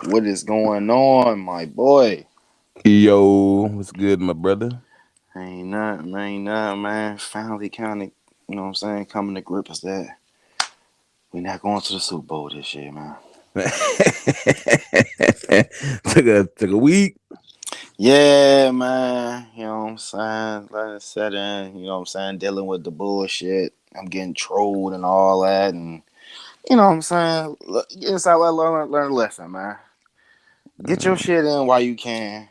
What is going on, my boy? Yo, what's good, my brother? Ain't nothing, man. Finally kind of, you know what I'm saying, coming to grips that we're not going to the Super Bowl this year, man. took a week. Yeah, man. You know what I'm saying? Let it set in, you know what I'm saying? Dealing with the bullshit. I'm getting trolled and all that. And, you know what I'm saying? Look, inside, learn a lesson, man. Get your shit in while you can.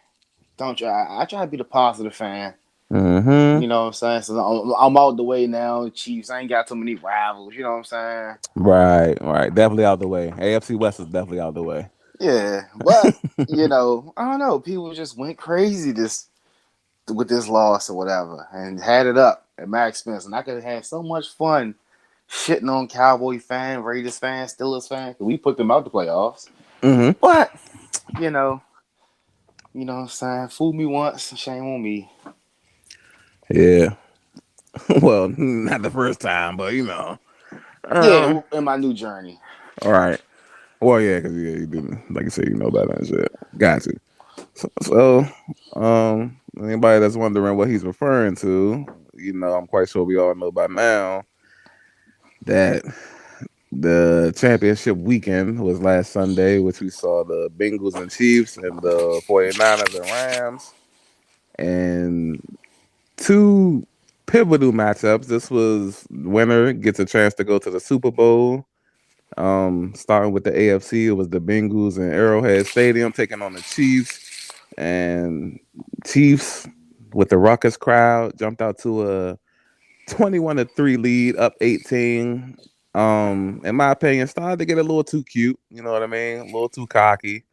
Don't try. I try to be the positive fan. Mm-hmm. You know what I'm saying? So I'm out the way now. Chiefs, I ain't got too many rivals. You know what I'm saying? Right. Definitely out the way. AFC West is definitely out the way. Yeah, but I don't know. People just went crazy this with this loss or whatever, and had it up at my expense. And I could have had so much fun shitting on Cowboy fan, Raiders fan, Steelers fan. 'Cause we put them out the playoffs. Mm-hmm. But you know, you know what I'm saying? Fool me once, shame on me. Yeah. Well, not the first time, but Yeah, Uh, in my new journey. all right. Well, yeah, because you didn't, like you said, you know about that shit. Got you. Anybody that's wondering what he's referring to, I'm quite sure we all know by now that the championship weekend was last Sunday, which we saw the Bengals and Chiefs and the 49ers and Rams. And two pivotal matchups. This was winner gets a chance to go to the Super Bowl. Starting with the AFC, it was the Bengals in Arrowhead Stadium taking on the Chiefs. And Chiefs with the ruckus crowd jumped out to a 21-3 lead, up 18. In my opinion, started to get a little too cute, you know what I mean? A little too cocky.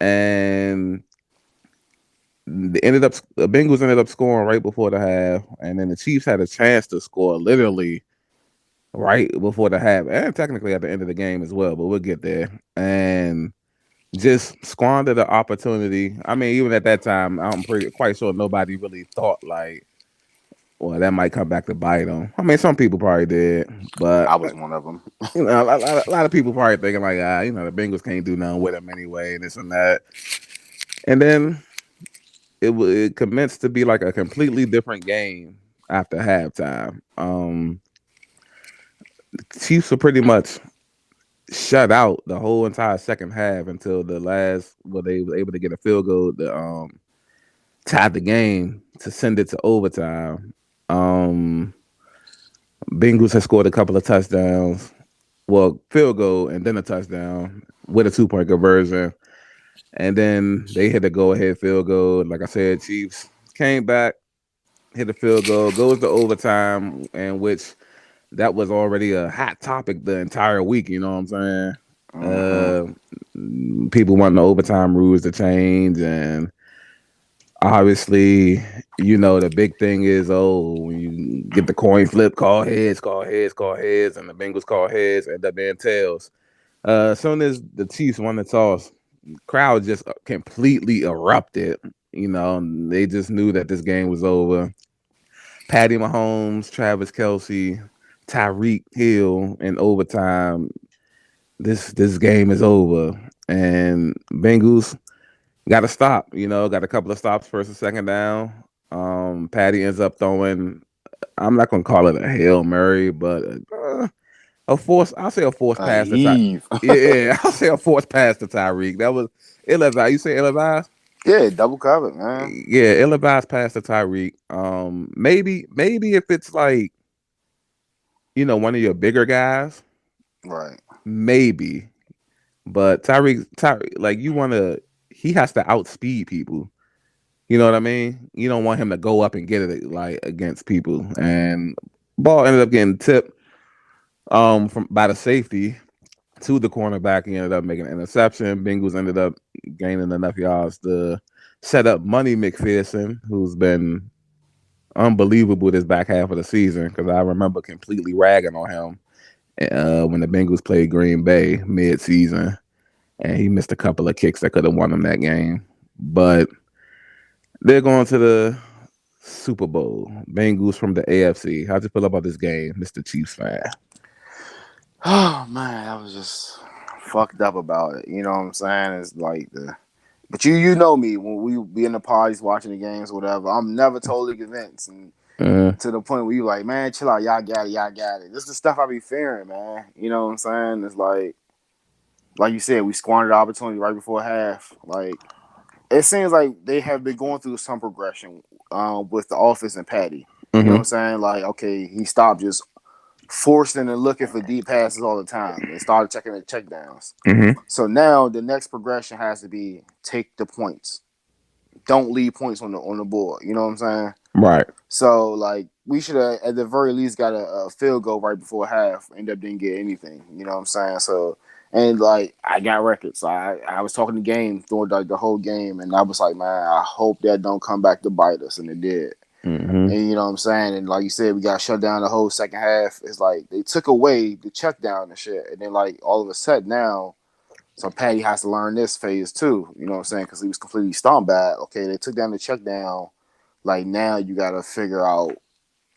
And the Bengals ended up scoring right before the half, and then the Chiefs had a chance to score literally right before the half, and technically at the end of the game as well, but we'll get there. And just squandered the opportunity. I mean, even at that time, I'm pretty quite sure nobody really thought like, well, that might come back to bite them. I mean, some people probably did, but I was one of them. a lot of people probably thinking like, the Bengals can't do nothing with them anyway, and this and that. And then it commenced to be like a completely different game after halftime. Chiefs were pretty much shut out the whole entire second half until the last, where they were able to get a field goal to tie the game to send it to overtime. Um, Bengals had scored a couple of touchdowns, well, field goal and then a touchdown with a 2-point conversion. And then they hit a go ahead field goal. Like I said, Chiefs came back, hit a field goal, goes to overtime, in which that was already a hot topic the entire week. You know what I'm saying? Mm-hmm. Uh, People want the overtime rules to change, and obviously, the big thing is, when you get the coin flip, call heads, and the Bengals call heads, end up being tails. As soon as the Chiefs won the toss, crowd just completely erupted. They just knew that this game was over. Patty Mahomes, Travis Kelsey, Tyreek Hill in overtime. This game is over, and Bengals got to stop. Got a couple of stops first and second down. Patty ends up throwing. I'm not gonna call it a hail mary, but a force. I'll say a force A pass to Ty. heave. Yeah, I'll say a force pass to Tyreek. That was ill advised. You say ill advised? Yeah, double covered, man. Yeah, ill advised pass to Tyreek. Maybe if it's like one of your bigger guys, Right. maybe. But Tyreek, like he has to outspeed people. You know what I mean? You don't want him to go up and get it like against people. And ball ended up getting tipped from by the safety to the cornerback. He ended up making an interception. Bengals ended up gaining enough yards to set up Money McPherson, who's been unbelievable this back half of the season, because I remember completely ragging on him when the Bengals played Green Bay mid-season, and he missed a couple of kicks that could have won them that game. But they're going to the Super Bowl. Bengals from the AFC. How'd you feel about this game, Mr. Chiefs fan? Oh man, that was just fucked up about it. You know what I'm saying? It's like the but you know me when we be in the parties watching the games or whatever. I'm never totally convinced, and Uh, to the point where you like, man, chill out, y'all got it. This is the stuff I be fearing, man. You know what I'm saying? It's like you said, we squandered the opportunity right before half. Like it seems like they have been going through some progression with the offense and Patty. You know what I'm mm-hmm, saying? Like, okay, he stopped just forcing and looking for deep passes all the time and started checking the checkdowns. mm-hmm. So now the next progression has to be take the points. Don't leave points on the board. You know what I'm saying? Right. So like we should have at the very least got a field goal right before half. End up didn't get anything. You know what I'm saying? So and like I got records. I was talking the game through like the whole game, and I was like, man, I hope that don't come back to bite us, and it did. Mm-hmm. And you know what I'm saying? And like you said, we got shut down the whole second half. It's like they took away the check down and shit, and then like all of a sudden now. So Patty has to learn this phase too. You know what I'm saying? Because he was completely stomped bad. Okay, they took down the check down. Like now you got to figure out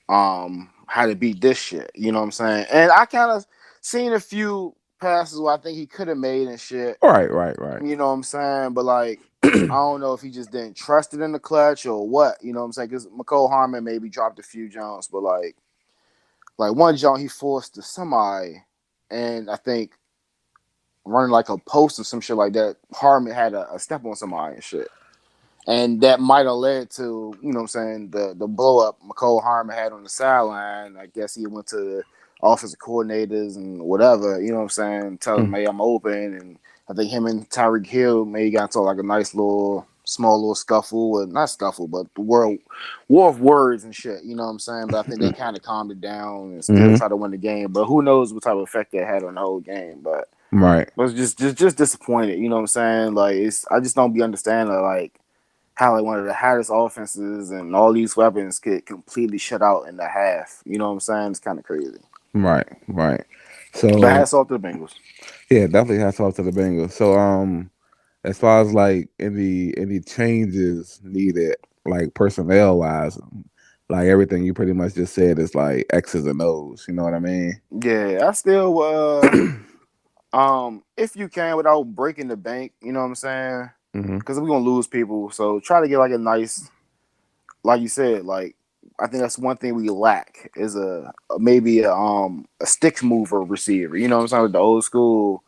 how to beat this shit. You know what I'm saying? And I kind of seen a few passes where I think he could have made and shit. Right. Right. Right. You know what I'm saying? But like I don't know if he just didn't trust it in the clutch or what. You know what I'm saying? Because McCole Harmon maybe dropped a few jumps, but like one jump he forced the semi, and I think running like a post or some shit like that. Harmon had a step on somebody and shit. And that might have led to, you know what I'm saying, the blow up McCole Harmon had on the sideline. I guess he went to the offensive coordinators and whatever, you know what I'm saying, tell them, Mm-hmm. hey, I'm open. And I think him and Tyreek Hill maybe got into like a nice little, small little scuffle. Well, not scuffle, but the war of words and shit, you know what I'm saying? But I think they kind of calmed it down and still Mm-hmm. try to win the game. But who knows what type of effect that had on the whole game. But Right. I was just disappointed, you know what I'm saying? Like, I just don't be understanding, like, how like one of the hottest offenses and all these weapons could completely shut out in the half. You know what I'm saying? It's kind of crazy. Right. Right. But So hats off to the Bengals. yeah, definitely hats off to the Bengals. So as far as like any changes needed, like personnel wise, like everything you pretty much just said is like X's and O's. You know what I mean? Yeah, I still if you can without breaking the bank, you know what I'm saying? Mm-hmm. Because we're gonna lose people, so try to get like a nice, like you said, like I think that's one thing we lack is maybe a sticks mover receiver. You know what I'm saying? With the old school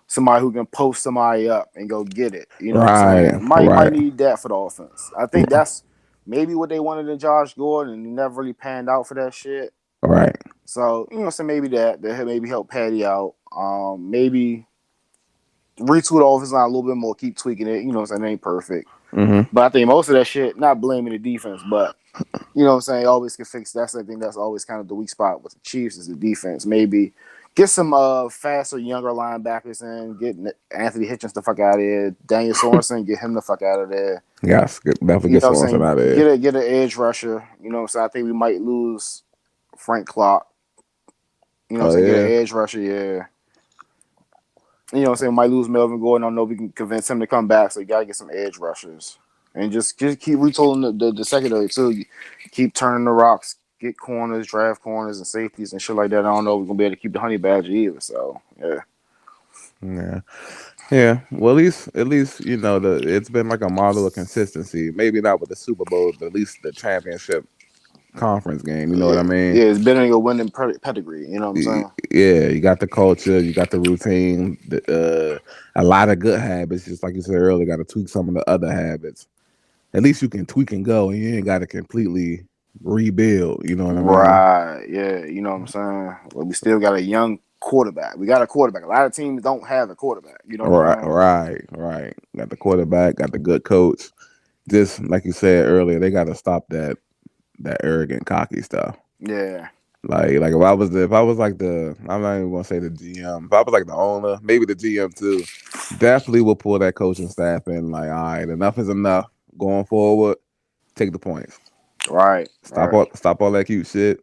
somebody who can post somebody up and go get it. You know what I'm Right. saying? Might Right. need that for the offense. I think that's maybe what they wanted in Josh Gordon, and he never really panned out for that shit. Right. So you know, so maybe that maybe help Patty out. Maybe retool the offense line a little bit more, keep tweaking it. You know what I'm saying? It ain't perfect, Mm-hmm. but I think most of that shit, not blaming the defense, but you know what I'm saying, always can fix. That's the thing that's always kind of the weak spot with the Chiefs is the defense. Maybe get some faster, younger linebackers in, get Anthony Hitchens the fuck out of there. Daniel Sorensen, get him the fuck out of there. Yes. Definitely You know get what I'm Sorensen out of saying? there. Get an edge rusher. You know what I'm saying? I think we might lose Frank Clark. You know what I'm Oh saying? Get an yeah. edge rusher, yeah. You know what I'm saying? We might lose Melvin Gordon. I don't know if we can convince him to come back, so you gotta get some edge rushers. And just keep retooling the secondary too. You keep turning the rocks, get corners, draft corners and safeties and shit like that. I don't know if we're gonna be able to keep the honey badger either. So yeah. Yeah. Yeah. Well, at least you know it's been like a model of consistency. Maybe not with the Super Bowl, but at least the championship conference game. You know what I Yeah. mean? Yeah, it's better than your winning pedigree, you know what I'm saying? Yeah, you got the culture, you got the routine, a lot of good habits. Just like you said earlier, got to tweak some of the other habits. At least you can tweak and go, and you ain't got to completely rebuild. You know what I mean? Right. Yeah, you know what I'm saying? Well, we still got a young quarterback. We got a quarterback. A lot of teams don't have a quarterback. You know what I'm Right, saying? right, right. Got the quarterback, got the good coach. Just like you said earlier, they got to stop that arrogant, cocky stuff. Yeah. Like if I was like I'm not even gonna say the GM. If I was like the owner, maybe the GM too, definitely will pull that coaching staff in. Like, all right, enough is enough. Going forward, take the points. Right. Right. Stop all that cute shit.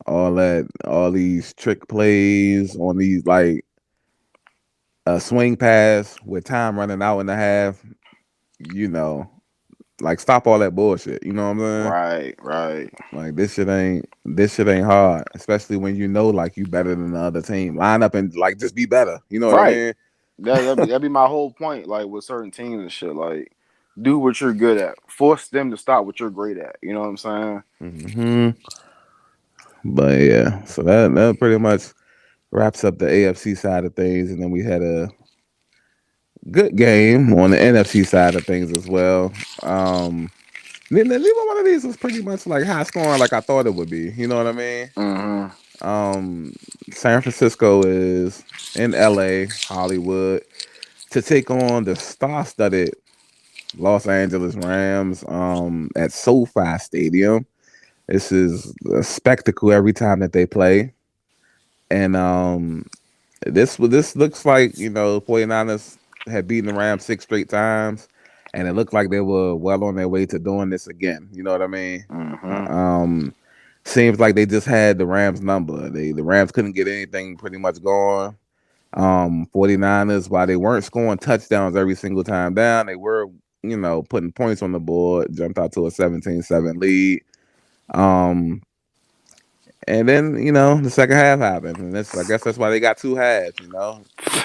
All these trick plays on these like swing pass with time running out in the half. You know, like stop all that bullshit. You know what I'm saying? Right. Right. Like this shit ain't hard, especially when you know like you better than the other team. Line up and like just be better. You know what I Right. mean? That'd be my whole point. Like with certain teams and shit, like do what you're good at. Force them to stop what you're great at. You know what I'm saying? Hmm. But yeah, so that pretty much wraps up the AFC side of things, and then we had a good game on the NFC side of things as well. Neither one of these was pretty much like high scoring like I thought it would be. You know what I mean? Mm-hmm. Um, San Francisco is in LA, Hollywood, to take on the star-studded Los Angeles Rams at SoFi Stadium. This is a spectacle every time that they play. And this looks like, 49ers had beaten the Rams 6 straight times, and it looked like they were well on their way to doing this again. You know what I mean? Mm-hmm. Um, Seems like they just had the Rams number. The Rams couldn't get anything pretty much going. 49ers, while they weren't scoring touchdowns every single time down, they were, putting points on the board, jumped out to a 17-7 lead. Um, and then, the second half happened. And I guess that's why they got two halves.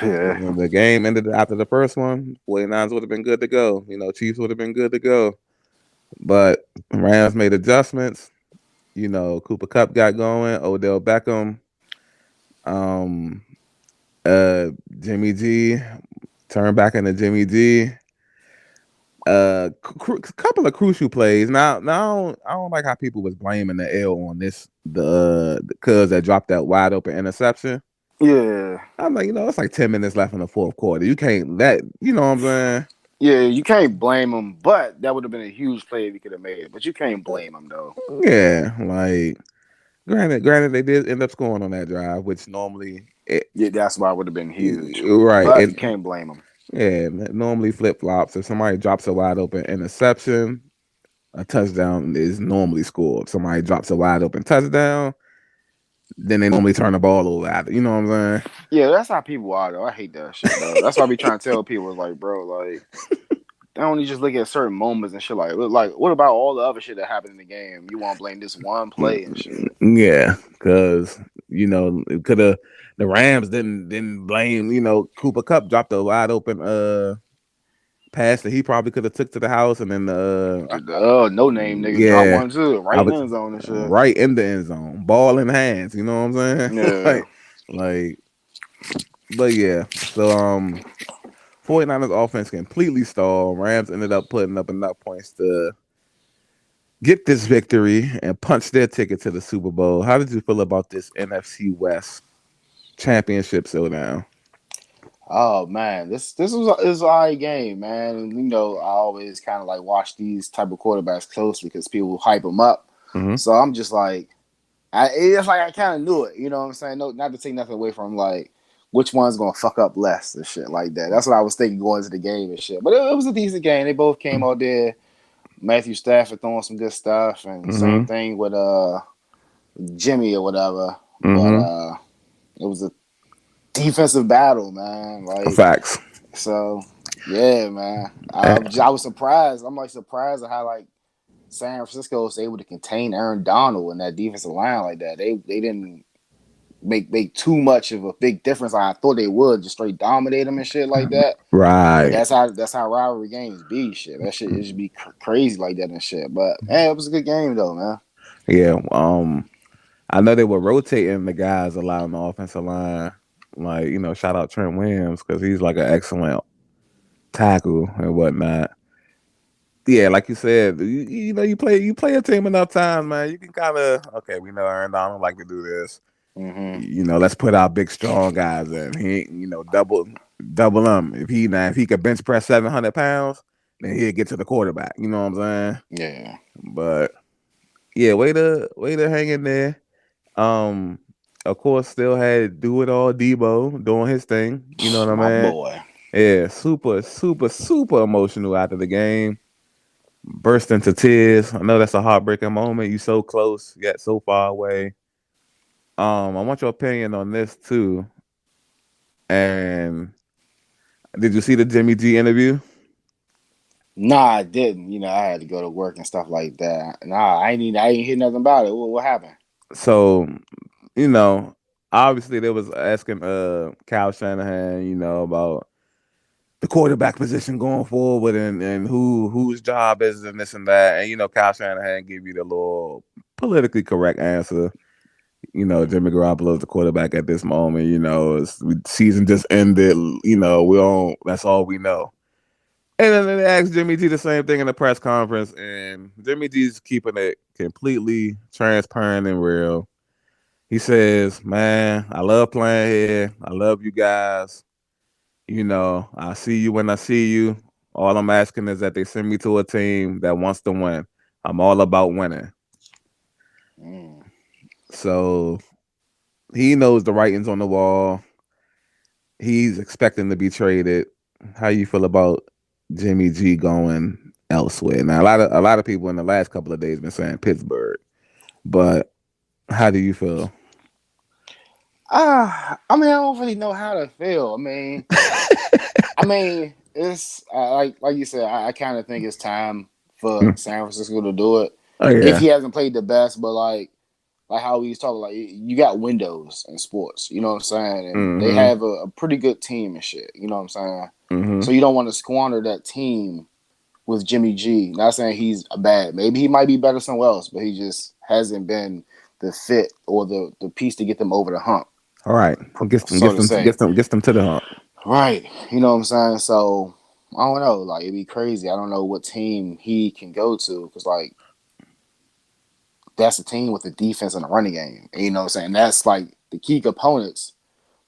Yeah. The game ended after the first one. 49ers would have been good to go. Chiefs would have been good to go. But Rams made adjustments. Cooper Cup got going, Odell Beckham, um, Jimmy G turned back into Jimmy G. Couple of crucial plays. Now I don't like how people was blaming the L on this the cuz that dropped that wide open interception. Yeah. I'm like, it's like 10 minutes left in the fourth quarter. You can't that you know what I'm saying? Yeah, you can't blame him, but that would have been a huge play if he could have made it. But you can't blame him though. Yeah, like granted they did end up scoring on that drive, which normally Yeah, that's why it would have been huge. right. But you can't blame him. Yeah, normally flip flops. If somebody drops a wide open interception, a touchdown is normally scored. Somebody drops a wide open touchdown, then they normally turn the ball over after. You know what I'm saying? Yeah, that's how people are though. I hate that shit, bro. That's why I be trying to tell people, like, bro, like, they only just look at certain moments and shit. Like, what about all the other shit that happened in the game? You want to blame this one play and shit? Yeah, because it could have the Rams didn't blame. Cooper Cup dropped a wide open pass that he probably could have took to the house, and then No name nigga drop yeah, one too, I right in was the zone and shit. right in the end zone, ball in hands. You know what I'm saying? Yeah, like, but yeah. So 49ers offense completely stalled. Rams ended up putting up enough points to get this victory and punch their ticket to the Super Bowl. How did you feel about this NFC West championship showdown? oh man, this was is an alright game, man. And, I always kind of like watch these type of quarterbacks closely because people hype them up. Mm-hmm. So I'm just like, it's like I kind of knew it. You know what I'm saying? No, not to take nothing away from like which one's gonna fuck up less and shit like that. That's what I was thinking going into the game and shit. But it was a decent game. They both came out there. Matthew Stafford throwing some good stuff, and same Mm-hmm. thing with Jimmy or whatever. But Mm-hmm. it was a defensive battle, man. Like Facts. so, yeah, man. I was surprised. I'm like surprised at how like San Francisco was able to contain Aaron Donald in that defensive line like that. They didn't make too much of a big difference. Like I thought they would just straight dominate them and shit like that. But Right. that's how rivalry games be. Shit, that shit it should be crazy like that and shit. But man, it was a good game though, man. Yeah. I know they were rotating the guys a lot on the offensive line. Like, shout out Trent Williams because he's like an excellent tackle and whatnot. Yeah, like you said, you play a team enough times, man. You can kind of okay. We know Aaron Donald like to do this. Mm-hmm. Let's put our big strong guys in. He, double him. If he could bench press 700 pounds, then he'll get to the quarterback. You know what I'm saying? Yeah, But yeah, way to hang in there. Um, of course, still had do it all Debo doing his thing. You know what I my mean? boy. Yeah, super, super, super emotional after the game. Burst into tears. I know that's a heartbreaking moment. You so close yet so far away. I want your opinion on this too. And did you see the Jimmy G interview? Nah, I didn't. I had to go to work and stuff like that. Nah, I ain't hear nothing about it. What happened? So, you know, obviously they was asking Kyle Shanahan, about the quarterback position going forward, and whose job is and this and that. And Kyle Shanahan give you the little politically correct answer. Jimmy Garoppolo is the quarterback at this moment. Season just ended. We don't. That's all we know. And then they asked Jimmy G the same thing in the press conference, and Jimmy G's keeping it completely transparent and real. He says, "Man, I love playing here. I love you guys. I see you when I see you. All I'm asking is that they send me to a team that wants to win. I'm all about winning." Mm. So he knows the writings on the wall. He's expecting to be traded. How you feel about Jimmy G going elsewhere? Now, a lot of people in the last couple of days been saying Pittsburgh, but how do you feel? I mean, I don't really know how to feel. I mean, it's like you said. I kind of think it's time for San Francisco to do it. Oh If yeah. he hasn't played the best, but like how we was talking, like you got windows in sports. You know what I'm saying? And they Mm-hmm. have a pretty good team and shit. You know what I'm saying? Mm-hmm. So you don't want to squander that team with Jimmy G. Not saying he's a bad. Maybe he might be better somewhere else, but he just hasn't been the fit or the piece to get them over the hump, All right. Gets them, so gets to them, say. gets them to the hump. Right. You know what I'm saying? So I don't know. Like it'd be crazy. I don't know what team he can go to because like that's a team with a defense and a running game. And you know what I'm saying? That's like the key components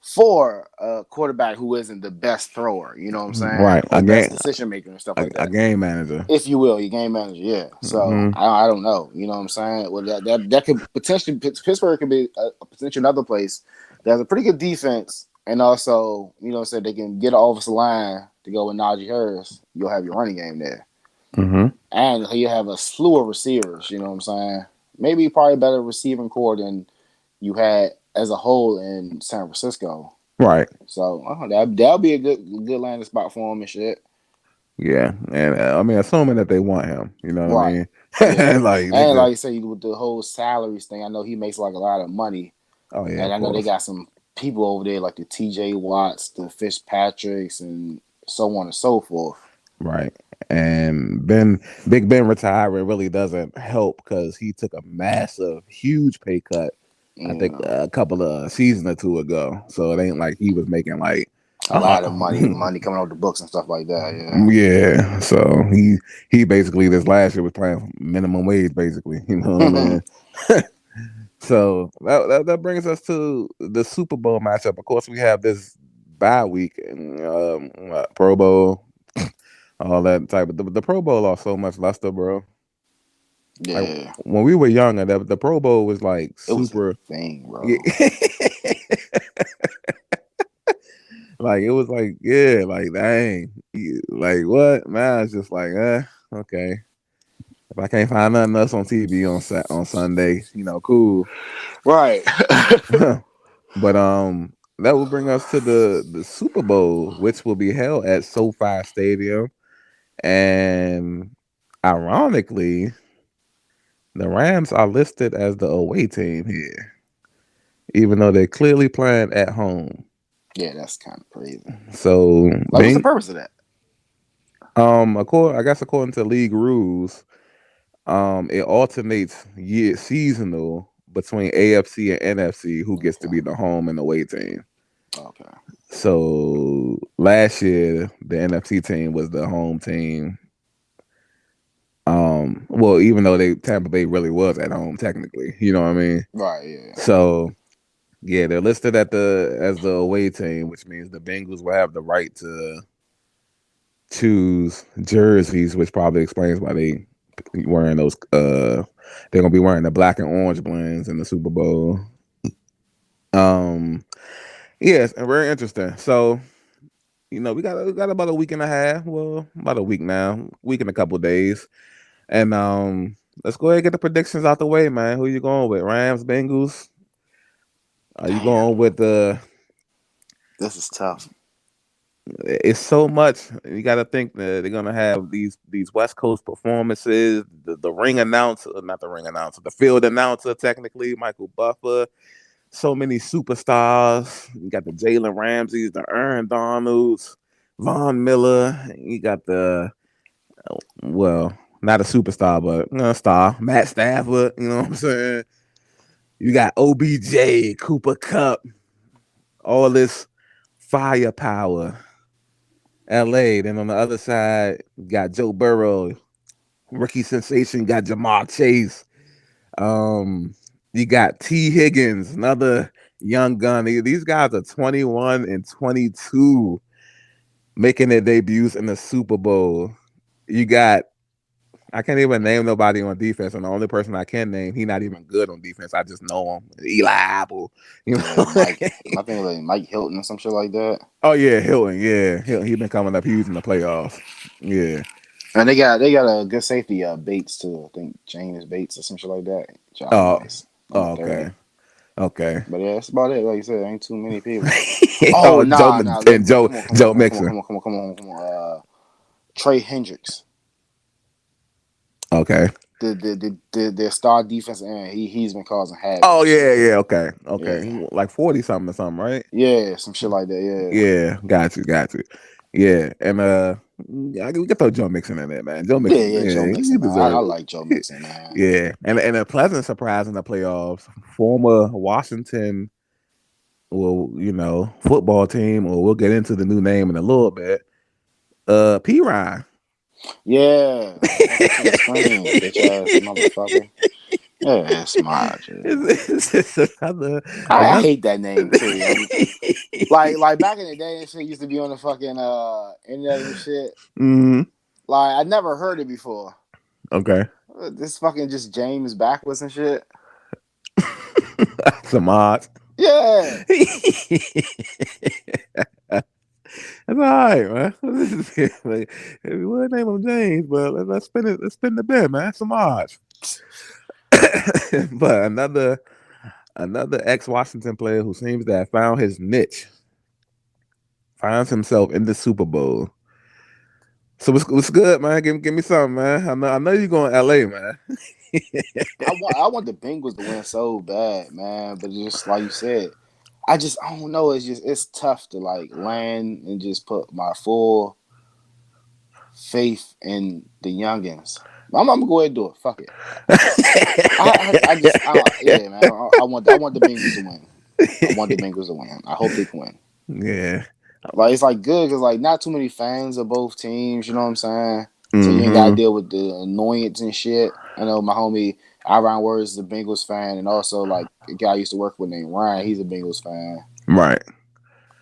for a quarterback who isn't the best thrower. You know what I'm saying? Right. Or best decision maker and stuff like A that. game manager. If you will, your game manager, yeah. So Mm-hmm. I don't know. You know what I'm saying? Well, that could potentially Pittsburgh could be a potential another place that has a pretty good defense, and also said they can get an offensive line to go with Najee Harris. You'll have your running game there, Mm-hmm. and you have a slew of receivers. You know what I'm saying? Maybe probably better receiving core than you had as a whole in San Francisco. Right. So that'll be a good landing spot for him and shit. Yeah. And I mean, assuming that they want him, you know what I Right. mean? Yeah. Like they And could. like you say, with the whole salaries thing, I know he makes like a lot of money. Oh yeah, And of I know they course. got some people over there like the TJ Watts, the Fitzpatricks, and so on and so forth. Right. And Big Ben retiring really doesn't help because he took a massive, huge pay cut. I You think know, a couple of seasons or two ago. So it ain't like he was making like a uh lot of money coming out the books and stuff like that. Yeah. yeah. So he basically this last year was playing minimum wage basically. You know what I mean? So that brings us to the Super Bowl matchup. Of course, we have this bye week and Pro Bowl, all that type of the Pro Bowl lost so much luster, bro. Like Yeah. when we were younger, the Pro Bowl was like It was a super. thing, Yeah. bro. Like it was like yeah, like dang, like what man? It's just like okay. If I can't find nothing else on TV on Sunday, cool. Right. But that will bring us to the Super Bowl, which will be held at SoFi Stadium, and ironically, the Rams are listed as the away team here, even though they're clearly playing at home. Yeah, that's kind of crazy. So, Like, what's the purpose of that? I guess according to league rules, it alternates seasonal between AFC and NFC who gets to Okay. be the home and away team. Okay. So last year, the NFC team was the home team. Well, even though Tampa Bay really was at home technically, you know what I mean. Right. Yeah. So yeah, they're listed at the as the away team, which means the Bengals will have the right to choose jerseys, which probably explains why they wearing those. They're gonna be wearing the black and orange blends in the Super Bowl. Um, yes, and very interesting. So we got about a week and a half. Well, about a week now, week and a couple days, and let's go ahead and get the predictions out the way, man. Who you going with? Rams, Bengals? Are you Damn. going with the? This is tough. It's so much. You got to think that they're gonna have these West Coast performances. The ring announcer, not the ring announcer, the field announcer, technically Michael Buffer. So many superstars. You got the Jalen Ramseys, the Aaron Donalds. Von Miller. You got the well, not a superstar, but a star. Matt Stafford. You know what I'm saying? You got OBJ, Cooper Cup, all this firepower. LA. Then on the other side, you got Joe Burrow, rookie sensation. You got Jamar Chase. Um, you got T. Higgins, another young gun. These guys are 21 and 22, making their debuts in the Super Bowl. You got I can't even name nobody on defense, and the only person I can name, he not even good on defense. I just know him, Eli Apple. You Yeah, know. Mike. I think like Mike Hilton or some shit like that. Oh yeah, Hilton. Yeah, Hilton. He been coming up huge in the playoffs. Yeah. And they got a good safety, Bates too. I think James Bates or some shit like that. John Oh. nice. Number Oh. 30. Okay. Okay. But yeah, that's about it. Like you said, ain't too many people. Oh Oh, Joe nah. Look, and Joe come on, come on, Joe come on, come on, Mixon. come on, come on, come on, come on. Trey Hendricks, Okay. the star defense end. He's been causing havoc Oh and yeah, shit. yeah. Okay. Okay. Yeah, Like 40 something or something, right? yeah, some shit like that. Yeah, Yeah. Got you. Yeah. And yeah, we can throw Joe Mixon in there, man. Joe yeah, Mixon, yeah. Joe yeah, he Mixon, man. I deserves like Joe it. Mixon, man. Yeah. And a pleasant surprise in the playoffs. Former Washington, well, football team, or we'll get into the new name in a little bit. P Ryan. Yeah, fucking to the screen, bitch ass motherfucker. Yeah, it's my dude. It's another I another hate that name too, yo. Like back in the day, that shit used to be on the fucking internet and shit. mm, Like I never heard it before. okay. This fucking just James backwards and shit. Some odds. Yeah. That's all right, man. Like, we would name him James, but let's spin it. Let's spin the bit, man. Some odds. But another ex Washington player who seems to have found his niche finds himself in the Super Bowl. So what's good, man? Give me something, man. I know you're going to LA, man. I want the Bengals to win so bad, man. But just like you said, I don't know. It's tough to like land and just put my full faith in the youngins. I'm gonna go ahead and do it. Fuck it. Yeah, man. I want the Bengals to win. I want the Bengals to win. I hope they can win. Yeah. Like it's like good because like not too many fans of both teams. You know what I'm saying? So you ain't got to Mm-hmm. deal with the annoyance and shit. I know my homie Iron Words is a Bengals fan, and also like a guy I used to work with named Ryan. He's a Bengals fan. Right.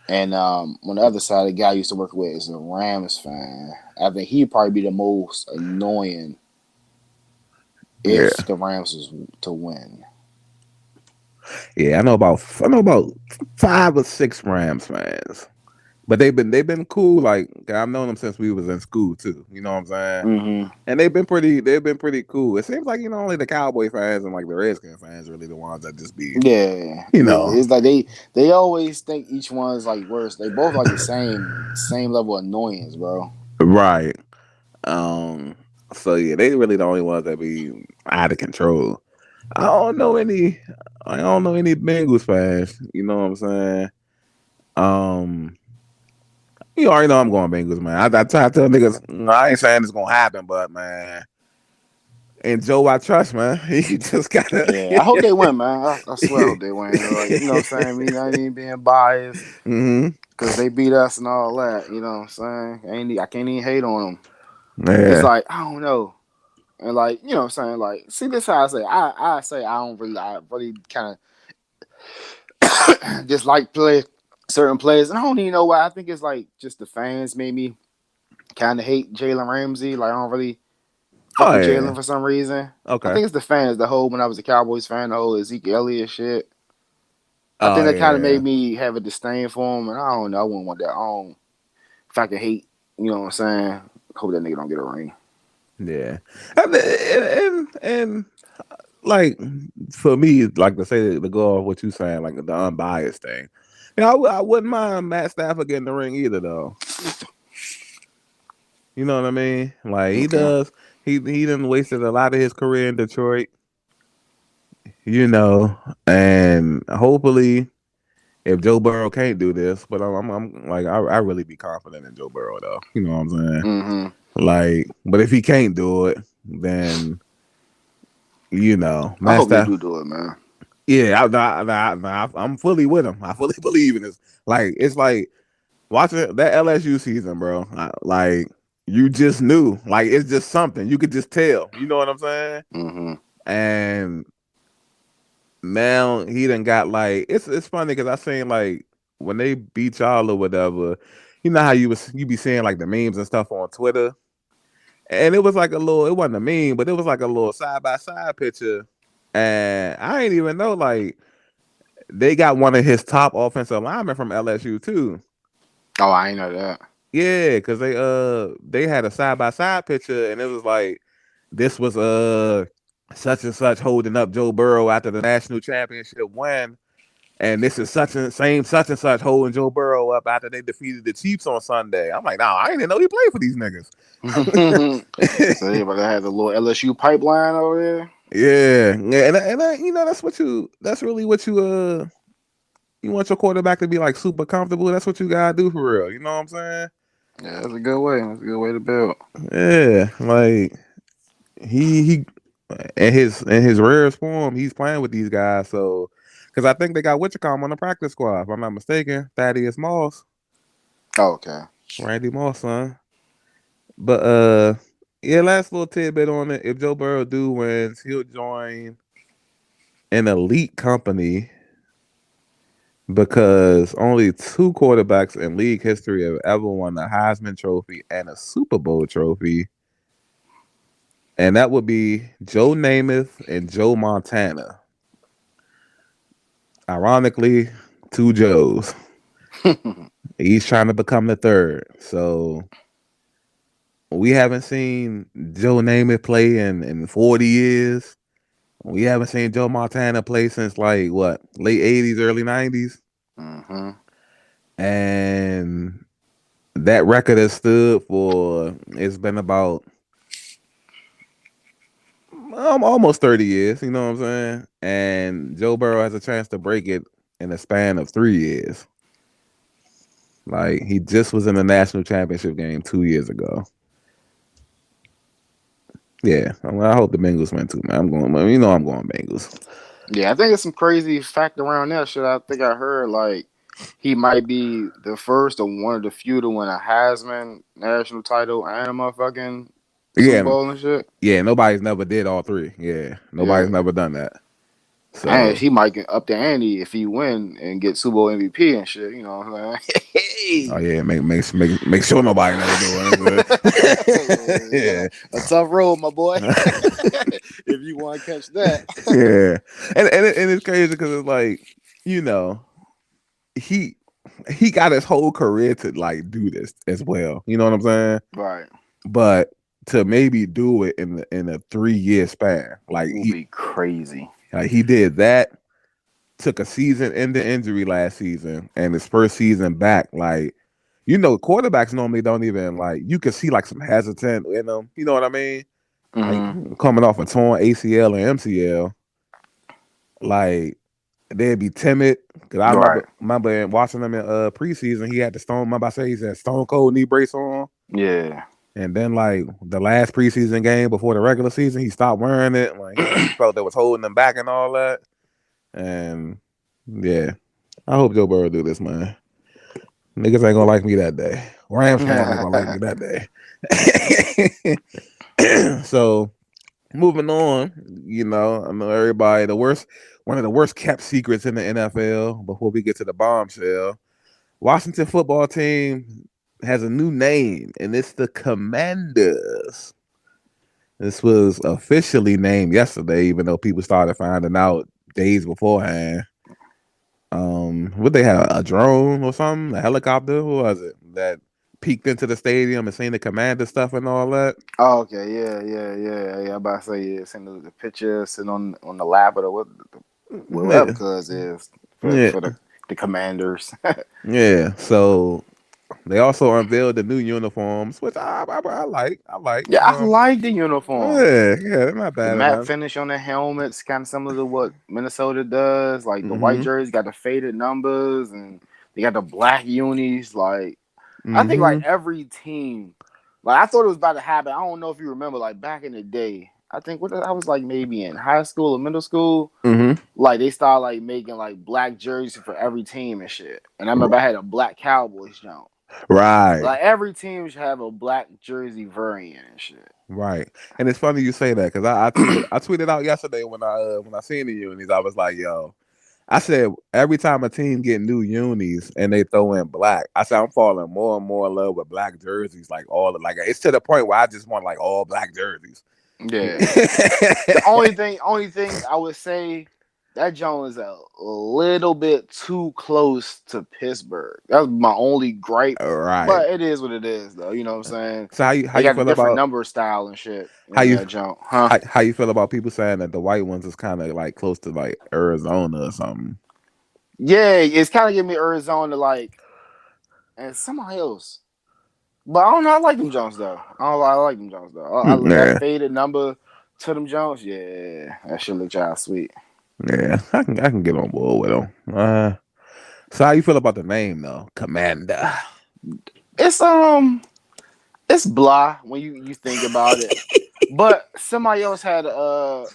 And on the other side, the guy I used to work with is a Rams fan. I think he'd probably be the most annoying Yeah. if the Rams was to win. Yeah. I know about 5 or 6 Rams fans. But they've been cool. Like I've known them since we was in school too. You know what I'm saying? Mm-hmm. And they've been pretty cool. It seems like only the Cowboy fans and like the Redskin fans really the ones that just be Yeah, you yeah. know It's like they always think each one's like worse. They both like the same level of annoyance, bro. right. Um. So yeah, they really the only ones that be out of control. I don't know any. I don't know any Bengals fans. You know what I'm saying? Um. You already know I'm going Bengals, man. I try to tell niggas, I ain't saying it's gonna happen, but man, and Joe, I trust, man. You just gotta. Yeah, I hope they win, man. I swear I hope they win. Like you know what I'm saying? Me not even being biased hmm because they beat us and all that. You know what I'm saying? I can't even hate on them. It's Yeah. like I don't know. And like, you know what I'm saying? Like, see this how I say I say I really kind of dislike play certain players. And I don't even know why. I think it's like just the fans made me kind of hate Jalen Ramsey. Like I don't really fuck Oh with yeah. Jalen for some reason. I Okay. think it's the fans, the whole when I was a Cowboys fan, the whole Ezekiel Elliott shit. I Oh think that kind of yeah. made me have a disdain for him, and I don't know. I wouldn't want that. I don't. If I could hate, you know what I'm saying? Hope that nigga don't get a ring. Yeah. And like for me, like to say to go off what you saying, like the unbiased thing. I wouldn't mind Matt Stafford getting the ring either, though. You know what I mean? Like he Okay. does. He done wasted a lot of his career in Detroit. You know, and hopefully if Joe Burrow can't do this, but I'm like I really be confident in Joe Burrow though. You know what I'm saying? Mm-hmm. Like, but if he can't do it, then I Matt hope they Staff. do it, man. Yeah, I'm fully with him. I fully believe in this. Like, it's like watching that LSU season, bro. Like, you just knew. Like, it's just something you could just tell. You know what I'm saying? Mm-hmm. And now he done got like it's funny because I seen like when they beat y'all or whatever. You know how you be seeing like the memes and stuff on Twitter, and it was like a little. It wasn't a meme, but it was like a little side by side picture, and I ain't even know like they got one of his top offensive linemen from LSU too. Oh, I ain't know that. Yeah, because they had a side by side picture, and it was like this was such and such holding up Joe Burrow after the national championship win, and this is such and such holding Joe Burrow up after they defeated the Chiefs on Sunday. I'm like, nah, I didn't know he played for these niggas. So everybody had a little LSU pipeline over there. Yeah, yeah, that's really what you want your quarterback to be like super comfortable. That's what you gotta do for real. You know what I'm saying? Yeah, that's a good way. That's a good way to build. Yeah, like he in his rarest form, he's playing with these guys. So, because I think they got Wichicom on the practice squad, if I'm not mistaken, Thaddeus Moss, Oh, okay. Randy Moss, son. But yeah, last little tidbit on it. If Joe Burrow do wins, he'll join an elite company because only two quarterbacks in league history have ever won a Heisman Trophy and a Super Bowl trophy, and that would be Joe Namath and Joe Montana. Ironically, two Joes. He's trying to become the third. So we haven't seen Joe Namath play in 40 years. We haven't seen Joe Montana play since like what, late 80s, early 90s. Mm-hmm. And that record has stood for, it's been about almost 30 years, you know what I'm saying? And Joe Burrow has a chance to break it in a span of 3 years. Like, he just was in the national championship game 2 years ago. Yeah, I hope the Bengals win too, man. I'm going, I'm going Bengals. Yeah, I think it's some crazy fact around that shit. I think I heard like he might be the first or one of the few to win a Heisman national title and a motherfucking Super Yeah, Bowl and shit. yeah. Nobody's never did all three. Yeah, nobody's Yeah. never done that. And So, he might get up the ante if he win and get Super Bowl MVP and shit. You know what I'm oh saying? yeah, make sure nobody never do it. Yeah, a tough road, my boy. If you want to catch that. Yeah, and it's crazy because it's like you know he he got his whole career to like do this as well. You know what I'm saying? Right. But to maybe do it in a 3 year span, Will be crazy. he did that, took a season into injury last season, and his first season back, like quarterbacks normally don't even like you can see like some hesitant in them. You know what I mean? Like Hmm. coming off a torn ACL and MCL, like they'd be timid. Cause I Right. remember watching him in preseason, he had the stone. Remember I say he said stone cold knee brace on, Yeah. and then like the last preseason game before the regular season, he stopped wearing it. Like he felt that was holding him back and all that. And yeah, I hope Joe Burrow do this, man. Niggas ain't gonna like me that day. Rams fans ain't gonna like me that day. So moving on, I know everybody one of the worst kept secrets in the NFL. Before we get to the bombshell, Washington football team has a new name, and it's the Commanders. This was officially named yesterday, even though people started finding out days beforehand. Would they have a drone or something? A helicopter? Who was it that peeked into the stadium and seen the commander stuff and all that? Oh, okay, yeah. I'm about to say yeah. Send the picture, sitting on the lap or whatever Yeah, cuz is yeah, for the commanders. yeah. So They also unveiled the new uniforms, which I like. I like. Yeah, I like the uniforms. Yeah, they're not The bad matte enough. finish on the helmets, kind of similar to what Minnesota does. Like the white Mm-hmm. jerseys got the faded numbers, and they got the black unis. Like I think like Mm-hmm. every team, like I thought it was about to happen. I don't know if you remember, like back in the day. I think what I was like maybe in high school or middle school. Mm-hmm. Like they started like making like black jerseys for every team and shit. And I remember I had a black Cowboys jump. Right. Like every team should have a black jersey variant and shit. Right. And it's funny you say that because I tweeted out yesterday when I seen the unis, I was like, yo, I said every time a team get new unis and they throw in black, I said I'm falling more and more in love with black jerseys. Like like it's to the point where I just want like all black jerseys. Yeah. The only thing I would say that Jones is a little bit too close to Pittsburgh. That's my only gripe. Right. But it is what it is, though. You know what I'm saying? So how They you got a feel different about number style and shit how in you that jump, huh? how you feel about people saying that the white ones is kind of like close to like Arizona or something? Yeah, it's kind of giving me Arizona like and somebody else. But I don't know. I like them Jones though. I like them Jones though. That Yeah, faded number to them Jones. Yeah, that shit look y'all sweet. yeah, I can get on board with them. So how you feel about the name though, Commander? It's it's blah when you think about it. But somebody else had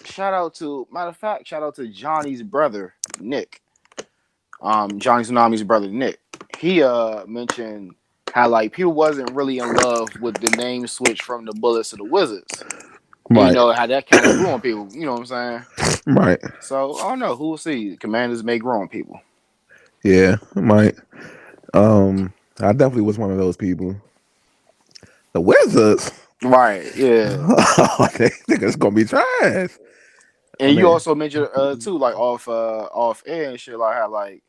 shout out to matter of fact, shout out to Johnny's brother, Nick. Johnny Tsunami's brother Nick. He mentioned how like people wasn't really in love with the name switch from the Bullets to the Wizards. And you Right, know how that kind of grew on people, you know what I'm saying? right, So I don't know, who will see. Commanders may grow on people. yeah, right. Um, I definitely was one of those people. The Wizards, Right, yeah. they think it's gonna be trash. I And you mean, also mentioned too, like off air and shit, like how like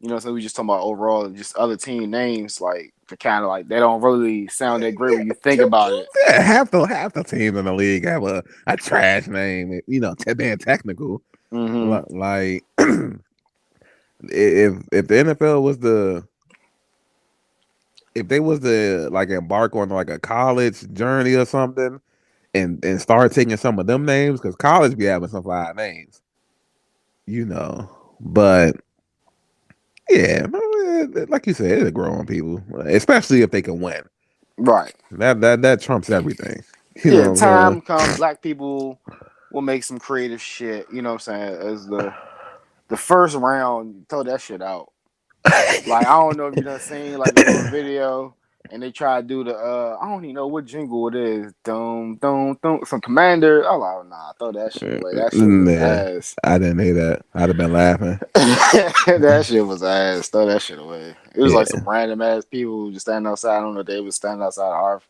you know, so we just talking about overall just other team names, like for kind of like they don't really sound that great when you think about it. yeah, half the teams in the league have a trash name. You know, being technical. Mm-hmm. Like if the NFL was if they was to like embark on like a college journey or something and start taking some of them names because college be having some fire names, you know. But yeah, like you said, it'll grow on people, especially if they can win. Right. That trumps everything. You Yeah, know what I'm time come, black people will make some creative shit. You know what I'm saying? As the first round, throw that shit out. saying? Like I don't know if you done seen like a little video and they try to do the I don't even know what jingle it is. Dum dum dum some commander. I'm like, oh, nah, throw that shit away. That shit was Yeah, ass. I didn't hear that. I'd have been laughing. That shit was ass. Throw that shit away. It was like some Yeah, random ass people just standing outside. I don't know if they was standing outside RF.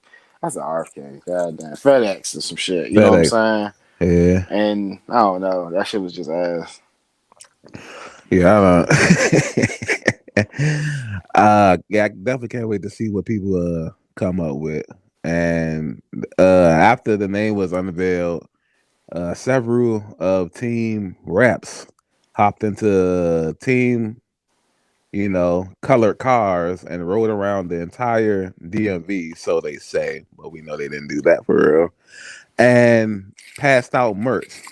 I said RFK. God damn. FedEx or some shit. You know what I'm FedEx. saying? Yeah, And I don't know. That shit was just ass. yeah. Yeah, I definitely can't wait to see what people come up with. And after the name was unveiled, several of team reps hopped into team, colored cars and rode around the entire DMV. So they say, but we know they didn't do that for real. And passed out merch.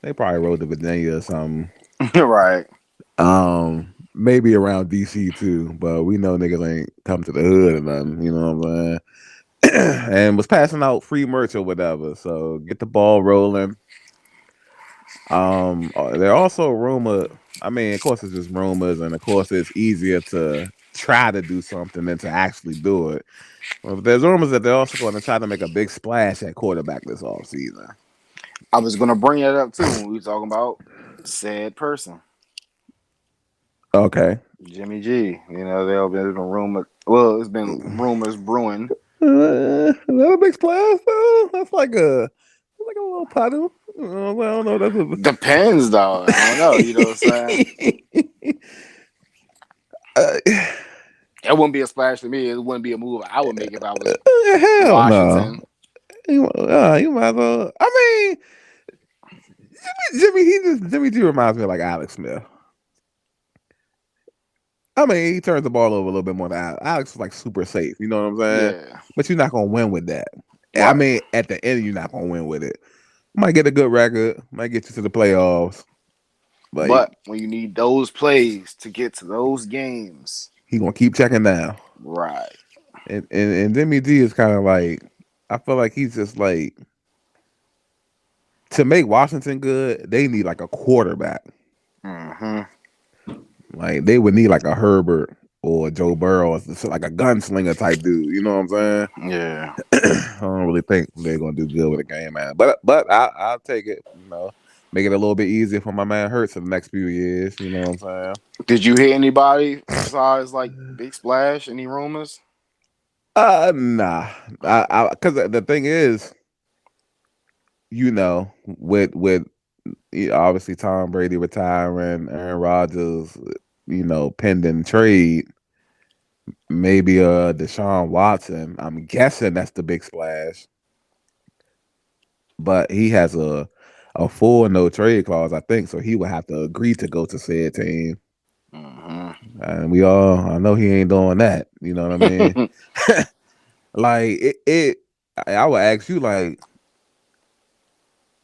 They probably rode to Virginia or something. Right. Maybe around DC too, but we know niggas ain't come to the hood or nothing. You know what I'm saying? And was passing out free merch or whatever. So get the ball rolling. They're also rumor. I mean, of course, it's just rumors, and of course, it's easier to try to do something than to actually do it. Well, there's rumors that they're also going to try to make a big splash at quarterback this offseason. I was gonna bring that up too when we were talking about said person. Okay. Jimmy G. You know, there's been rumor. Well, it's been rumors brewing. Is that a big splash though? That's like a little puddle. I don't know. Depends though. I don't know. You know what I'm saying? Uh, It wouldn't be a splash to me. It wouldn't be a move I would make if I was hell no. Washington. You might as well. I mean, Jimmy G reminds me of like Alex Smith. I mean, he turns the ball over a little bit more than Alex. Alex is like super safe. You know what I'm saying? Yeah. But you're not gonna win with that. I Right. mean, at the end, you're not gonna win with it. Might get a good record. Might get you to the playoffs. But But when you need those plays to get to those games, he gonna keep checking down. right. And Demi D is kind of like, I feel like he's just like, to make Washington good, they need like a quarterback. Mm-hmm. Like they would need like a Herbert or Joe Burrow, or like a gunslinger type dude. You know what I'm saying? Yeah. I don't really think they're gonna do good with the game, man. But I'll take it. You know, make it a little bit easier for my man Hurts in the next few years. You know what I'm Did you hear anybody besides like saying? Big Splash? Any rumors? Nah. Because the thing is, with obviously Tom Brady retiring, Aaron Rodgers, pending trade, maybe Deshaun Watson. I'm guessing that's the big splash, but he has a full no trade clause, I think, so he would have to agree to go to said team. Mm-hmm. And I know he ain't doing that. You know what I mean? Like I would ask you, like,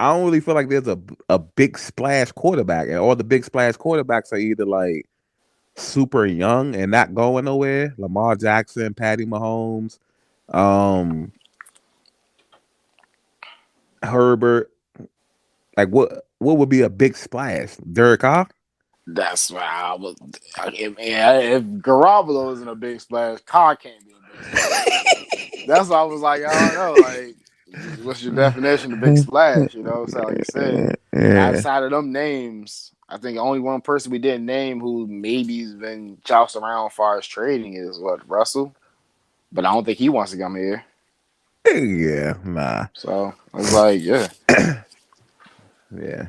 I don't really feel like there's a big splash quarterback, and all the big splash quarterbacks are either like super young and not going nowhere. Lamar Jackson, Patty Mahomes, um, Herbert. Like what would be a big splash? Derek Carr? That's why I was. If Garoppolo isn't a big splash, Carr can't be a big splash. That's why I was like, I don't know. Like, what's your definition of big splash? You know, so like you said, Yeah. outside of them names, I think only one person we didn't name who maybe's been jousted around as far as trading is what Russell. But I don't think he wants to come here. Yeah, nah. So I was like, yeah. Yeah,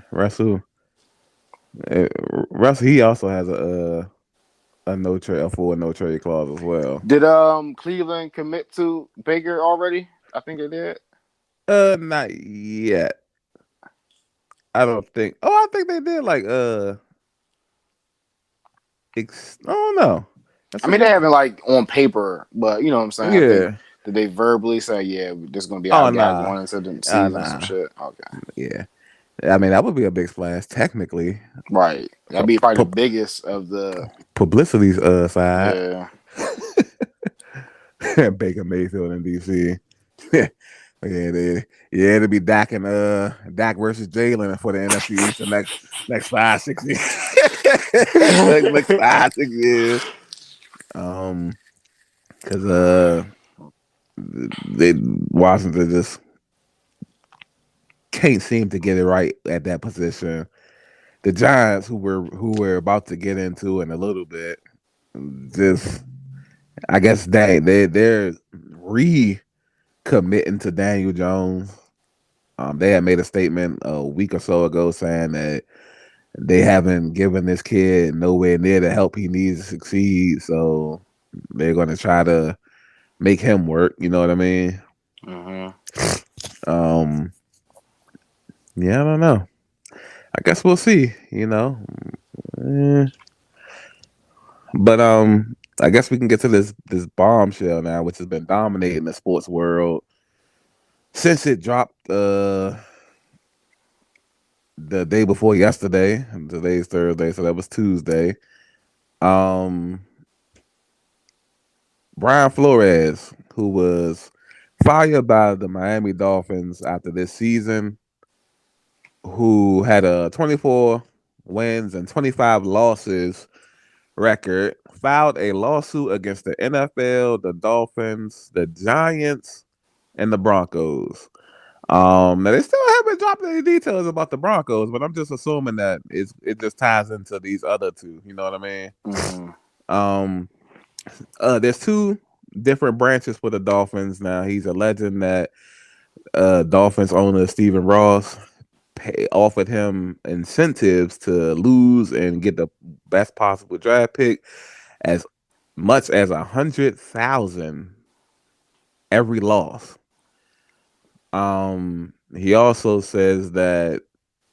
uh, Russell. He also has a no trade, a full no trade clause as well. Did Cleveland commit to Baker already? I think they did. Not yet. I don't think. Oh, I think they did. Like, I don't know. That's I a mean, they good. haven't like on paper, but you know what I'm saying. I think Yeah. that they verbally say, "Yeah, this is gonna be our Oh guy nah. going into the season." Some Nah. shit. Okay, Yeah. I mean, that would be a big splash technically right. That'd from be probably the biggest of the. publicity's side. Yeah. Baker Mayfield in DC. Yeah, it'll be Dak versus Jalen for the NFC East the next 5 6 years. next 5 6 years. Um, because they Washington just can't seem to get it right at that position. The Giants, who we're about to get into in a little bit, just I guess they're recommitting to Daniel Jones. They had made a statement a week or so ago saying that they haven't given this kid nowhere near the help he needs to succeed. So they're going to try to make him work. You know what I mean? Mm-hmm. Um, yeah, I don't know. I guess we'll see. Eh, but I guess we can get to this bombshell now, which has been dominating the sports world since it dropped the day before yesterday. Today's Thursday, so that was Tuesday. Um, Brian Flores, who was fired by the Miami Dolphins after this season, who had a 24 wins and 25 losses record, filed a lawsuit against the NFL, the Dolphins, the Giants, and the Broncos. Now they still haven't dropped any details about the Broncos, but I'm just assuming that it just ties into these other two. You know what I mean? Mm-hmm. Um, there's two different branches for the Dolphins now. He's alleging that Dolphins owner Stephen Ross offered him incentives to lose and get the best possible draft pick, as much as 100,000 every loss. He also says that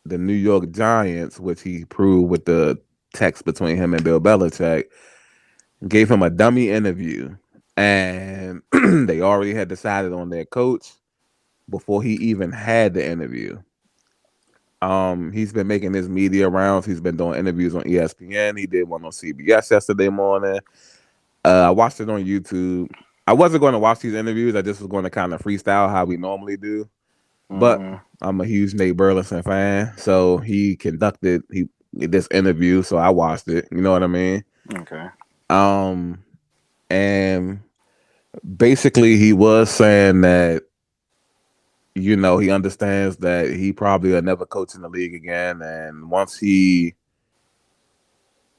the New York Giants, which he proved with the text between him and Bill Belichick, gave him a dummy interview, and they already had decided on their coach before he even had the interview. He's been making his media rounds. He's been doing interviews on ESPN. He did one on CBS yesterday morning. I watched it on YouTube. I wasn't going to watch these interviews. I just was going to kind of freestyle how we normally do. But Mm-hmm. I'm a huge Nate Burleson fan, so he conducted this interview. So I watched it. You know what I mean? Okay. Um, and basically he was saying that he understands that he probably will never coach in the league again, and once he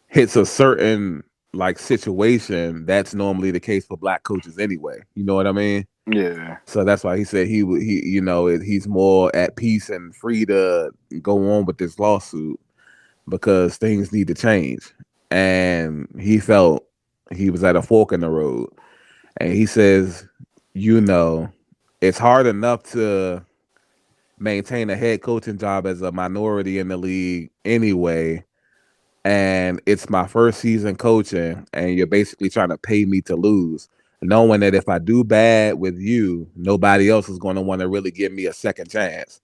hits a certain like situation, that's normally the case for black coaches anyway. You know what I mean? Yeah. So that's why he said he's more at peace and free to go on with this lawsuit because things need to change, and he felt he was at a fork in the road, and he says, you know, it's hard enough to maintain a head coaching job as a minority in the league anyway. And it's my first season coaching, and you're basically trying to pay me to lose, knowing that if I do bad with you, nobody else is going to want to really give me a second chance.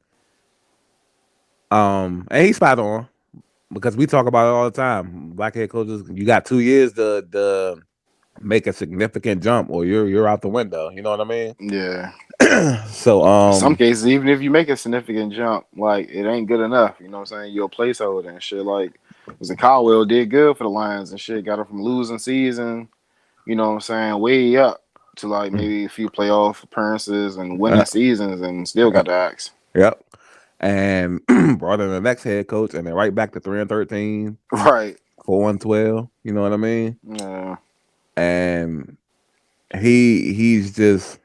And he's spot on because we talk about it all the time. Black head coaches, you got 2 years to make a significant jump, or you're out the window. You know what I mean? Yeah. So In some cases, even if you make a significant jump, like it ain't good enough. You know what I'm saying? You're a placeholder and shit. Like, was Caldwell did good for the Lions and shit. Got her from losing season. You know what I'm saying? Way up to like maybe a few playoff appearances and winning seasons, and still got the axe. yep. And brought in the next head coach, and then right back to 3-13, Right. 4-12. You know what I mean? Yeah. And he's just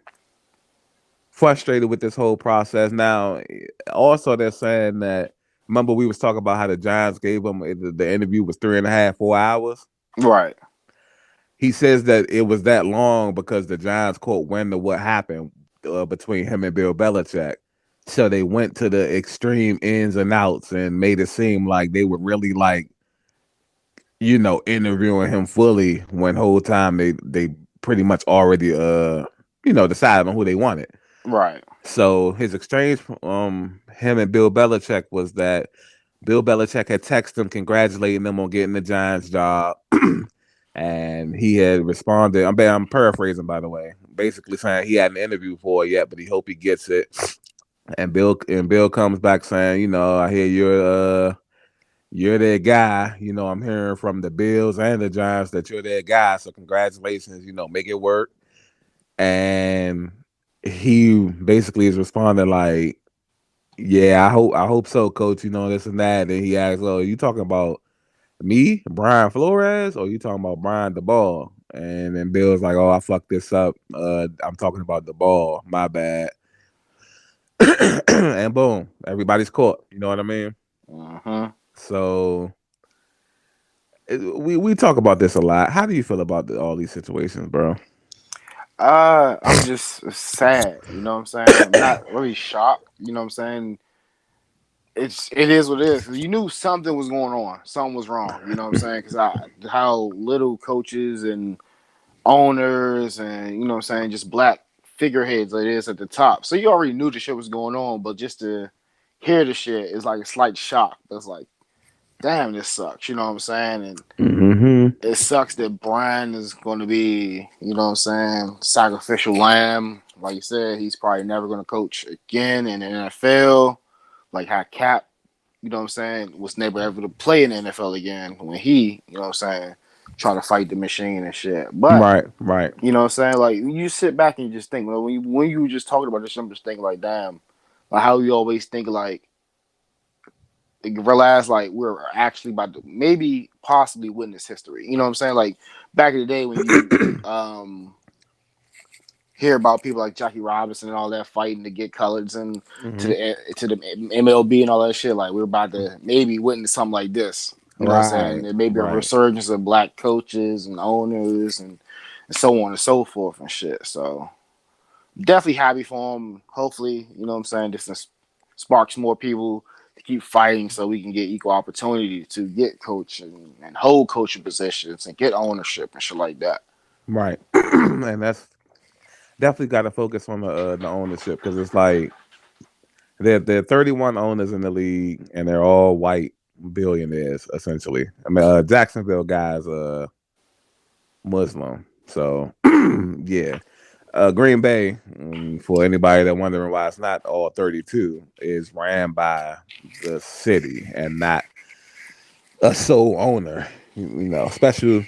frustrated with this whole process. Now, also they're saying that, remember we was talking about how the Giants gave him the interview was 3.5, 4 hours. Right. He says that it was that long because the Giants quote went to what happened between him and Bill Belichick. So they went to the extreme ins and outs and made it seem like they were really like, interviewing him fully when whole time they pretty much already decided on who they wanted. Right. So his exchange him and Bill Belichick was that Bill Belichick had texted him congratulating them on getting the Giants job. And he had responded. I'm paraphrasing, by the way. Basically saying he hadn't interviewed for it yet, but he hope he gets it. And Bill comes back saying, I hear you're their guy. I'm hearing from the Bills and the Giants that you're their guy. So congratulations. Make it work. And he basically is responding like, "Yeah, I hope so, coach. This and that." And he asks, "Oh, are you talking about me, Brian Flores, or you talking about Brian the Ball?" And then Bill's like, "Oh, I fucked this up. I'm talking about the ball. My bad." And boom, everybody's caught. You know what I mean? Uh-huh. So we talk about this a lot. How do you feel about all these situations, bro? I'm just sad. You know what I'm saying? I'm not really shocked. You know what I'm saying? It is what it is. 'Cause you knew something was going on. Something was wrong. You know what I'm saying? Because how little coaches and owners and you know what I'm saying, just black figureheads it is at the top. So you already knew the shit was going on, but just to hear the shit is like a slight shock. It's like, damn, this sucks. You know what I'm saying? And Mm-hmm. it sucks that Brian is going to be, you know what I'm saying, sacrificial lamb. Like you said, he's probably never going to coach again in the NFL. Like how Cap, you know what I'm saying, was never able to play in the NFL again when he, you know what I'm saying, trying to fight the machine and shit. But Right, right. you know what I'm saying, like you sit back and you just think, like, when you were just talking about this, I'm just thinking like, damn, like how you always think like realize like we're actually about to maybe possibly witness history. You know what I'm saying? Like back in the day when you hear about people like Jackie Robinson and all that fighting to get colors and Mm-hmm. to the MLB and all that shit, like we're about to maybe witness something like this. You know what I'm saying? Right, There may be a right. resurgence of black coaches and owners and so on and so forth and shit. So definitely happy for him. Hopefully, you know what I'm saying, this sparks more people to keep fighting so we can get equal opportunity to get coaching and hold coaching positions and get ownership and shit like that. Right. And that's definitely got to focus on the ownership because it's like there are 31 owners in the league and they're all white billionaires essentially. I mean, Jacksonville guys Muslim, so yeah. Green Bay, for anybody that wondering why it's not all 32, is ran by the city and not a sole owner. You know, special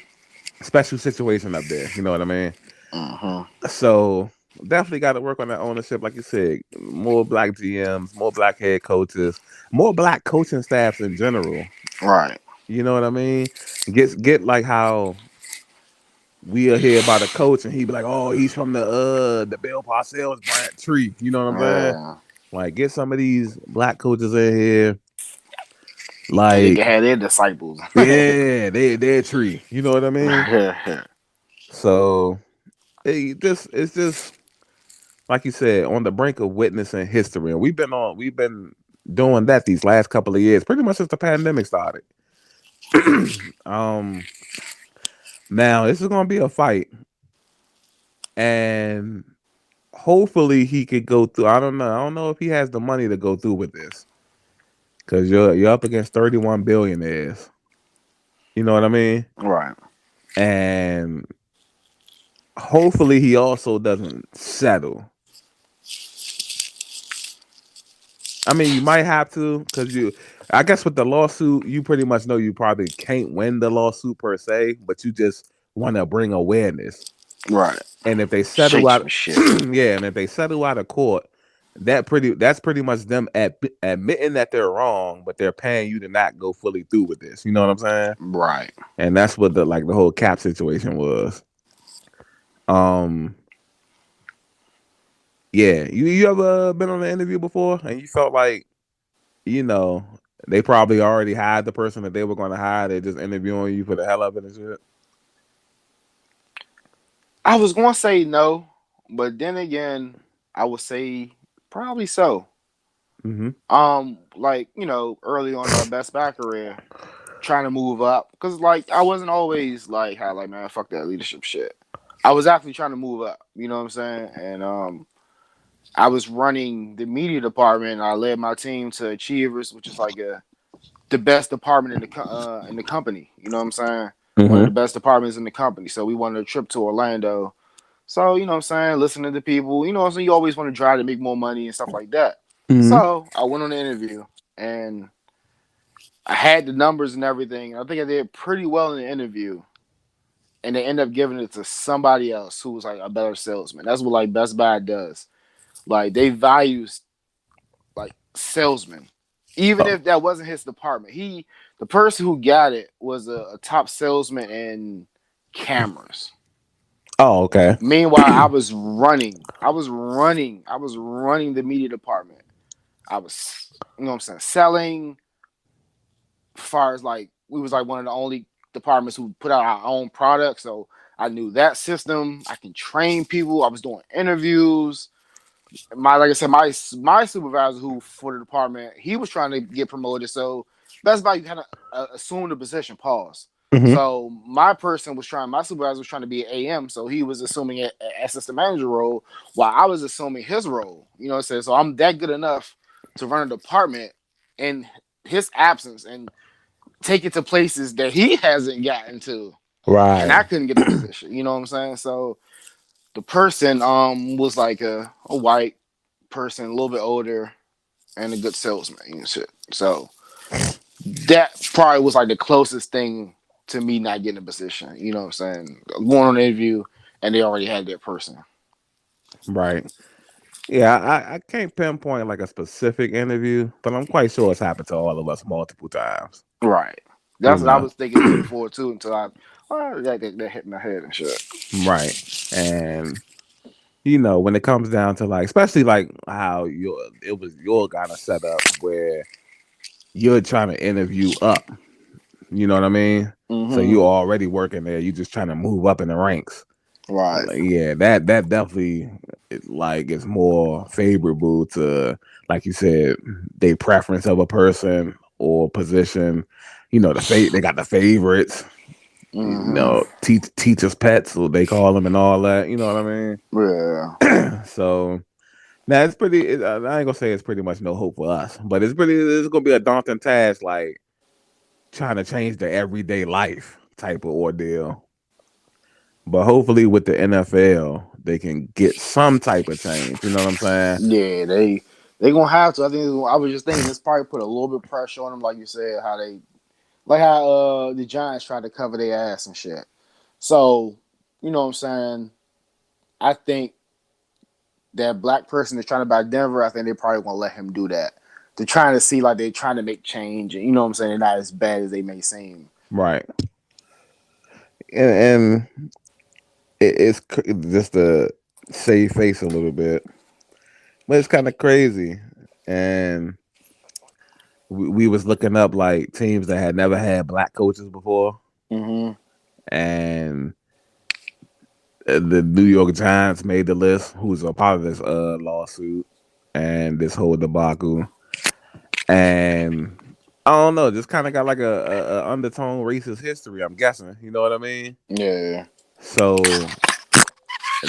situation up there. You know what I mean? Hmm. So definitely got to work on that ownership, like you said. More black GMs, more black head coaches, more black coaching staffs in general. Right. You know what I mean? Get like how we'll hear about a coach and he be like, "Oh, he's from the Bill Parcells branch tree." You know what I'm saying? Yeah. Like, get some of these black coaches in here. And they Like, can have their disciples. yeah, they're tree. You know what I mean? So it's just like you said, on the brink of witnessing history, and we've been doing that these last couple of years, pretty much since the pandemic started. um, Now this is gonna be a fight, and hopefully he could go through. I don't know. I don't know if he has the money to go through with this because you're up against 31 billionaires. You know what I mean? Right. And hopefully he also doesn't settle. I mean, you might have to because I guess with the lawsuit, you pretty much know you probably can't win the lawsuit per se, but you just want to bring awareness. Right. And if they settle Shake out, some shit. yeah, and if they settle out of court, that's pretty much them admitting that they're wrong, but they're paying you to not go fully through with this. You know what I'm saying? Right. And that's what the whole cap situation was. Um, yeah, you ever been on an interview before and you felt like you know they probably already hired the person that they were going to hire? They're just interviewing you for the hell of it and shit. I was gonna say no, but then again, I would say probably so. Mm-hmm. Like early on in my Best Buy career, trying to move up, because like I wasn't always like how like man fuck that leadership shit. I was actually trying to move up. You know what I'm saying? And I was running the media department. I led my team to Achievers, which is like the best department in the company. You know what I'm saying? One of the Mm-hmm. best departments in the company. So we wanted a trip to Orlando. So you know what I'm saying, listening to people. You know what I'm saying. You always want to try to make more money and stuff like that. Mm-hmm. So I went on the interview and I had the numbers and everything. I think I did pretty well in the interview, and they end up giving it to somebody else who was like a better salesman. That's what like Best Buy does. Like they values like salesmen, even Oh. if that wasn't his department. The person who got it was a top salesman in cameras. Oh, okay. Meanwhile, I was running the media department. I was, you know what I'm saying, selling. As far as like, we was like one of the only departments who put out our own product, so I knew that system. I can train people. I was doing interviews. My like I said, my supervisor who for the department, he was trying to get promoted. So Best Buy, you kind of assume the position. Pause. Mm-hmm. So my supervisor was trying to be an AM, so he was assuming an assistant manager role, while I was assuming his role. You know what I'm saying? So I'm that good enough to run a department in his absence and take it to places that he hasn't gotten to, and Right. I couldn't get a position. You know what I'm saying? So the person was like a white person, a little bit older, and a good salesman and shit. So that probably was like the closest thing to me not getting a position. You know what I'm saying? Going on an interview and they already had their person. Right. Yeah, I can't pinpoint like a specific interview, but I'm quite sure it's happened to all of us multiple times. Right. You That's what I know, was thinking too before too until that hit my head and shit. right? And you know, when it comes down to like, especially like how it was your kind of setup where you're trying to interview up. You know what I mean? So Mm-hmm. you already working there. You just trying to move up in the ranks. Right. Like, yeah, that definitely like is more favorable to, like you said, they preference of a person or position. You know, they got the favorites. You Mm-hmm. know, teachers' pets, what they call them, and all that. You know what I Yeah. mean? So now it's pretty. I ain't gonna say it's pretty much no hope for us, but it's gonna be a daunting task, like trying to change the everyday life type of ordeal. But hopefully, with the NFL, they can get some type of change. You know what I'm saying? Yeah, they gonna have to. I think I was just thinking this probably put a little bit of pressure on them, like you said, how they like how the Giants tried to cover their ass and shit. So, you know what I'm saying? I think that black person that's trying to buy Denver, I think they probably won't let him do that. They're trying to see like they're trying to make change, and you know what I'm saying? They're not as bad as they may seem. Right. And just to save face a little bit, but it's kind of crazy. And we was looking up like teams that had never had black coaches before, Mm-hmm. and the New York Giants made the list, who's a part of this lawsuit and this whole debacle. And I don't know, just kind of got like a undertone racist history. I'm guessing, you know what I mean? Yeah. So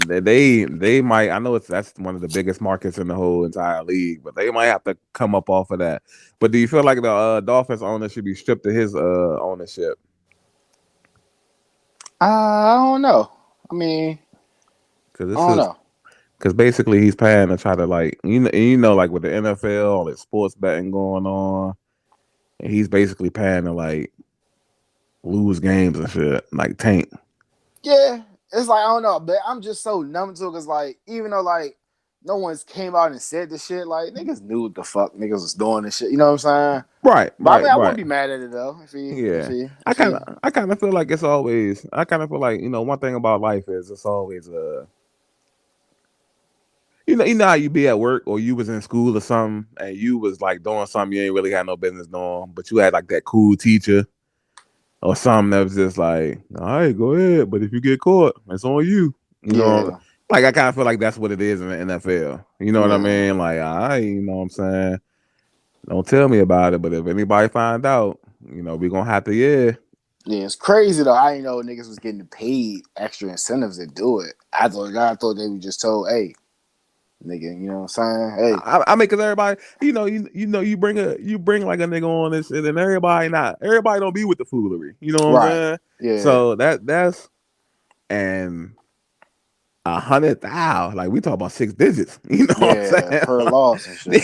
they might. I know that's one of the biggest markets in the whole entire league, but they might have to come up off of that. But do you feel like the Dolphins owner should be stripped of his ownership? I don't know. I mean, Because I this don't is know. because basically he's paying to try to, like, like with the NFL, all this sports betting going on, and he's basically paying to like lose games and shit, like tank. Yeah, it's like I don't know, but I'm just so numb to it because like even though like no one's came out and said this shit, like niggas knew what the fuck niggas was doing this shit. You know what I'm saying? Right, But I mean, right, I wouldn't right. be mad at it though if he if Yeah, he if he. I kind of feel like it's always. I kind of feel like, one thing about life is it's always you know how you be at work or you was in school or something and you was like doing something you ain't really had no business doing, but you had like that cool teacher or something that was just like, all right, go ahead, but if you get caught, it's on you. You know, Yeah, like I kind of feel like that's what it is in the NFL. You know what I yeah, mean? Like, all right, you know what I'm saying? Don't tell me about it, but if anybody find out, we gonna have to, yeah. yeah. It's crazy though. I didn't know niggas was getting paid extra incentives to do it. I thought they were just told, hey, nigga, you know what I'm saying? Hey, I mean, cause everybody, you bring like a nigga on this shit, and everybody don't be with the foolery. You know what I'm right? saying? Yeah, So that's and 100,000, like we talk about six digits. You know what I'm yeah, saying? per loss and shit.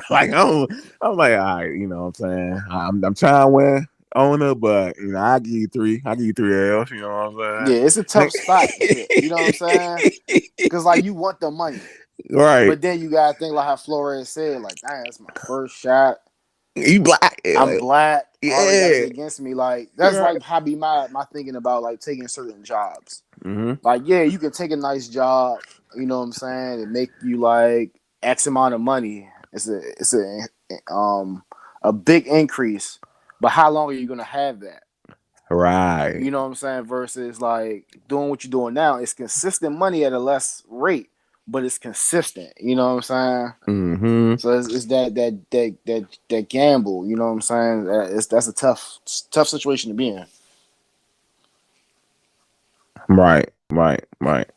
Like I'm like, all right, you know what I'm saying? I'm trying to win owner, but I give you three. I give you three L's. You know what I'm Yeah, it's a tough spot and shit. You know what I'm saying? saying? Because like you want the money. Right. But then you gotta think like how Flores said, like, dang, that's my first shot. You black. I'm black. I already got Yeah. shit against me. Like, that's Right. like how be my thinking about like taking certain jobs. Mm-hmm. Like, yeah, you can take a nice job, you know what I'm saying, and make you like X amount of money. It's a big increase. But how long are you gonna have that? Right. You know what I'm saying? Versus like doing what you're doing now. It's consistent money at a less rate, but it's consistent. You know what I'm saying? Mm-hmm. So it's that gamble. You know what I'm saying? That's a tough situation to be in. Right. Right. Right.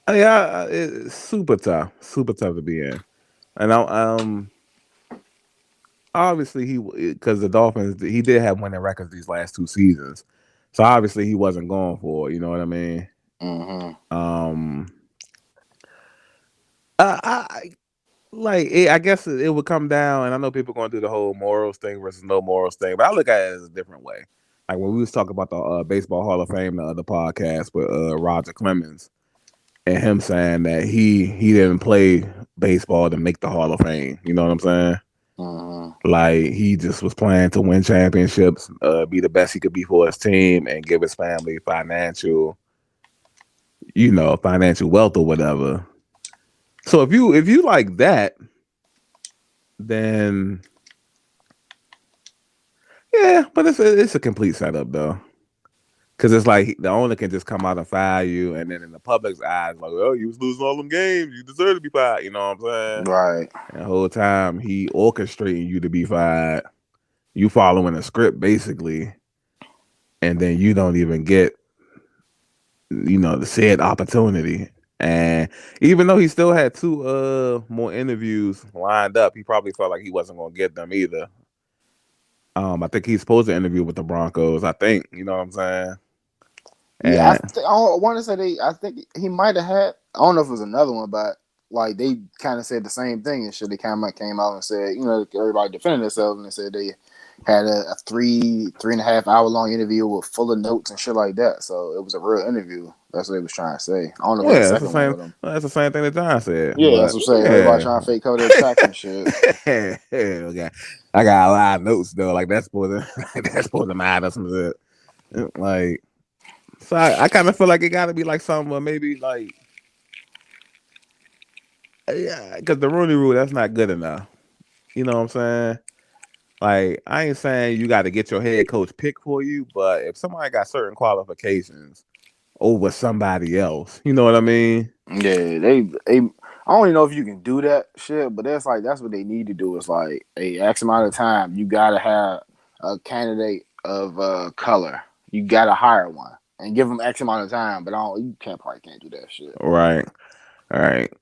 Yeah, it's super tough to be in. And obviously he, because the Dolphins, he did have winning records these last two seasons, so obviously he wasn't going for it. You know what I mean? Mm-hmm. Um, I like I guess it would come down, and I know people are going to do the whole morals thing versus no morals thing, but I look at it as a different way. Like when we was talking about the baseball Hall of Fame, the other podcast with Roger Clemens, and him saying that he didn't play baseball to make the Hall of Fame. You know what I'm saying? Mm-hmm. Like he just was playing to win championships, be the best he could be for his team, and give his family financial wealth or whatever. So if you like that, then yeah, but it's a complete setup though. Because it's like the owner can just come out and fire you, and then in the public's eyes, like, oh, you was losing all them games, you deserve to be fired. You know what I'm saying? Right. And the whole time he orchestrating you to be fired, you following a script basically, and then you don't even get, the said opportunity. And even though he still had two more interviews lined up, he probably felt like he wasn't gonna get them either. I think he's supposed to interview with the Broncos. I think, you know what I'm saying? Yeah, And I want to say they. I think he might have had. I don't know if it was another one, but like they kind of said the same thing and shit. They kind of came out and said, everybody defended themselves and they said they had a 3.5 hour long interview with full of notes and shit like that. So it was a real interview. That's what they was trying to say. I don't know about the yeah, it's the second one same. with him. That's the same thing that John said. Yeah, that's But what I'm saying. Everybody yeah, trying to fake cover their tracks and shit. okay. I got a lot of notes though. Like that's supposed to, that's supposed to matter some shit. Like, so I kind of feel like it got to be like something, or maybe like, yeah, because the Rooney Rule that's not good enough. You know what I'm saying? Like, I ain't saying you got to get your head coach picked for you, but if somebody got certain qualifications over somebody else, you know what I mean? Yeah, they I don't even know if you can do that shit, but that's what they need to do. Is like a X amount of time you gotta have a candidate of color. You gotta hire one and give them X amount of time. But I don't, you can't probably can't do that shit. Right, all right,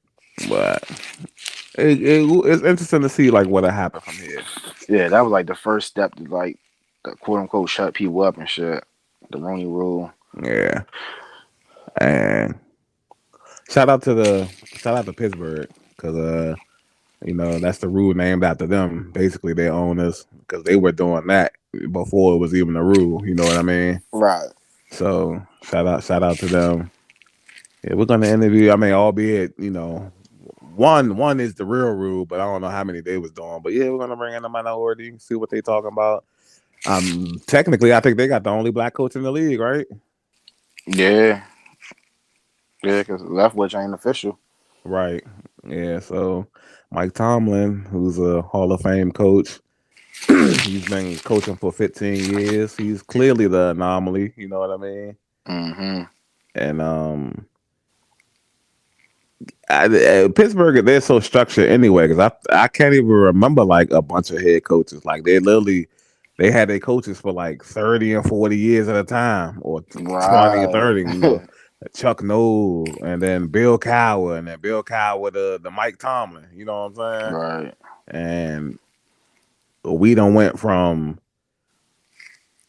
but it's interesting to see like what'll happen from here. Yeah, that was like the first step to like the quote unquote shut people up and shit. The Rooney Rule. Yeah, and shout out to Pittsburgh because that's the rule named after them. Basically, their owners because they were doing that before it was even a rule. You know what I mean? Right. So shout out to them. Yeah, we're gonna interview. I mean, albeit one is the real rule, but I don't know how many they was doing. But yeah, we're gonna bring in a minority, see what they talking about. Technically, I think they got the only black coach in the league, right? Yeah. Yeah, because Leftwich ain't official. Right. Yeah. So Mike Tomlin, who's a Hall of Fame coach, he's been coaching for 15 years. He's clearly the anomaly. You know what I mean? Mm-hmm. And Pittsburgh, they're so structured anyway. Because I can't even remember like a bunch of head coaches. Like they had their coaches for like 30 and 40 years at a time, or 20 and Right. 30. Chuck Noll, and then Bill Cowher, and then Bill Cowher, the Mike Tomlin. You know what I'm saying? Right. And we don't went from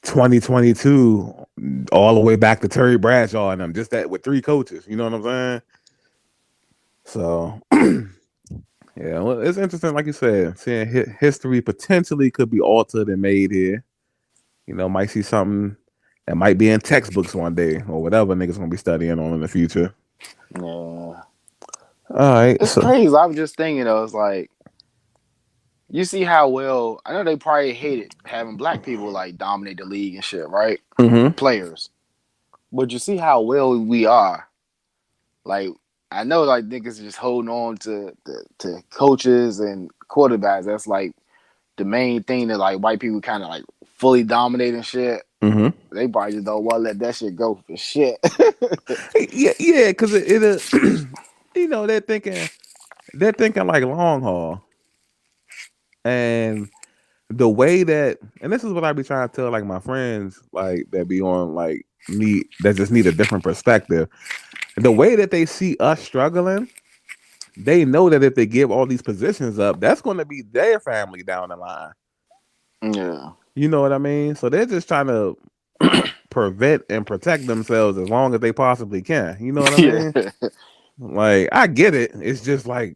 2022 all the way back to Terry Bradshaw and them. Just that with three coaches. You know what I'm saying? So yeah, well, it's interesting, like you said, seeing history potentially could be altered and made here. Might see something that might be in textbooks one day or whatever niggas gonna be studying on in the future. Yeah. All right, It's so crazy. I was just thinking, though, it's like, you see how well, I know they probably hated having black people like dominate the league and shit, right? hmm Players. But you see how well we are. Like, I know like niggas just holding on to coaches and quarterbacks. That's like the main thing that like white people kind of like fully dominate and shit. hmm They probably just don't want to let that shit go for shit. yeah, because they're thinking like long haul, and the way that, and this is what I be trying to tell like my friends like that be on like need that just need a different perspective. The way that they see us struggling, they know that if they give all these positions up, that's going to be their family down the line. Yeah. You know what I mean? So they're just trying to prevent and protect themselves as long as they possibly can. You know what I Yeah. mean? Like I get it. It's just like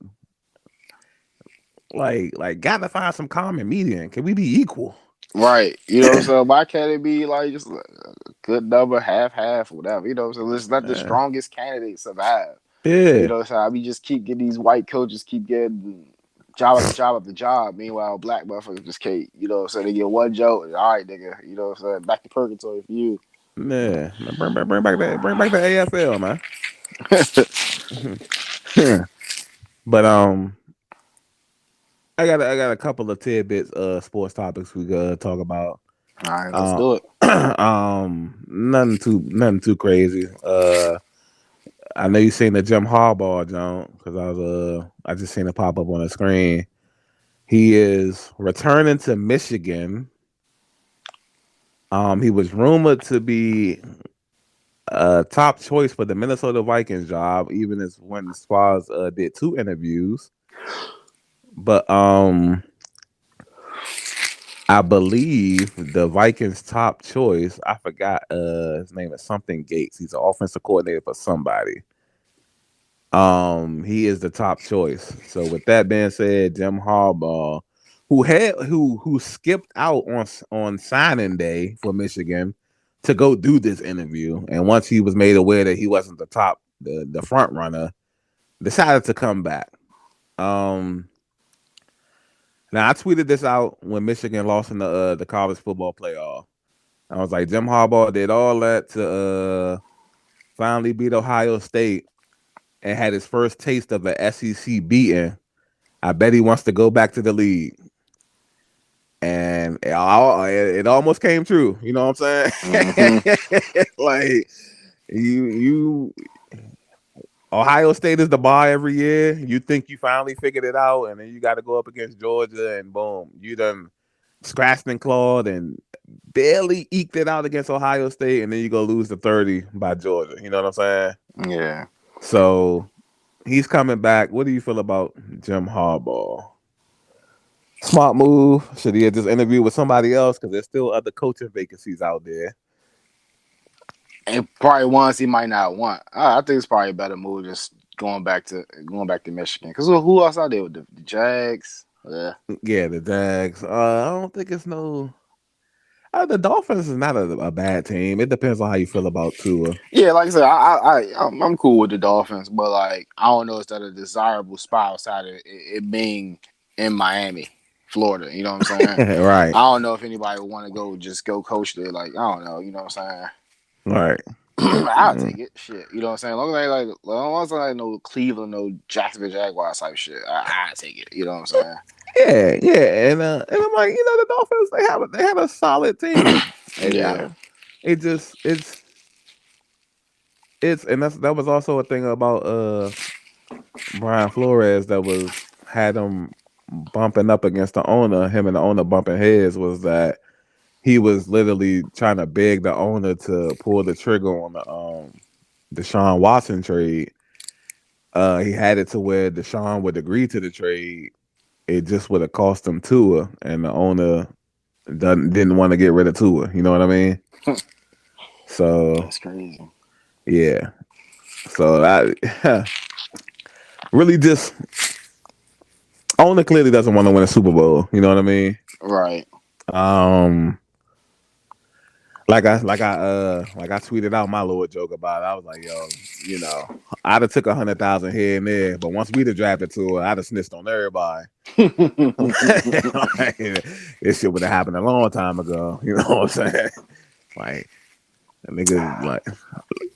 gotta find some common median. Can we be equal? Right. So why can't it be like just a good number, half, whatever? So let's let the Uh, strongest candidate survive. yeah, So I mean just keep getting these white coaches keep getting job after job after job. Meanwhile, black motherfuckers just can't, so they get one joke. All right, nigga, so back to purgatory for you. yeah. Bring back the AFL, man. But I got a couple of tidbits, sports topics we could talk about. All right, let's Uh, do it. nothing too crazy. I know you seen the Jim Harbaugh, John, because I just seen it pop up on the screen. He is returning to Michigan. He was rumored to be a top choice for the Minnesota Vikings job, even as when the Squads did 2 interviews. But I believe the Vikings' top choice. I forgot his name is something Gates. He's an offensive coordinator for somebody. He is the top choice. So with that being said, Jim Harbaugh, who skipped out on signing day for Michigan to go do this interview, and once he was made aware that he wasn't the front runner, decided to come back. Um, Now I tweeted this out when Michigan lost in the college football playoff. I was like, Jim Harbaugh did all that to finally beat Ohio State and had his first taste of the SEC beating. I bet he wants to go back to the league, and it almost came true. You know what I'm saying? Mm-hmm. Like you Ohio State is the bar every year. You think you finally figured it out, and then you got to go up against Georgia, and boom, you done scratched and clawed and barely eked it out against Ohio State, and then you go lose to 30 by Georgia. You know what I'm saying? Yeah. So he's coming back. What do you feel about Jim Harbaugh? Smart move. Should he have just interviewed with somebody else? Because there's still other coaching vacancies out there. And probably ones he might not want. I think it's probably a better move just going back to Michigan. Because who else out there with the Jags? Yeah. Yeah, the Jags. I don't think it's no. The Dolphins is not a bad team. It depends on how you feel about Tua. Yeah, like I said, I'm cool with the Dolphins, but like I don't know, is that a desirable spot outside of it being in Miami, Florida? You know what I'm saying? Right, I don't know if anybody would want to go coach there. Like I don't know, you know what I'm right. saying? I'll Mm. take it. Shit, you know what I'm saying? As long as I know Cleveland, no Jacksonville Jaguars type shit, I take it. You know what I'm Yeah, and I'm like, the Dolphins they have a solid team. saying? Yeah. It just it's and that was also a thing about Brian Flores that was had him bumping up against the owner. Him and the owner bumping heads was that he was literally trying to beg the owner to pull the trigger on the Deshaun Watson trade. He had it to where Deshaun would agree to the trade. It just would have cost him Tua, and the owner didn't want to get rid of Tua. You know what I mean? So That's crazy. yeah. So I really just owner clearly doesn't want to win a Super Bowl. You know what I mean? Right. Um, like I tweeted out my little joke about it. I was like, yo, I'd have took 100,000 here and there, but once we'd have drafted to it, I'd have snitched on everybody. Like, this shit would have happened a long time ago. You know what I'm saying? Like niggas like,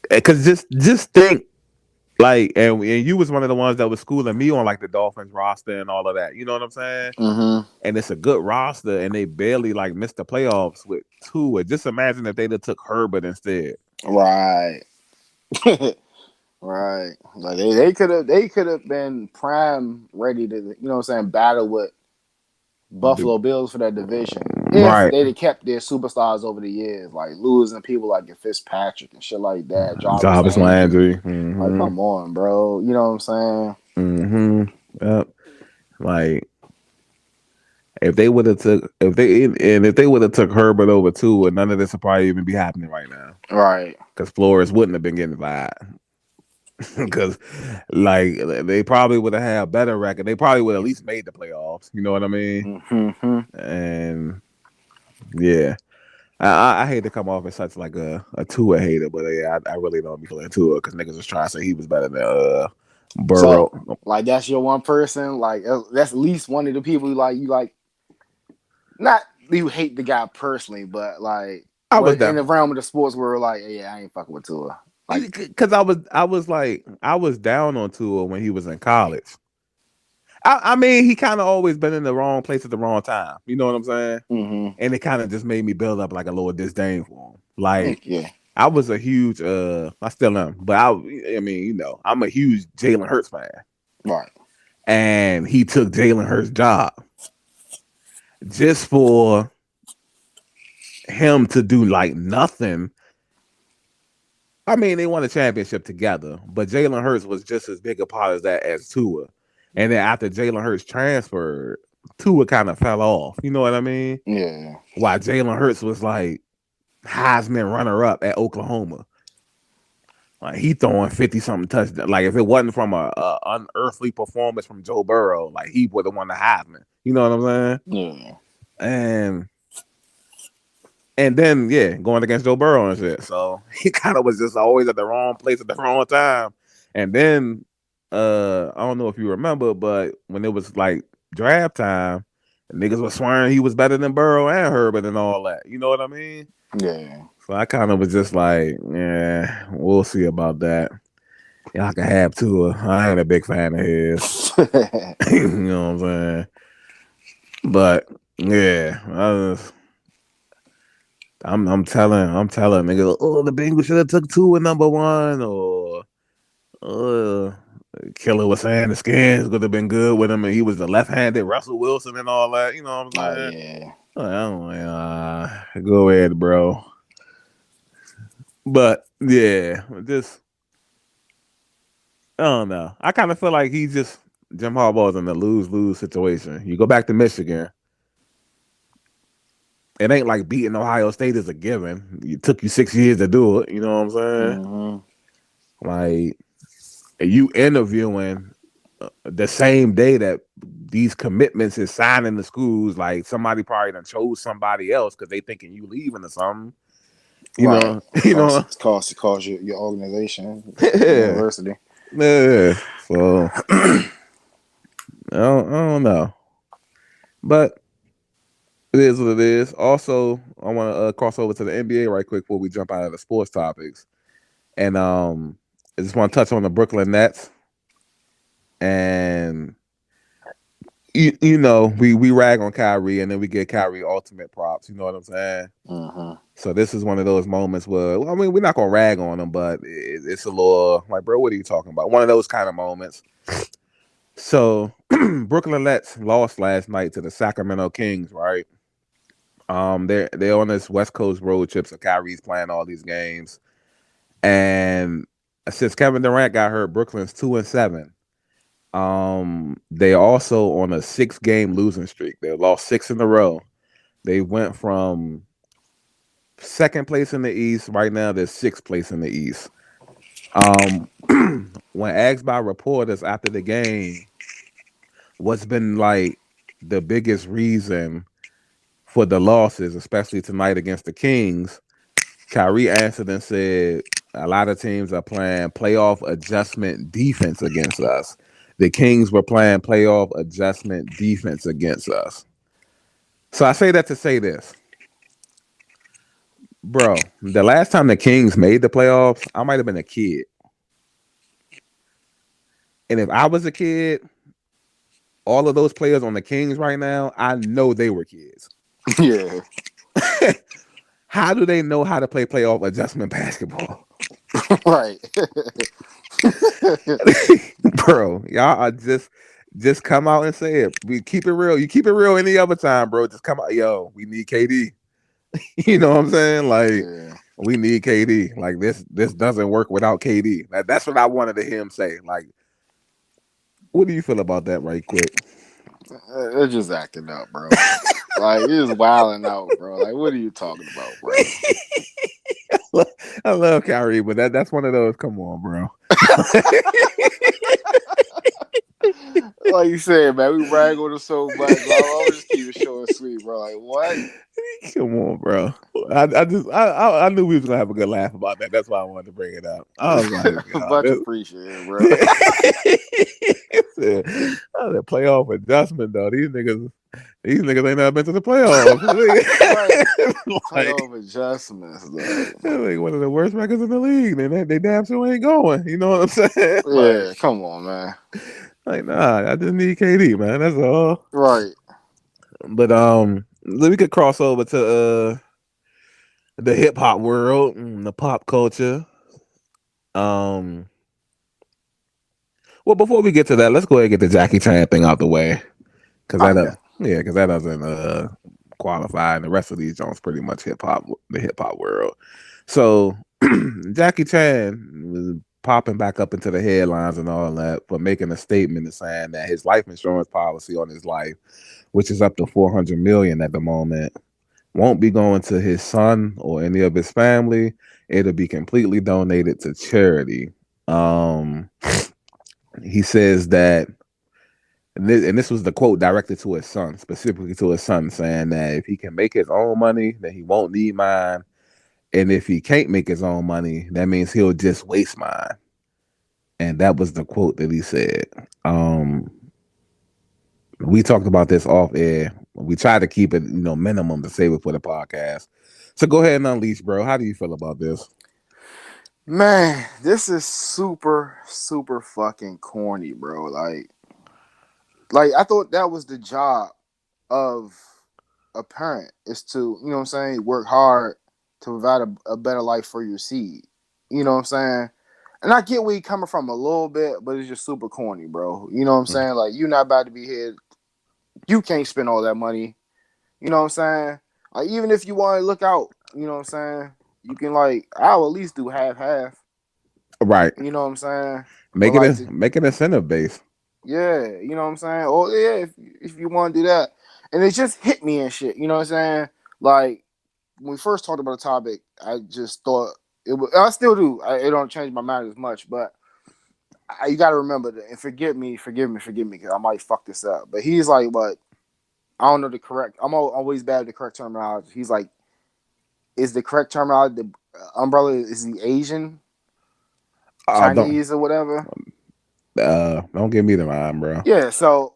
because just think like, and you was one of the ones that was schooling me on like the Dolphins roster and all of that. You know what I'm saying? Mm-hmm. And it's a good roster, and they barely like missed the playoffs with Tua. Just imagine if they'd have took Herbert instead. Right. Right. Like they could have been prime ready to, you know what I'm saying, battle with The, Buffalo Bills for that division. If right, they'd have kept their superstars over the years, like losing people like your Fitzpatrick and shit like that, Jarvis Jarvis Landry. Landry. Like, Mm-hmm. come on, bro. You know what I'm saying? Mm-hmm. Yep. Like if they would have took Herbert over Tua, none of this would probably even be happening right now. Right. Because Flores wouldn't have been getting fired. Because like they probably would have had a better record. They probably would have at least made the playoffs. You know what I mean? Mm-hmm. And yeah, I hate to come off as such like a Tua hater, but yeah, I really don't be feeling Tua because niggas was trying to say he was better than So, Burrow. like, that's your one person. Like, that's at least one of the people you like. Not you hate the guy personally, but like, I was what in down the realm of the sports world, like, yeah, I ain't fucking with Tua. Like, because I was down on Tua when he was in college. I mean, he kind of always been in the wrong place at the wrong time. You know what I'm saying? Mm-hmm. And it kind of just made me build up like a little disdain for him. Like Heck yeah. I was a huge, I still am, but I mean, I'm a huge Jalen Hurts fan, Right. and he took Jalen Hurts' job just for him to do like nothing. I mean, they won a championship together, but Jalen Hurts was just as big a part of that as Tua. And then after Jalen Hurts transferred, Tua kind of fell off. You know what I mean? Yeah. While Jalen Hurts was like Heisman runner up at Oklahoma. Like he throwing 50 something touchdowns. Like if it wasn't from a unearthly performance from Joe Burrow, like he would have won the Heisman. You know what I'm saying? Yeah. And then yeah, going against Joe Burrow and shit. So he kind of was just always at the wrong place at the wrong time. And then I don't know if you remember, but when it was like draft time, niggas was swearing he was better than Burrow and Herbert and all that. You know what I mean? Yeah. So I kind of was just like, yeah, we'll see about that. Y'all can have Tua. I ain't a big fan of his. You know what I'm saying? But yeah, I'm telling nigga, oh, the Bengals should have took Tua number one, or uh, Killer was saying the skins would have been good with him, and he was the left-handed Russell Wilson and all that. You know what I'm Oh saying? yeah. I'm like, go ahead, bro. But yeah, just I don't know. I kind of feel like he just Jim Harbaugh's in a lose-lose situation. You go back to Michigan, it ain't like beating Ohio State is a given. It took you 6 years to do it. You know what I'm saying? Mm-hmm. Like you interviewing the same day that these commitments is signing the schools. Like somebody probably done chose somebody else because they thinking you leaving or something. You Right. know, you know. Cost your organization, your Yeah, university. yeah. So I don't know, but it is what it is. Also, I want to cross over to the NBA right quick before we jump out of the sports topics. And I just want to touch on the Brooklyn Nets. And we rag on Kyrie, and then we get Kyrie ultimate props. You know what I'm saying? Mm-hmm. So this is one of those moments where, well, I mean, we're not gonna rag on him, but it's a little like, bro, what are you talking about? One of those kind of moments. So Brooklyn Nets lost last night to the Sacramento Kings, right? They're on this West Coast road trip, so Kyrie's playing all these games. And since Kevin Durant got hurt, Brooklyn's 2-7. They also on a 6-game losing streak. They lost 6 in a row. They went from second place in the East. Right now, they're sixth place in the East. Um, when asked by reporters after the game, what's been like the biggest reason for the losses, especially tonight against the Kings, Kyrie answered and said, a lot of teams are playing playoff adjustment defense against us. The Kings were playing playoff adjustment defense against us. So I say that to say this. Bro, the last time the Kings made the playoffs, I might have been a kid. And if I was a kid, all of those players on the Kings right now, I know they were kids. Yeah. How do they know how to play playoff adjustment basketball? Right. Bro, y'all are just come out and say it. We keep it real. You keep it real any other time, bro. Just come out, yo. We need KD. You know what I'm saying? Like Yeah. we need KD. Like this doesn't work without KD. That's what I wanted to hear him say. Like, what do you feel about that, right quick? They're just acting up, bro. Like you're just wilding out, bro. Like what are you talking about, bro? I love Kyrie, but that's one of those. Come on, bro. Like you said, man, we rag on him so much, bro. I'll just keep it short and sweet, bro. Like what? Come on, bro. I knew we was gonna have a good laugh about that. That's why I wanted to bring it up. I was like, Much appreciated, bro. the playoff adjustment though. These niggas ain't never been to the playoffs. Right. Like, Playoff adjustments, though. like one of the worst records in the league. They damn sure ain't going. You know what I'm saying? Like, Yeah, come on, man. Like, nah, I just need KD, man. That's all. Right. But then we could cross over to the hip hop world, the pop culture. Um, well, before we get to that, let's go ahead and get the Jackie Chan thing out the way, because Oh that, yeah. yeah, because that doesn't qualify, and the rest of these Jones pretty much the hip hop world. So Jackie Chan was popping back up into the headlines and all that for making a statement and saying that his life insurance policy on his life, which is up to 400 million at the moment, won't be going to his son or any of his family. It'll be completely donated to charity. Um, he says that, and this was the quote directed to his son, specifically to his son, saying that if he can make his own money, then he won't need mine. And if he can't make his own money, that means he'll just waste mine. And that was the quote that he said. Um, we talked about this off air. We tried to keep it, minimum to save it for the podcast. So go ahead and unleash, bro. How do you feel about this? Man, this is super, super fucking corny, bro. Like I thought that was the job of a parent is to, you know what I'm saying, work hard to provide a better life for your seed. You know what I'm saying? And I get where you're coming from a little bit, but it's just super corny, bro. You know what I'm saying? Like you're not about to be here. You can't spend all that money. You know what I'm saying? Like even if you want to look out, you know what I'm saying? You can like I'll at least do half half. Right. You know what I'm saying? Or Make it like a to make it incentive based. yeah, you know what I'm saying? Or yeah, if you want to do that. And it just hit me and shit, you know what I'm saying? Like when we first talked about the topic, I just thought it would. I still do. It don't change my mind as much, but you got to remember that. And forgive me, because I might fuck this up. But he's like, what? I don't know the correct. I'm always bad at the correct terminology. He's like, is the correct terminology the umbrella? Is he Asian, Don't Chinese, or whatever? don't give me the mind, bro. Yeah. So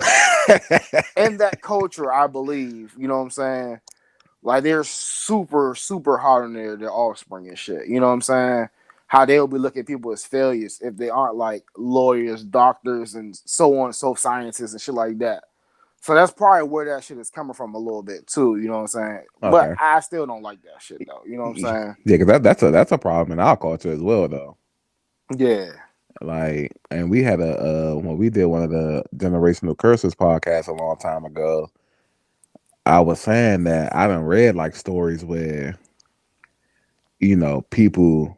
in that culture, I believe, you know what I'm saying. Like they're super, super hard on their offspring and shit. You know what I'm saying? How they'll be looking at people as failures if they aren't like lawyers, doctors, and so on, so scientists and shit like that. So that's probably where that shit is coming from a little bit too. You know what I'm saying? But Okay. I still don't like that shit though. You know what I'm Yeah, saying? because that's a problem in our culture as well, though. Yeah. Like, and we had when we did one of the generational curses podcasts a long time ago. I was saying that I done read like stories where people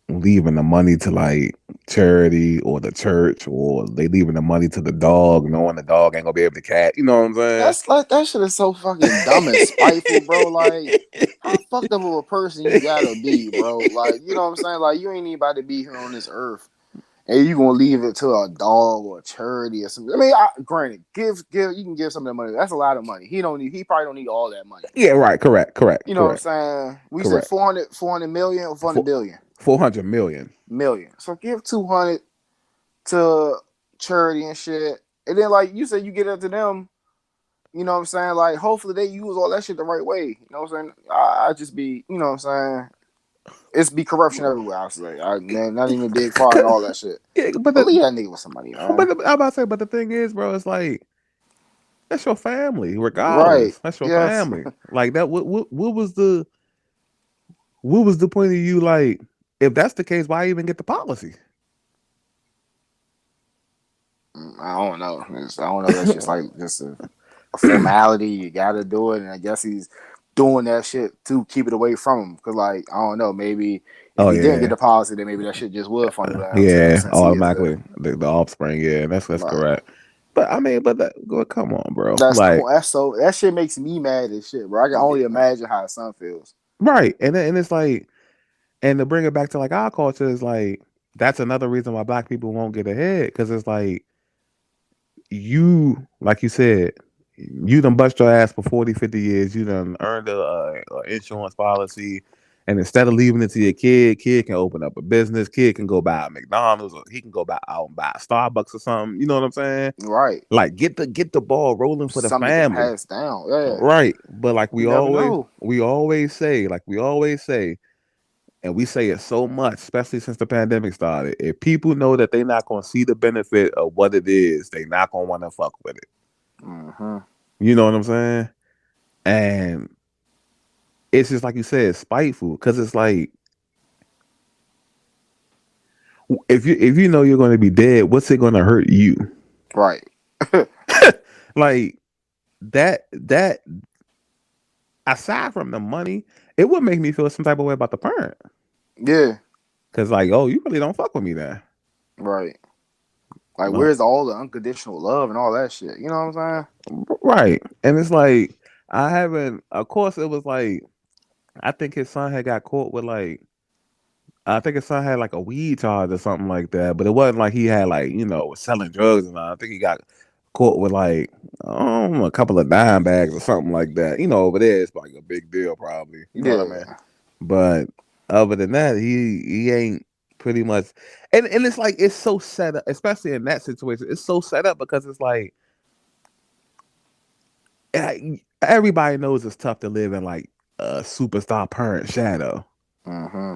leaving the money to like charity or the church, or they leaving the money to the dog, knowing the dog ain't gonna be able to cat. You know what I'm That's like that shit is so fucking dumb and spiteful, bro. Like, how fucked up of a person you gotta be, bro? Like, you know what I'm saying? Like, you ain't even about to be here on this earth, and you gonna leave it to a dog or a charity or something. I mean, granted, give you can give some of that money. That's a lot of money. He probably don't need all that money. Yeah, right. Correct. Correct. You know what I'm Correct. saying? We said Correct. 400 million or 400 Four, billion 400 million. million. So give 200 to charity and shit, and then like you said, you get it to them. You know what I'm saying? Like, hopefully they use all that shit the right way. You know what I'm saying? I just be, you know what I'm saying? It's be corruption everywhere. I say, man, not even dig far and all that shit. Yeah, But leave that nigga with somebody, man. I'm about to say, but the thing is, bro, it's like that's your family, Right? regardless. That's your Yes. family. Like that. What was the point of you like? If that's the case, why even get the policy? I don't know. I don't know. That's just like just a formality. You got to do it, and I guess he's doing that shit to keep it away from him. Cause like I don't know, maybe if Oh he didn't get yeah, the policy, then maybe that shit just would funnel down to him yeah, since he is automatically the offspring. Yeah, that's right. correct. But I mean, come on, bro. That's Like, cool. That's so that shit makes me mad as shit, bro. I can only imagine how his son feels. right, and it's like, and to bring it back to like our culture is like that's another reason why black people won't get ahead, because it's like like you said, you done bust your ass for 40, 50 years. You done earned a insurance policy. And instead of leaving it to your kid can open up a business. Kid can go buy a McDonald's, or he can go out and buy a Starbucks or something. You know what I'm saying? Right. Like get the ball rolling for the Something that can family. pass down. Yeah. Right. But like You never know. we always say, and we say it so much, especially since the pandemic started. If people know that they're not gonna see the benefit of what it is, they not gonna want to fuck with it. Mm-hmm. You know what I'm saying? And it's just like you said, spiteful because it's like if you know you're going to be dead, what's it going to hurt you? Right. Like that aside from the money, it would make me feel some type of way about the parent Yeah. because like, oh, you really don't fuck with me then. Right. Like, No, where's all the unconditional love and all that shit? You know what I'm right? And it's like I haven't. Of course, it was like I think his son had got caught with like I think his son had like a weed charge or something like that, but it wasn't like he had like was selling drugs and all. I think he got caught with like a couple of dime bags or something like that. Over there it's like a big deal probably. You know what I saying? mean? But other than that, he ain't pretty much. And it's like it's so set up, especially in that situation. It's so set up because it's like everybody knows it's tough to live in like a superstar parent shadow. Yeah. Mm-hmm.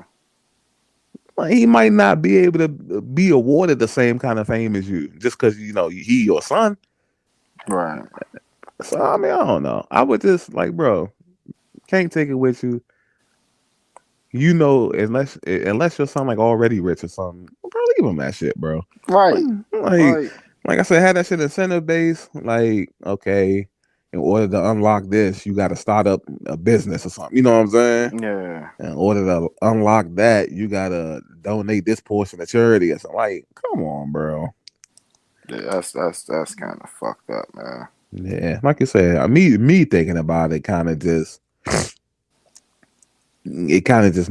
Like, he might not be able to be awarded the same kind of fame as you just because he your son. Right. So I mean, I don't know. I would just like, bro, can't take it with you. Unless your son like already rich or something, bro, leave him that shit, bro. Like, Right. like, Like, like I said, had that shit incentive based. Like, okay, in order to unlock this, you got to start up a business or something. You know what I'm saying? yeah. In order to unlock that, you gotta donate this portion to charity or something. Like, come on, bro. Yeah, that's kind of fucked up, man. Yeah, like you said, me thinking about it kind of just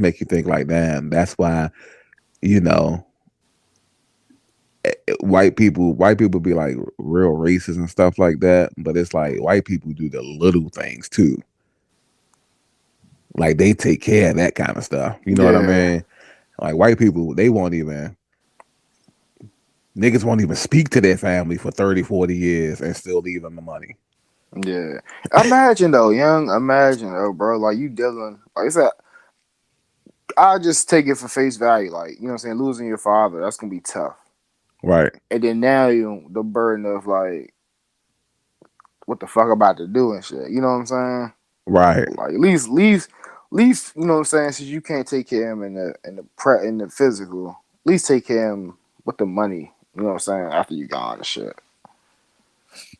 make you think like, damn, that's why you know white people be like real racist and stuff like that. But it's like white people do the little things too. Like they take care of that kind of stuff. You know what I Yeah. mean? Like white people, they won't even niggas won't even speak to their family for 30, 40 years and still leave them the money. Yeah. Imagine though, young. Imagine though, bro. Like you dealing. Like I said, I just take it for face value. Like you know what I'm saying. Losing your father, that's gonna be tough. Right. And then now the burden of like what the fuck I'm about to do and shit. You know what I'm saying? Right. Like at least you know what I'm saying. Since you can't take care of him in the physical, at least take care of him with the money. You know what I'm saying? After you gone and shit.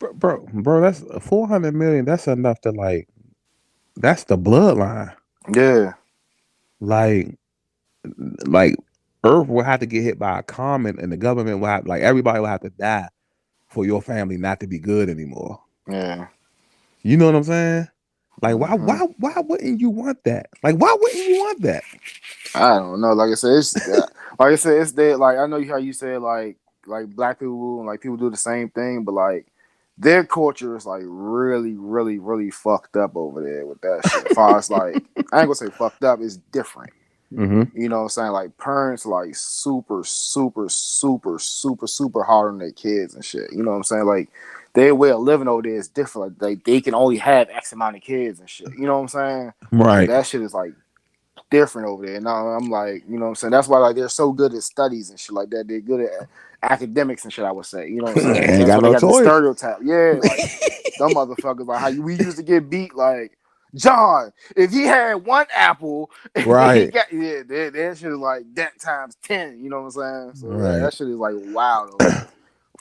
Bro, that's 400 million. That's enough to like. That's the bloodline. Yeah. Like, like Earth will have to get hit by a comet, and the government will have like everybody will have to die for your family not to be good anymore. Yeah. You know what I'm saying? Like, why, Hmm. why, why wouldn't you want that? Like, why wouldn't you want that? I don't know. Like I said, it's that. Like I know how you said like black people and like people do the same thing, but like their culture is like really, really, really fucked up over there with that shit. As far as like, I ain't gonna say fucked up. It's different. Mm-hmm. You know what I'm saying? Like parents like super, super, super, super, super hard on their kids and shit. You know what I'm saying? Like their way of living over there is different. Like they can only have X amount of kids and shit. You know what I'm saying? So Right. that shit is like different over there. And I'm like, you know what I'm saying? That's why like they're so good at studies and shit like that. They're good at academics and shit, I would say. You know what I'm saying? And Ain't that's got why they no got the choice. stereotype. Yeah, like them motherfuckers, like we used to get beat like John, if he had one apple, and then he Right. got that shit is like that times 10, you know what I'm saying? So Right. that shit is like wild over there.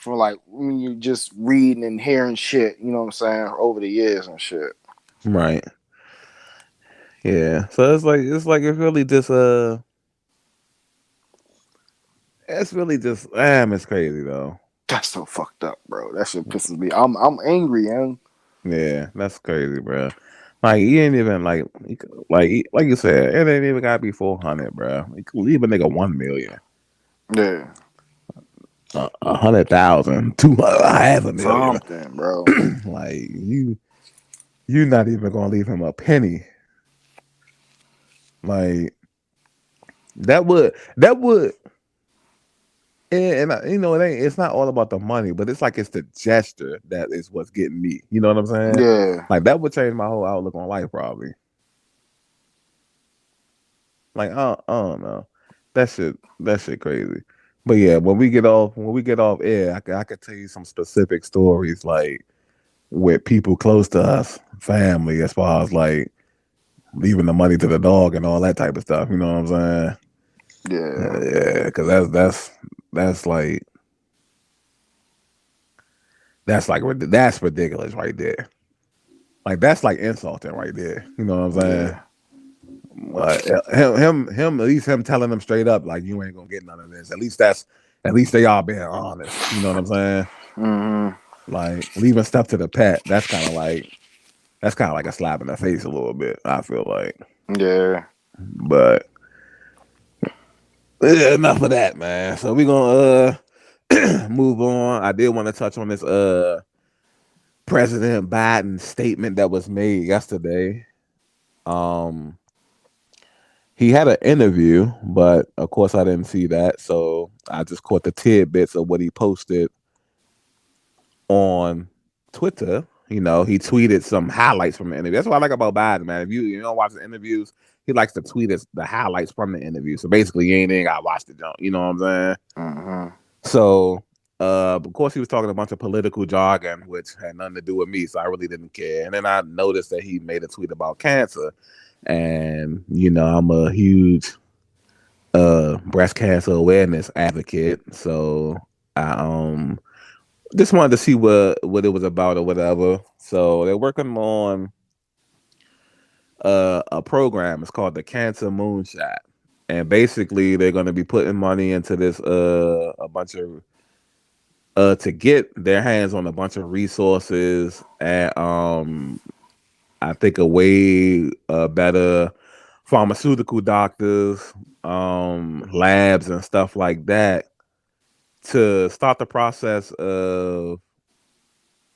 From like when you just reading and hearing shit, you know what I'm saying, over the years and shit. Right. Yeah. So it's like it's really just it's crazy though. That's so fucked up, bro. That shit pisses me. I'm angry, man. Yeah, that's crazy, bro. Like you ain't even like you said, it ain't even gotta be 400, bro. You could leave a nigga 1 million, Yeah. 100,000, 200, half a million. Something, bro. Like you not even gonna leave him a penny. Like that would it's not all about the money, but it's like it's the gesture that is what's getting me. You know what I'm saying? Yeah. Like that would change my whole outlook on life probably. Like I don't know. That shit crazy. But yeah, when we get off air, I could tell you some specific stories like with people close to us, family, as far as like leaving the money to the dog and all that type of stuff. You know what I'm saying? Yeah, Yeah, because that's like that's ridiculous right there. Like that's like insulting right there. You know what I'm saying? yeah, But at least him telling them straight up, like you ain't gonna get none of this. At least they all being honest. You know what I'm saying? hmm, Like leaving stuff to the pet. That's kind of like a slap in the face a little bit. I feel like, yeah, but yeah, enough of that, man. So we gonna move on. I did want to touch on this President Biden statement that was made yesterday. Um, he had an interview, but of course I didn't see that, so I just caught the tidbits of what he posted on Twitter. You know, he tweeted some highlights from the interview. That's what I like about Biden, man. If you don't watch the interviews, he likes to tweet us the highlights from the interview. So basically, you ain't got to watch the junk. You know what I'm saying? hmm, So, of course, he was talking a bunch of political jargon, which had nothing to do with me, so I really didn't care. And then I noticed that he made a tweet about cancer, and I'm a huge breast cancer awareness advocate, so I just wanted to see what it was about or whatever. So they're working on a program. It's called the Cancer Moonshot, and basically they're going to be putting money into this a bunch of to get their hands on a bunch of resources and I think a way better pharmaceutical doctors, labs and stuff like that to start the process of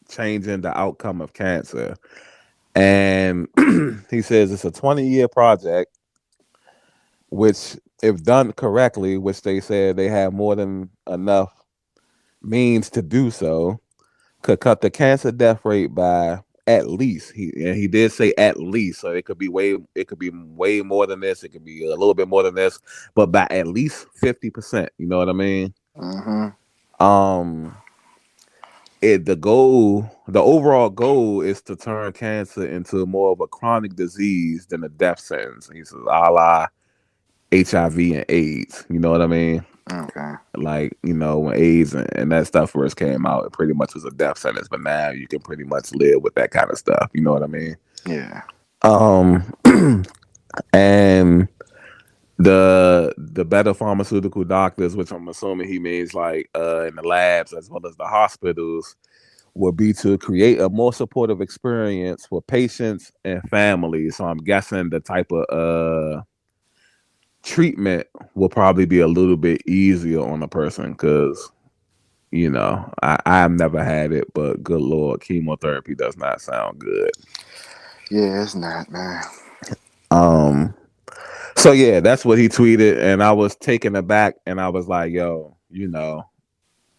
changing the outcome of cancer. And he says it's a 20-year project, which, if done correctly, which they said they have more than enough means to do so, could cut the cancer death rate by at least he did say at least, so it could be way more than this, it could be a little bit more than this, but by at least 50%. You know what I mean? hmm, Um, the overall goal is to turn cancer into more of a chronic disease than a death sentence. He says, a la HIV and AIDS. You know what I mean? okay, Like, when AIDS and that stuff first came out, it pretty much was a death sentence, but now you can pretty much live with that kind of stuff. You know what I mean? yeah, Um, and the better pharmaceutical doctors, which I'm assuming he means like in the labs as well as the hospitals, will be to create a more supportive experience for patients and families. So I'm guessing the type of treatment will probably be a little bit easier on a person because I've never had it, but good lord, chemotherapy does not sound good. yeah. It's not, man. Um, so yeah, that's what he tweeted, and I was taken aback, and I was like, yo,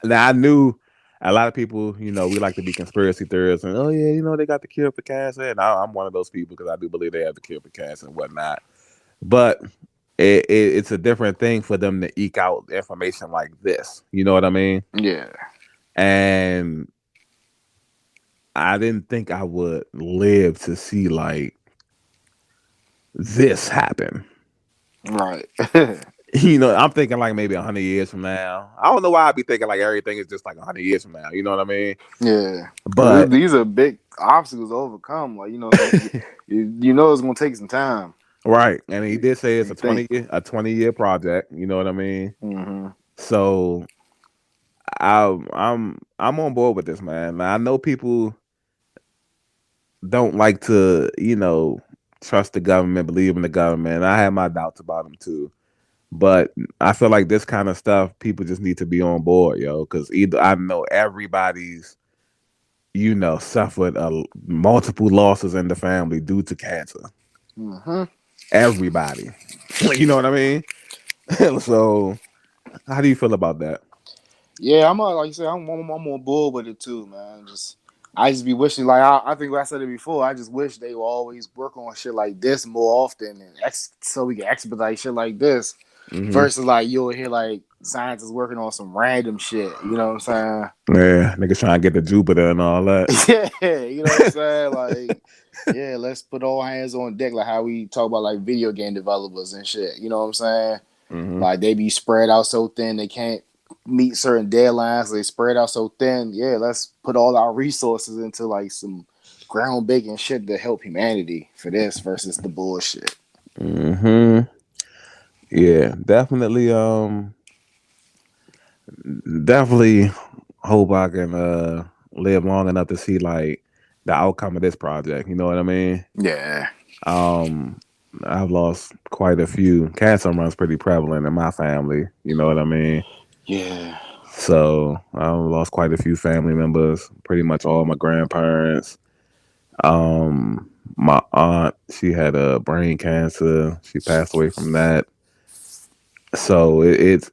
now I knew a lot of people, we like to be conspiracy theorists, and oh yeah, they got the cure for cancer, and I'm one of those people because I do believe they have the cure for cancer and whatnot. But it's a different thing for them to eke out information like this. You know what I mean? Yeah, And I didn't think I would live to see like this happen. right. I'm thinking like maybe 100 years from now. I don't know why I'd be thinking like everything is just like 100 years from now. You know what I mean? Yeah, because But these are big obstacles to overcome. Like you know it's gonna take some time. right, and he did say it's You think? a 20-year project. You know what I mean? Hmm. So I'm on board with this, man. Now, I know people don't like to trust the government, believe in the government. I have my doubts about them too. But I feel like this kind of stuff, people just need to be on board, yo. Because either I know everybody's, suffered multiple losses in the family due to cancer. Hmm. Everybody, you know what I mean? So, how do you feel about that? Yeah, like you said, I'm on board with it too, man. Just I just be wishing, like I think I said it before. I just wish they would always work on shit like this more often, and so we can expedite shit like this. Hmm. Versus like you'll hear like scientists working on some random shit. You know what I'm Yeah, niggas trying to get to Jupiter and all that. saying? Yeah, you know what I'm saying? Like, yeah, let's put all hands on deck, like how we talk about like video game developers and shit. You know what I'm saying? Hmm. Like they be spread out so thin they can't meet certain deadlines. They spread out so thin. Yeah, let's put all our resources into like some groundbreaking shit to help humanity for this versus the bullshit. Hmm. Yeah, definitely. Definitely hope I can live long enough to see like the outcome of this project. You know what I mean? Yeah, Um, I've lost quite a few. Cancer runs pretty prevalent in my family. You know what I mean? yeah, So I've lost quite a few family members. Pretty much all my grandparents. My aunt, she had a brain cancer. She passed away from that. So it's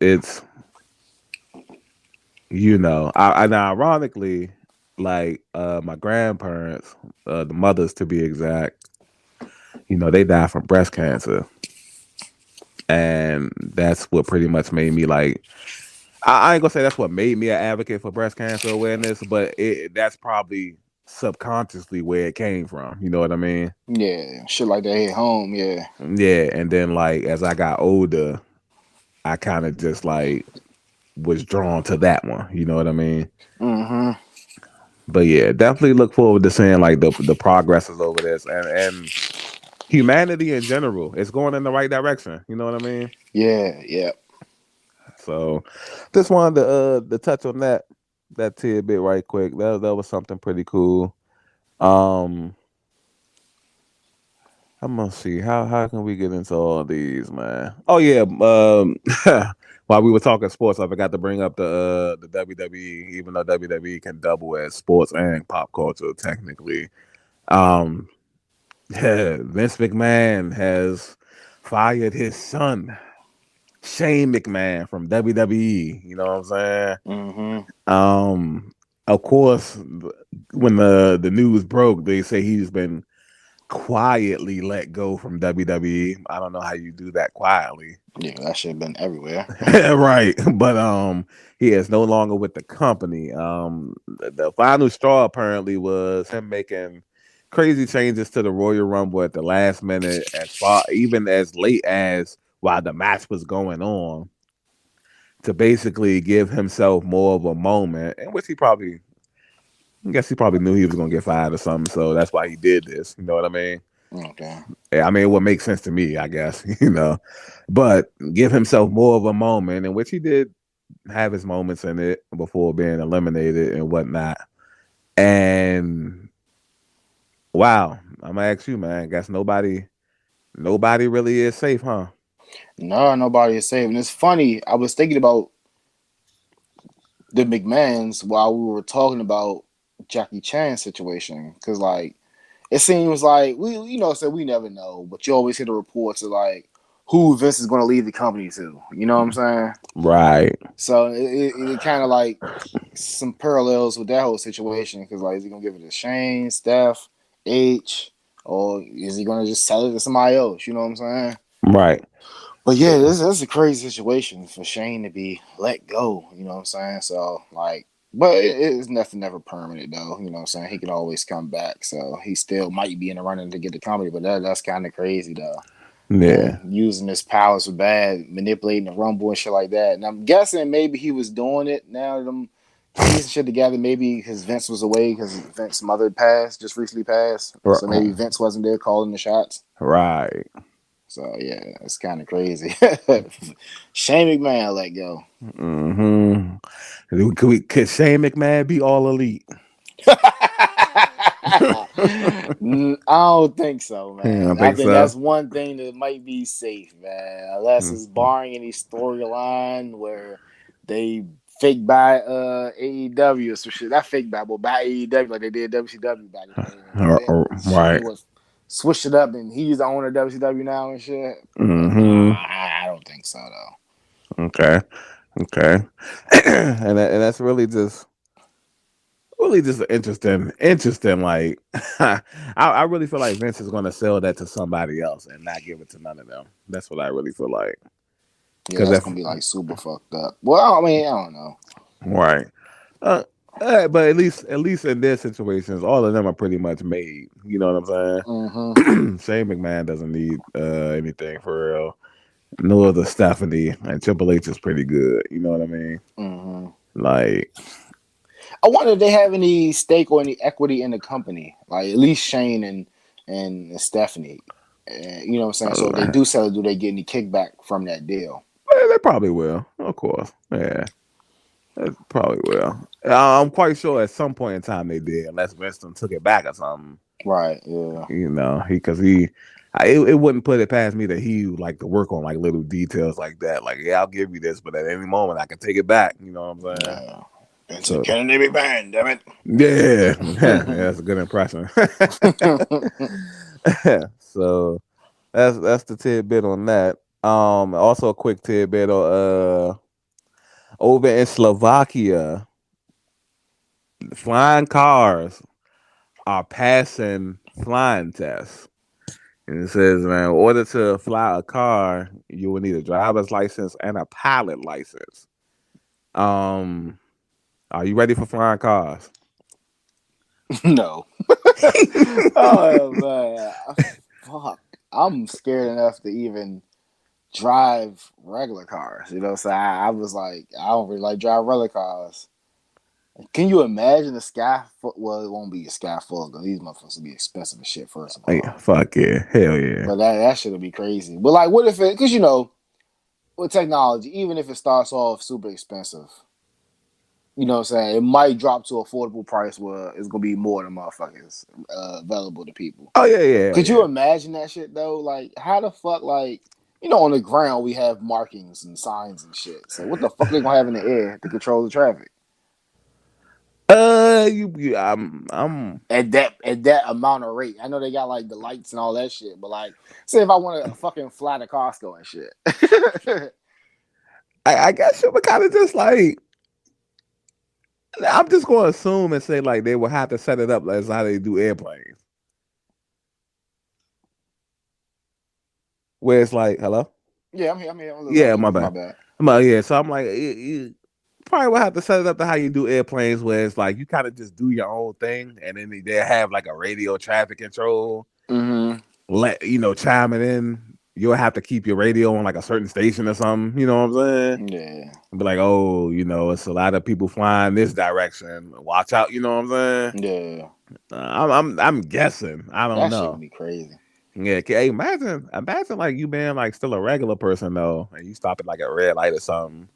and ironically, like my grandparents, the mothers to be exact, they died from breast cancer, and that's what pretty much made me like. I ain't gonna say that's what made me an advocate for breast cancer awareness, but that's probably subconsciously where it came from. You know what I mean? yeah. Shit like that hit home. Yeah. Yeah, and then like as I got older, I kind of just like was drawn to that one. You know what I mean? Mm-hmm. But yeah, definitely look forward to seeing like the progresses over this and humanity in general. It's going in the right direction. You know what I mean? Yeah, yeah. So just wanted to touch on that tidbit right quick. That was something pretty cool. Um, I'm gonna see how can we get into all these, man. Oh yeah, while we were talking sports, I forgot to bring up the WWE. Even though WWE can double as sports and pop culture technically, um, Vince McMahon has fired his son Shane McMahon from WWE. You know what I'm saying? Mm-hmm. Um, of course, when the news broke, they say he's been quietly let go from WWE. I don't know how you do that quietly. Yeah, that shit been everywhere. Right, but he is no longer with the company. The final straw apparently was him making crazy changes to the Royal Rumble at the last minute, as far even as late as while the match was going on, to basically give himself more of a moment, in which I guess he probably knew he was gonna get fired or something, so that's why he did this. You know what I mean? Okay. Yeah, I mean, it would make sense to me, I guess, but give himself more of a moment, in which he did have his moments in it before being eliminated and whatnot. And wow, I'm gonna ask you, man. I guess nobody really is safe, huh? No, nobody is saving. It's funny. I was thinking about the McMahons while we were talking about Jackie Chan's situation because, like, it seems like so we never know, but you always hear the reports of like who Vince is going to leave the company to. You know what I'm saying? Right, So it kind of like some parallels with that whole situation because like is he gonna give it to Shane, Steph, H, or is he gonna just sell it to somebody else? You know what I'm saying? right. But yeah, this is a crazy situation for Shane to be let go. You know what I'm saying? So like, but it's nothing ever permanent though. You know what I'm saying? He can always come back. So he still might be in the running to get the company, but that's kind of crazy though. Yeah, And using his powers for bad, manipulating the rumble and shit like that. And I'm guessing maybe he was doing it now that I'm piecing shit together. Maybe because Vince was away because Vince's mother passed, just recently passed. So maybe Vince wasn't there calling the shots. right. So yeah, it's kind of crazy. Shane McMahon let go. Mm-hmm. Could Shane McMahon be all elite? I don't think so, Yeah, I man. I think think so. that's one thing that might be safe, man. Unless it's barring any storyline where they fake buy AEW or some shit. That fake buy, but buy AEW like they did WCW back in the day. And then Right. Shane was switched it up and he's the owner of WCW now and shit. But nah, Mm-hmm. I don't think so though. Okay. Okay. And that's really just really just interesting. Like, I really feel like Vince is going to sell that to somebody else and not give it to none of them. That's what I really feel like. Yeah, Because that's if gonna be like super fucked up. Well, I mean, I don't know. right, uh, but at least in their situations, all of them are pretty much made. You know what I'm Mm-hmm. saying? Shane McMahon doesn't need anything for real. Nor the Stephanie and Triple H is pretty good. You know what I mean? Mm-hmm. Like, I wonder if they have any stake or any equity in the company, like at least Shane and Stephanie. You know what I'm saying? So if they uh, do sell it, do they get any kickback from that deal? they probably will, of course. Yeah, they probably will. I'm quite sure at some point in time they did, unless Winston took it back or something. Right. Yeah. You know, because it wouldn't put it past me that he would like to work on like little details like that. Like, yeah, I'll give you this, but at any moment I can take it back. You know what I'm saying? Yeah. Vincent So Kennedy be banned, damn yeah, yeah, it. that's a good impression. So that's the tidbit on that. Also a quick tidbit on over in Slovakia, flying cars are passing flying tests. And it says, man, in order to fly a car, you will need a driver's license and a pilot license. Um, are you ready for flying cars? No. Oh man, fuck. I'm scared enough to even drive regular cars. You know, so I was like, I don't really like drive regular cars. Can you imagine a sky? Well, it won't be a sky full because these motherfuckers will be expensive as shit. First of Yeah, all, fuck yeah, hell yeah. but that shit will be crazy. But like, what if it? Because you know, with technology, even if it starts off super expensive, you know what I'm saying, it might drop to affordable price where it's gonna be more than motherfuckers available to people. Oh yeah, yeah, Could you yeah. imagine that shit though? Like, how the fuck, like, you know, on the ground we have markings and signs and shit. So what the fuck they gonna have in the air to control the traffic I'm at that amount of rate? I know they got like the lights and all that shit, but like, say if I want to fucking fly to Costco and shit. I guess you would kind of just like I'm just going to assume and say like they will have to set it up as how they do airplanes, where it's like, hello, Yeah, I'm here. I'm here. I'm yeah, my listening. My bad, bad. yeah. So I'm like, you probably will have to set it up to how you do airplanes, where it's like you kind of just do your own thing, and then they have like a radio traffic control, Mm-hmm. let you know, chime it in. You'll have to keep your radio on like a certain station or something. You know what I'm saying? Yeah. Be like, oh, you know, it's a lot of people flying this direction. Watch out. You know what I'm saying? Yeah. I'm guessing. I don't That shit know. gonna be crazy. Yeah, hey, imagine like you being like still a regular person though, and you stop at like a red light or something,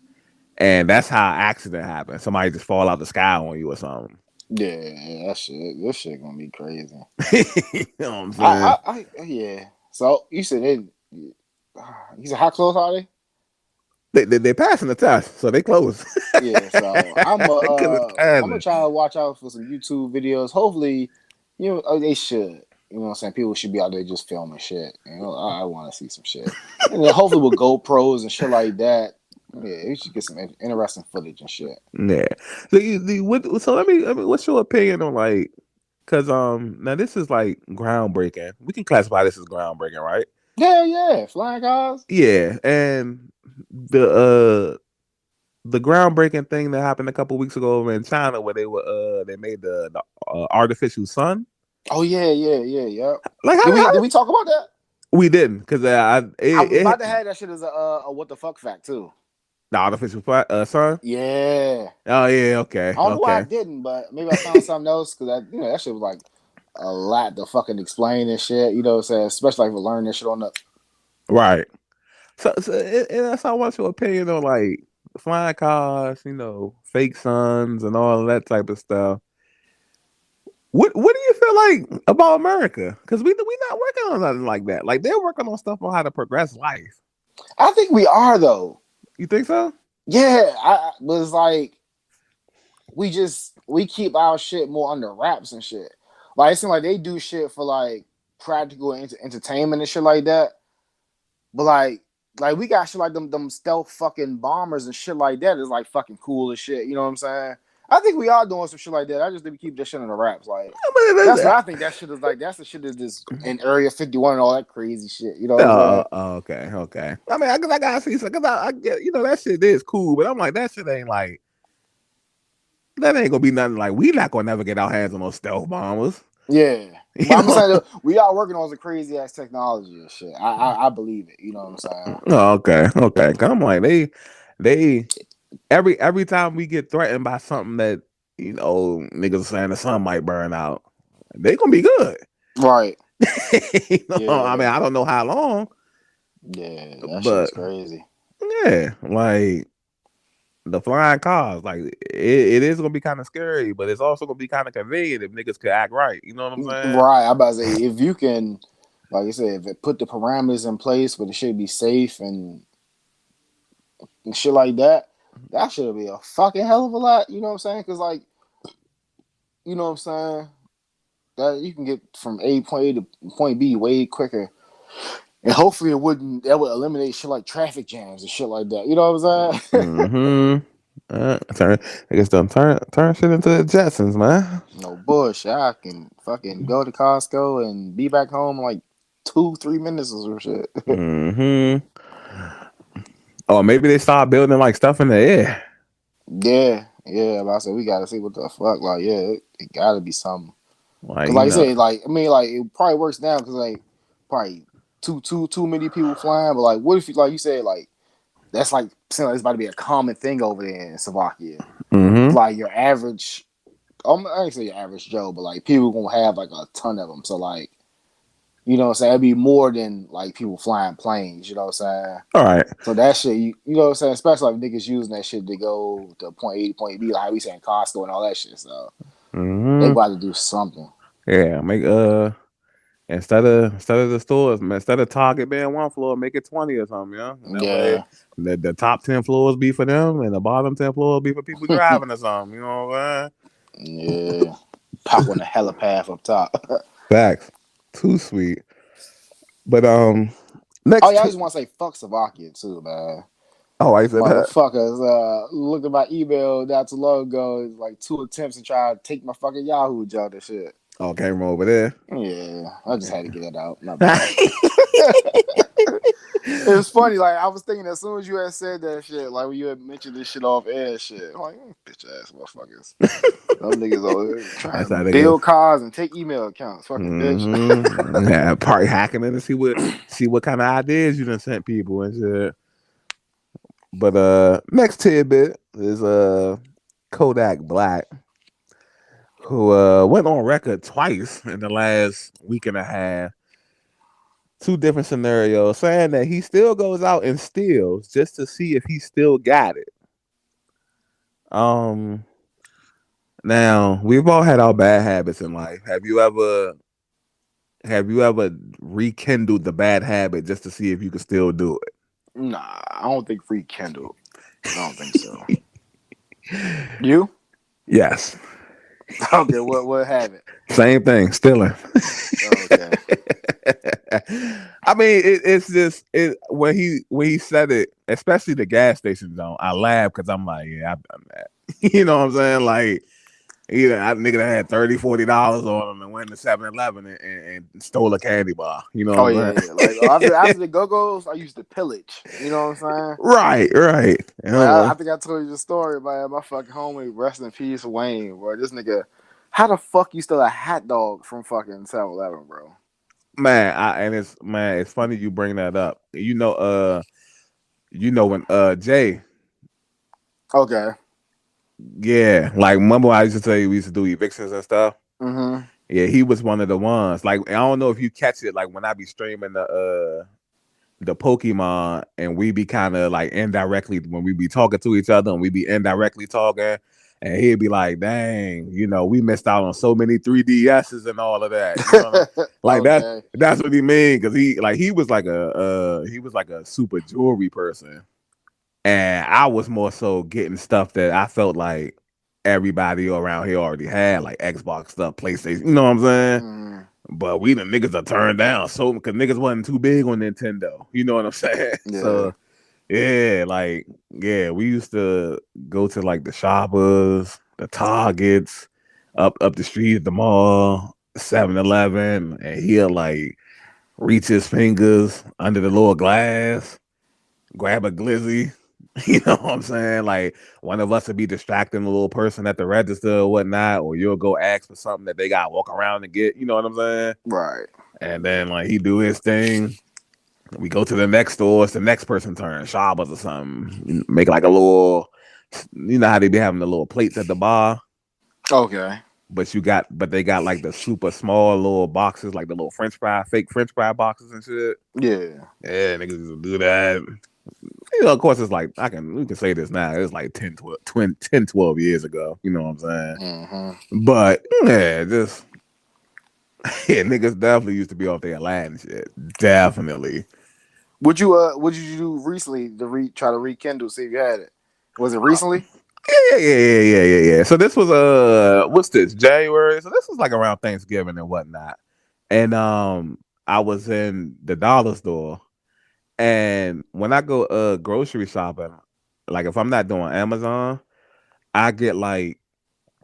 and that's how an accident happens. Somebody just fall out the sky on you or something. Yeah, that shit. This shit gonna be crazy. You know what I'm saying? Yeah. So you said it. You said how close are they? They're passing the test, so they close. Yeah. So Because it's I'm gonna passing. try to watch out for some YouTube videos. Hopefully, you know they should. You know what I'm saying? People should be out there just filming shit. You know, I want to see some shit, and then hopefully with GoPros and shit like that. Yeah, we should get some interesting footage and shit. Yeah. So so let me. What's your opinion on like? Because now this is like groundbreaking. We can classify this as groundbreaking, right? Hell yeah, flying cars. Yeah, and the groundbreaking thing that happened a couple weeks ago over in China, where they made the artificial sun. Oh yeah, yeah, yeah, yep. Like Did how we talk about that? we didn't because I was it about to have that shit as a what the fuck fact too. the artificial sun. Yeah. Oh yeah, okay, I don't know why I okay, didn't, but maybe I found something else because that that shit was like a lot to fucking explain and shit. You know what I'm saying? Especially like we learn this shit on the. right. And that's how I want your opinion on like flying cars, you know, fake suns and all of that type of stuff. What do you feel like about America? Because we not working on nothing like that. Like they're working on stuff on how to progress life. I think we are though. You think so? Yeah, I was like we keep our shit more under wraps and shit. Like it seems like they do shit for like practical entertainment and shit like that. But like we got shit like them stealth fucking bombers and shit like that is like fucking cool as shit. You know what I'm saying? I think we are doing some shit like that. I just need to keep this shit in the raps. Like that's what I I think. That shit is like. That's the shit that's just in Area 51 and all that crazy shit. You know what I'm oh, saying? okay, okay. I mean, cause I gotta see, cause I get, that shit is cool, but I'm like, that shit ain't like, that ain't gonna be nothing like, we not gonna never get our hands on those stealth bombers, Yeah. But you I'm just know? saying that we are working on some crazy ass technology and shit. I believe it. You know what I'm saying? Oh, okay, okay. Cause I'm like, they, every time we get threatened by something that, niggas are saying the sun might burn out, they gonna be good. Right. I mean, Yeah. I don't know how long, Yeah. That shit is but crazy. yeah, like the flying cars, like it is gonna be kind of scary, but it's also gonna be kind of convenient if niggas could act right. You know what I'm saying? Right. I about to say if you can, like I said, if it put the parameters in place, but it should be safe and shit like that. That should be a fucking hell of a lot. You know what I'm saying? Because like, you know what I'm saying? That you can get from A to point B way quicker. And hopefully it wouldn't that would eliminate shit like traffic jams and shit like that. You know what I'm saying? Mm-hmm. Turn, I guess them turn shit into the Jetsons, man. No bullshit. I can fucking go to Costco and be back home in like 2, 3 minutes or some shit. Mm-hmm. Oh, maybe they start building like stuff in the air. Yeah, yeah. But I said we gotta see what the fuck. Like, yeah, it gotta be something. Like, Cause like I said, like I mean, like it probably works now because like probably too many people flying. But like, what if like you said like that's like seems like it's about to be a common thing over there in Slovakia. mm-hmm. Like your average, I ain't say your average Joe, but like people gonna have like a ton of them. So like, you know what I'm saying? It'd be more than like people flying planes. You know what I'm saying? All right. So that shit, you know what I'm saying? Especially like niggas using that shit to go to point A to point B, like how we saying Costco and all that shit. So they Mm-hmm. got to do something. Yeah, make instead of the stores, instead of Target being one floor, make it 20 or something, yeah. And that way, Yeah. the top 10 floors be for them, and the bottom 10 floors be for people driving or something. You know what I'm saying? Yeah. Pop on the helipad up top. Facts, too sweet. But Oh next yeah, I t- just want to say fuck Slovakia too, man. oh, I said that. Motherfuckers, looked at my email not too long ago. It's like 2 attempts to try to take my fucking Yahoo job and shit. Oh, came from over there. Yeah, I just had to get that out. My bad. Yeah. It was funny. Like I was thinking, as soon as you had said that shit, like when you had mentioned this shit off air, shit, I'm like, bitch ass motherfuckers. Them niggas over there trying That's to how they go. build cars and take email accounts. Fucking bitch. Mm-hmm. Yeah, probably hacking in to see what kind of ideas you done sent people and shit. But next tidbit is Kodak Black, who went on record twice in the last week and a half, two different scenarios, saying that he still goes out and steals just to see if he still got it. Um, Now we've all had our bad habits in life. Have you ever rekindled the bad habit just to see if you can still do Nah, I don't think free Kendall. I don't think so. it? You? Yes. Okay, what have it? Same thing, stealing. Okay. I mean, it's just when he said it, especially the gas station zone. I laugh because I'm like, yeah, I've done that. You know what I'm saying? Like, either I nigga that had $30, $40 on him and went to 7-Eleven and stole a candy bar. You know Oh what I'm yeah, yeah. Like saying? after the Go Go's, I used to pillage. You know what I'm saying? Right, right. And Like I'm I like, think I told you the story about my fucking homie, rest in peace, Wayne. Bro, this nigga, how the fuck you steal a hot dog from fucking 7-Eleven, bro? man, it's funny you bring that up. When Jay, Okay. yeah, like remember I used to tell you we used to do evictions and stuff. Mm-hmm. Yeah, he was one of the ones. Like I don't know if you catch it. Like when I be streaming the Pokemon, and we be kind of like indirectly when we be talking to each other, and we be indirectly talking, and he'd be like, "Dang, we missed out on so many 3DSs and all of that." You know what I like that. Okay. That's what he mean because he was like a super jewelry person, and I was more so getting stuff that I felt like everybody around here already had, like Xbox stuff, PlayStation. You know what I'm saying? Mm, But we the niggas are turned down so because niggas wasn't too big on Nintendo. You know what I'm saying? yeah. So yeah, like yeah, we used to go to like the shoppers. the Targets, up the street at the mall, 7-Eleven, and he'll like reach his fingers under the little glass, grab a glizzy. You know what I'm saying? Like one of us would be distracting the little person at the register or whatnot, or you'll go ask for something that they got to walk around and get. You know what I'm saying? Right. And then like he do his thing. We go to the next store. It's the next person turn, Shabbos or something. Make like a little. You know how they be having the little plates at the bar, Okay. but they got like the super small little boxes, like the little fake French fry boxes and shit. Yeah. Yeah, niggas used to do that. You know, of course, it's like we can say this now. It's like 10, 12 years ago. You know what I'm saying? Mm-hmm. But yeah, just yeah, niggas definitely used to be off their Aladdin shit. Definitely. What did you do recently to try to rekindle? See if you had it. Was it recently? Yeah. So this was what's this? January. So this was like around Thanksgiving and whatnot. And I was in the dollar store, and when I go grocery shopping, like if I'm not doing Amazon, I get like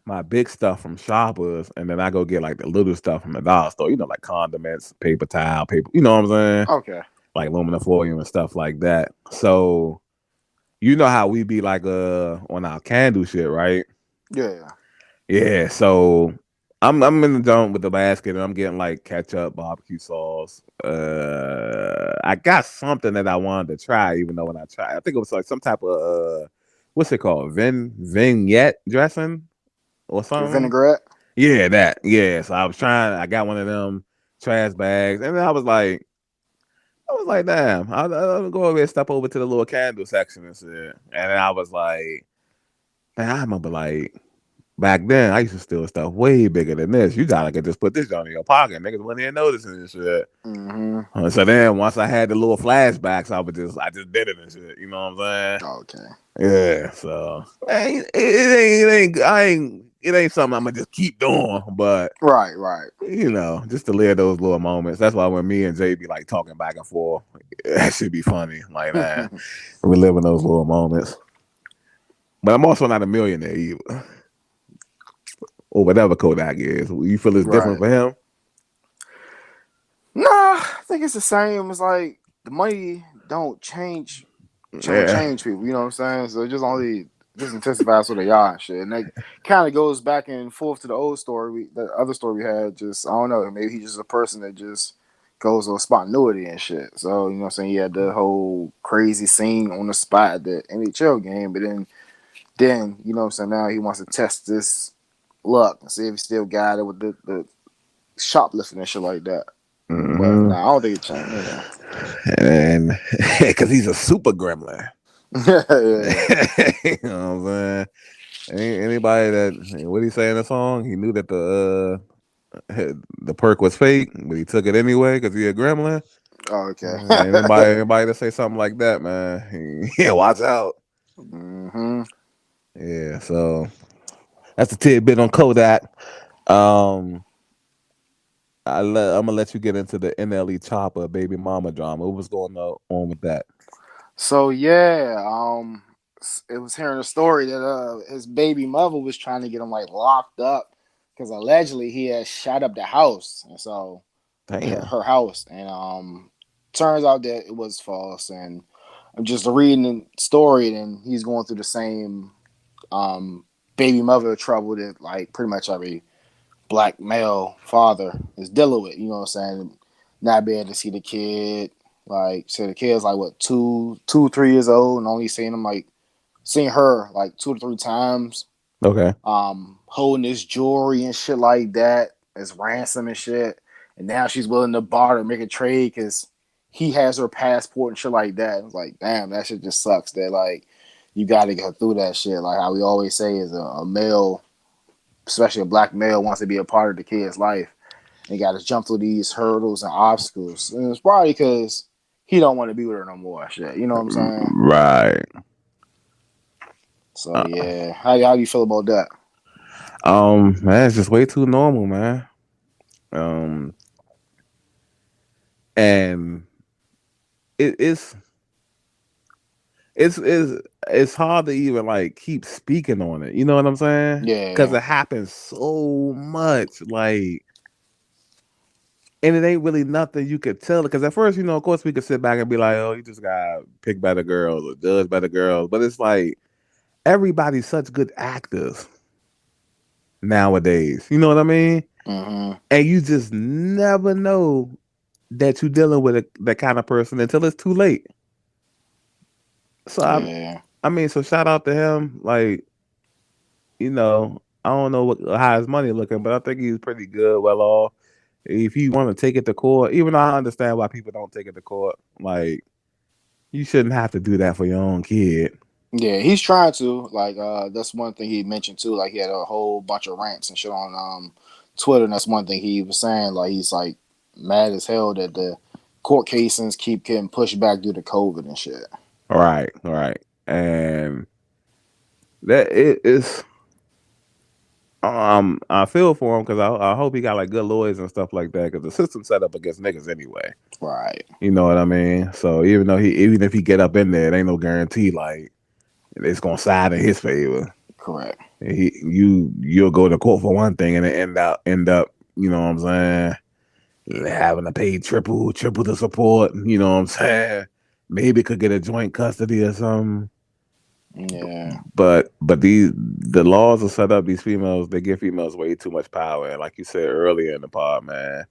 my big stuff from Shoppers, and then I go get like the little stuff from the dollar store. You know, like condiments, paper towel, paper. You know what I'm saying? Okay. Like aluminum foil and stuff like that. So you know how we be like on our candle shit, right? Yeah. Yeah, so I'm in the zone with the basket and I'm getting like ketchup, barbecue sauce. I got something that I wanted to try, even though when I tried, I think it was like some type of what's it called? Vignette dressing or something. Vinaigrette. Yeah, that. Yeah. So I was trying, I got one of them trash bags, and then I was like, damn, I'll go over and step over to the little candle section and shit. And then I was like, man, I remember like back then, I used to steal stuff way bigger than this. You gotta could just put this down in your pocket. Niggas wasn't even noticing this shit. Mm-hmm. So then once I had the little flashbacks, I just did it and shit. You know what I'm Okay. saying? Yeah. So it ain't something I'm gonna just keep doing, but Right. Right. you know, just to live those little moments. That's why when me and Jay be like talking back and forth, that should be funny. Like, man, we living those little moments. But I'm also not a millionaire either, or whatever Kodak is. You feel it's different Right. for him? Nah, I think it's the same. It's like the money don't Yeah. change people. You know what I'm saying? So it just intensifies who they are and shit. And that kind of goes back and forth to the old story, the other story we had. Just I don't know. Maybe he's just a person that just goes on spontaneity and shit. So you know what I'm saying? He had the whole crazy scene on the spot at the NHL game, but then you know what I'm saying? Now he wants to test this luck and see if he still got it with the shoplifting and shit like that. But Hmm. nah, I don't think it changed. You know. And because he's a super gremlin. Yeah. You know what I'm saying? Anybody that what he say in the song? He knew that the perk was fake, but he took it anyway because he a gremlin. Oh, okay. Anybody that say something like that, man, yeah, watch out. hmm Yeah, so that's a tidbit on Kodak. Um, I'm gonna let you get into the NLE Chopper baby mama drama. What was going on with that? So yeah, it was hearing a story that his baby mother was trying to get him like locked up because allegedly he had shot up the house, and so Damn. her house, and turns out that it was false. And I'm just reading the story, and he's going through the same um baby mother trouble that like pretty much every black male father is dealing with. You know what I'm saying? Not being able to see the kid. Like, so the kid's like what 3 years old, and only seeing him like seeing her like 2 to 3 times. Okay. Holding his jewelry and shit like that as ransom and shit. And now she's willing to barter, make a trade because he has her passport and shit like that. It's like, damn, that shit just sucks. That like you got to go through that shit. Like how we always say, is a male, especially a black male, wants to be a part of the kid's life. And got to jump through these hurdles and obstacles. And it's probably because he don't want to be with her no more. Shit, you know what I'm saying? Right. So Uh, yeah, how do you feel about that? man, it's just way too normal, man. Um, and it, it's it's hard to even like keep speaking on it. You know what I'm saying? Because Yeah. it happens so much, like, and it ain't really nothing you could tell. Because at first, of course, we could sit back and be like, "Oh, you just got picked by the girls or judged by the girls," but it's like everybody's such good actors nowadays. You know what I mean? Hmm. And you just never know that you're dealing with that kind of person until it's too late. So Yeah. I mean, so shout out to him. Like, I don't know how his money looking, but I think he's pretty good, well off. If you want to take it to court, even though I understand why people don't take it to court, like you shouldn't have to do that for your own kid. Yeah, he's trying to. Like, that's one thing he mentioned too. Like, he had a whole bunch of rants and shit on Twitter, and that's one thing he was saying. Like, he's like mad as hell that the court casings keep getting pushed back due to COVID and shit. Right, right, and that it is. I feel for him because I hope he got like good lawyers and stuff like that because the system's set up against niggas anyway. Right. You know what I mean? So even if he get up in there, it ain't no guarantee like it's gonna side in his favor. Correct. You'll go to court for one thing and then end up you know what I'm saying having to pay triple the support. You know what I'm saying? Maybe could get a joint custody or something. Yeah. But the laws are set up. These females they give females way too much power, and like you said earlier in the pod, man,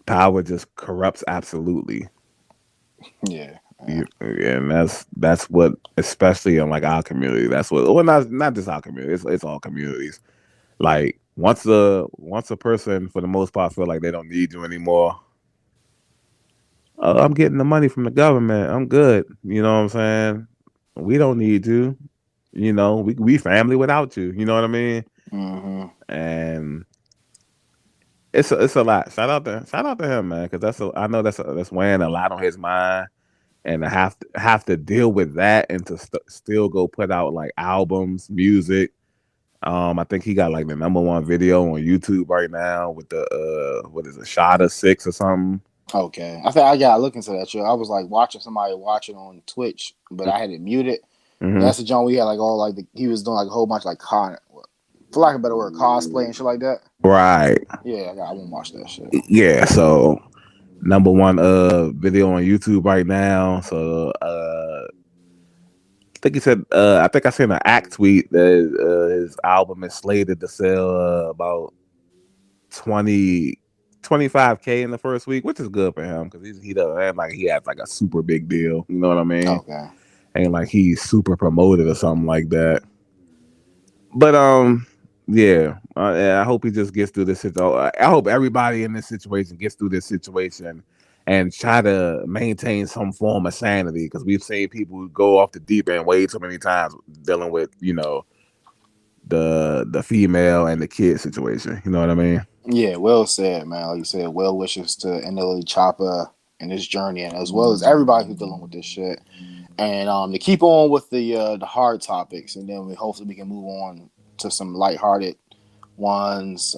power just corrupts absolutely. Yeah. Yeah. And that's what, especially in like our community, that's what. Well, not just our community. It's all communities. Like once a person for the most part feel like they don't need you anymore. I'm getting the money from the government. I'm good. You know what I'm saying? We don't need you. We family without you. You know what I mean? Hmm. And it's a lot. Shout out to him, man, because I know that's weighing a lot on his mind, and to have to deal with that and to still go put out like albums, music. I think he got like the number one video on YouTube right now with the what is it, Shot of Six or something. Okay. I think I gotta look into that shit. I was like watching somebody watching on Twitch, but I had it muted. And Mm-hmm. that's the joint we had like all like he was doing like a whole bunch like for lack of a better word, cosplay and shit like that. Right. Yeah, I won't watch that shit. Yeah. So number one video on YouTube right now. So I think he said I think I seen an act tweet that his album is slated to sell about 20 25K in the first week, which is good for him because he doesn't act like he has like a super big deal. You know what I mean? Okay. Ain't like he's super promoted or something like that. But yeah, I hope he just gets through this. I hope everybody in this situation gets through this situation and try to maintain some form of sanity because we've seen people go off the deep end way too many times dealing with the female and the kid situation. You know what I mean? Yeah, well said, man. Like you said, well wishes to NLE Choppa and his journey, and as well as everybody who's dealing with this shit. And to keep on with the hard topics, and then hopefully we can move on to some lighthearted ones,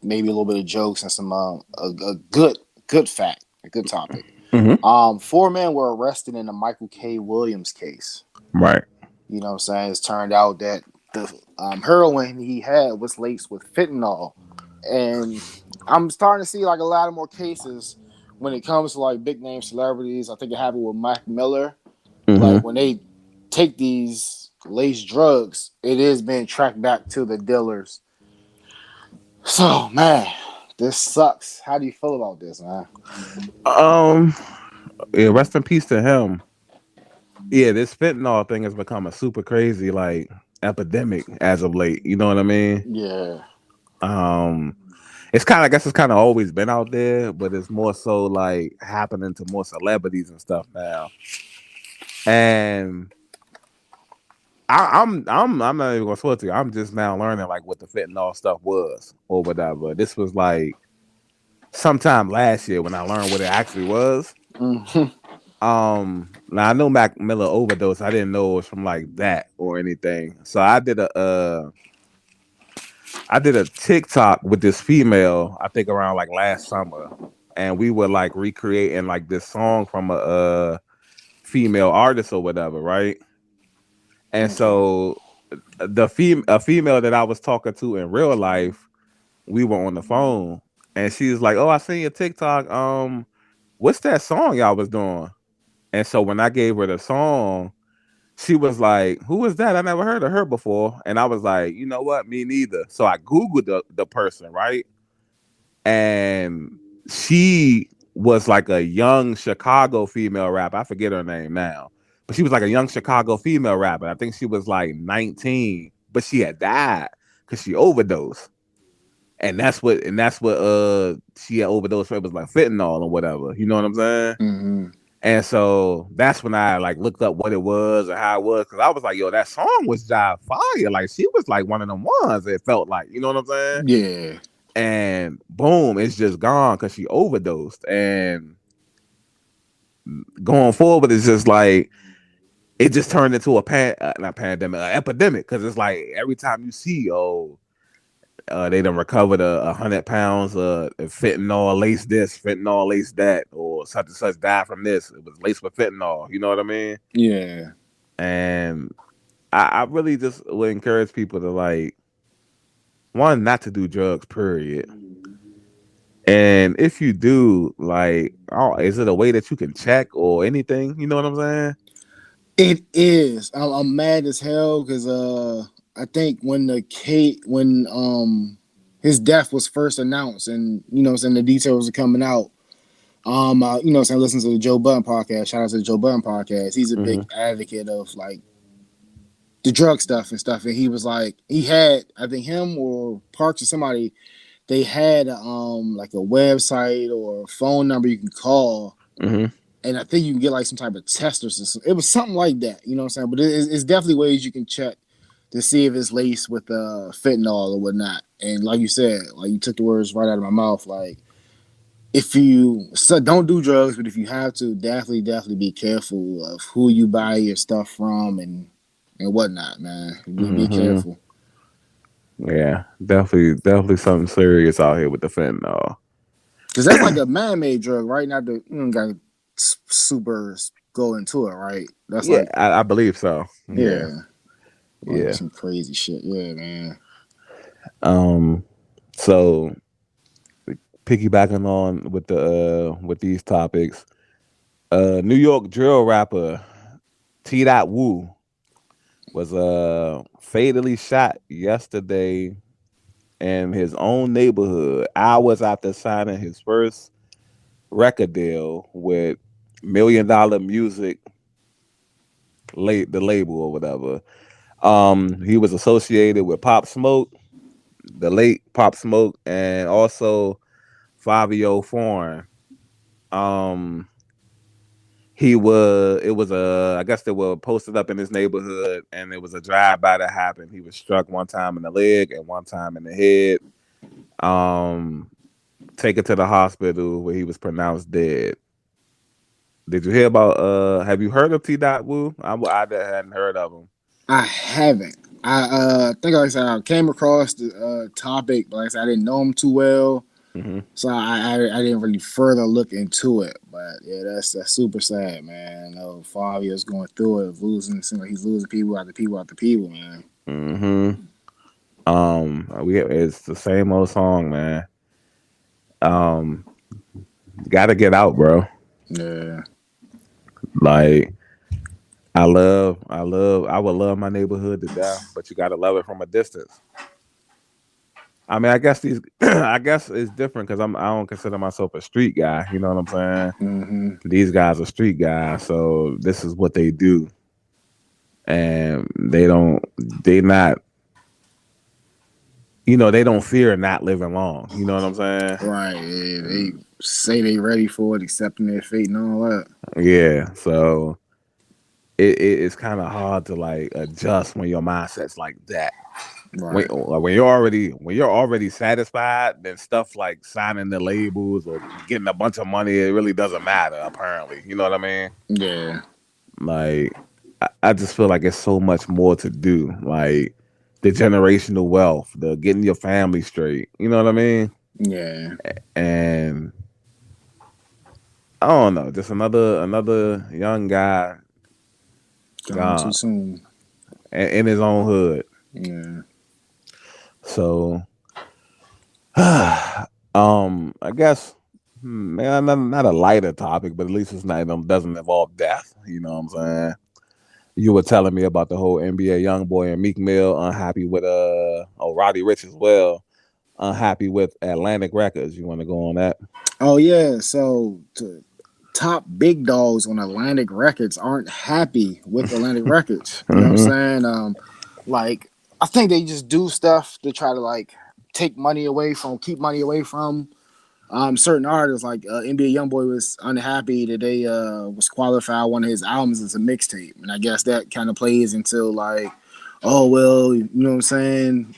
maybe a little bit of jokes and some a good fact, a good topic. Mm-hmm. Four men were arrested in the Michael K. Williams case. Right. You know what I'm saying? It's turned out that the heroin he had was laced with fentanyl. And I'm starting to see like a lot of more cases when it comes to like big name celebrities. I think it happened with Mac Miller. Like Mm-hmm. when they take these laced drugs, it is being tracked back to the dealers. So man, this sucks. How do you feel about this, man? Um. Yeah. Rest in peace to him. Yeah, this fentanyl thing has become a super crazy like epidemic as of late. You know what I mean? Yeah. Um, it's kind of I guess it's kind of always been out there, but it's more so like happening to more celebrities and stuff now. And I'm not even gonna swear to you. I'm just now learning like what the fentanyl stuff was or whatever. This was like sometime last year when I learned what it actually was. Mm-hmm. Now I know Mac Miller overdose. I didn't know it was from like that or anything. So I did a TikTok with this female, I think around like last summer, and we were like recreating like this song from a female artist or whatever, right? And Okay. so a female that I was talking to in real life, we were on the phone, and she was like, "Oh, I seen your TikTok. What's that song y'all was doing?" And so when I gave her the song, she was like, "Who is that? I never heard of her before." And I was like, "You know what? Me neither." So I googled the person, right? And she was like a young Chicago female rapper. I forget her name now, but she was like a young Chicago female rapper. I think she was like 19, but she had died because she overdosed. And that's what she had overdosed for. It was like fentanyl or whatever. You know what I'm saying? Hmm. And so that's when I like looked up what it was and how it was, because I was like, yo, that song was jive fire. Like she was like one of them ones. It felt like, you know what I'm saying? Yeah. And boom, it's just gone because she overdosed. And going forward, it's just like it just turned into a not pandemic, an epidemic. Because it's like every time you see, they done recovered 100 pounds of fentanyl lace this, fentanyl lace that, or such and such died from this. It was laced with fentanyl. You know what I mean? Yeah. And I really just would encourage people to like one, not to do drugs, period. And if you do, like, oh, is it a way that you can check or anything? You know what I'm saying? It is. I'm mad as hell because I think when his death was first announced and the details are coming out. I listen to the Joe Budden podcast. Shout out to the Joe Budden podcast. He's a big Mm-hmm. advocate of like the drug stuff and stuff. And he was like, he had, I think him or Parks or somebody, they had like a website or a phone number you can call, Mm-hmm. and I think you can get like some type of test or something. It was something like that, you know what I'm saying? But it's definitely ways you can check to see if it's laced with fentanyl or whatnot. And like you said, like you took the words right out of my mouth. Like if you don't do drugs, but if you have to, definitely be careful of who you buy your stuff from and whatnot, man. Be Mm-hmm. careful. Yeah, definitely something serious out here with the fentanyl. Because that's like a man-made drug, right? Not the got super go into it, right? That's Yeah, like, I believe so. Yeah, yeah, like yeah. some crazy shit. Yeah, man. Um, so piggybacking on with these topics, New York drill rapper T. Dot Wu was fatally shot yesterday in his own neighborhood, hours after signing his first record deal with $1 Million Music, the label or whatever. He was associated with Pop Smoke, the late Pop Smoke, and also Fabio Foreign. Um, it was I guess they were posted up in his neighborhood, and it was a drive by that happened. He was struck one time in the leg and one time in the head. Um, Taken to the hospital where he was pronounced dead. Did you hear about? Have you heard of T. Dot Wu? I hadn't heard of him. I haven't. I think like I said I came across the topic, but like I said I didn't know him too well, Hmm. so I didn't really further look into it. But yeah, that's super sad, man. I know Fabio's going through it, losing. It seems like he's losing people after people after people, man. Hmm. It's the same old song, man. Um, Got to get out, bro. Yeah, Like I would love my neighborhood to death, but you got to love it from a distance. I mean, I guess I guess it's different because I don't consider myself a street guy. You know what I'm saying? mm-hmm. These guys are street guys, so this is what they do, and they not, they don't fear not living long. You know what I'm saying? Right. Yeah, they say they ready for it, accepting their fate and all that. Yeah. So it's kind of hard to like adjust when your mindset's like that. Right. When you're already satisfied, then stuff like signing the labels or getting a bunch of money, it really doesn't matter. Apparently, you know what I mean? Yeah. Like, I just feel like it's so much more to do. Like the generational wealth, the getting your family straight. You know what I mean? Yeah. And I don't know, just another young guy Gone too gone. soon. in his own hood. Yeah. So, I guess not a lighter topic, but at least it's not doesn't involve death. You know what I'm saying? You were telling me about the whole NBA young boy and Meek Mill unhappy with Roddy Rich as well, unhappy with Atlantic Records. You want to go on that? Oh yeah. So top big dogs on Atlantic Records aren't happy with Atlantic Records. You know what I'm Hmm. saying? Like I think they just do stuff to try to like keep money away from certain artists. Like NBA YoungBoy was unhappy that they was qualified one of his albums as a mixtape, and I guess that kind of plays into like, oh well, you know what I'm saying?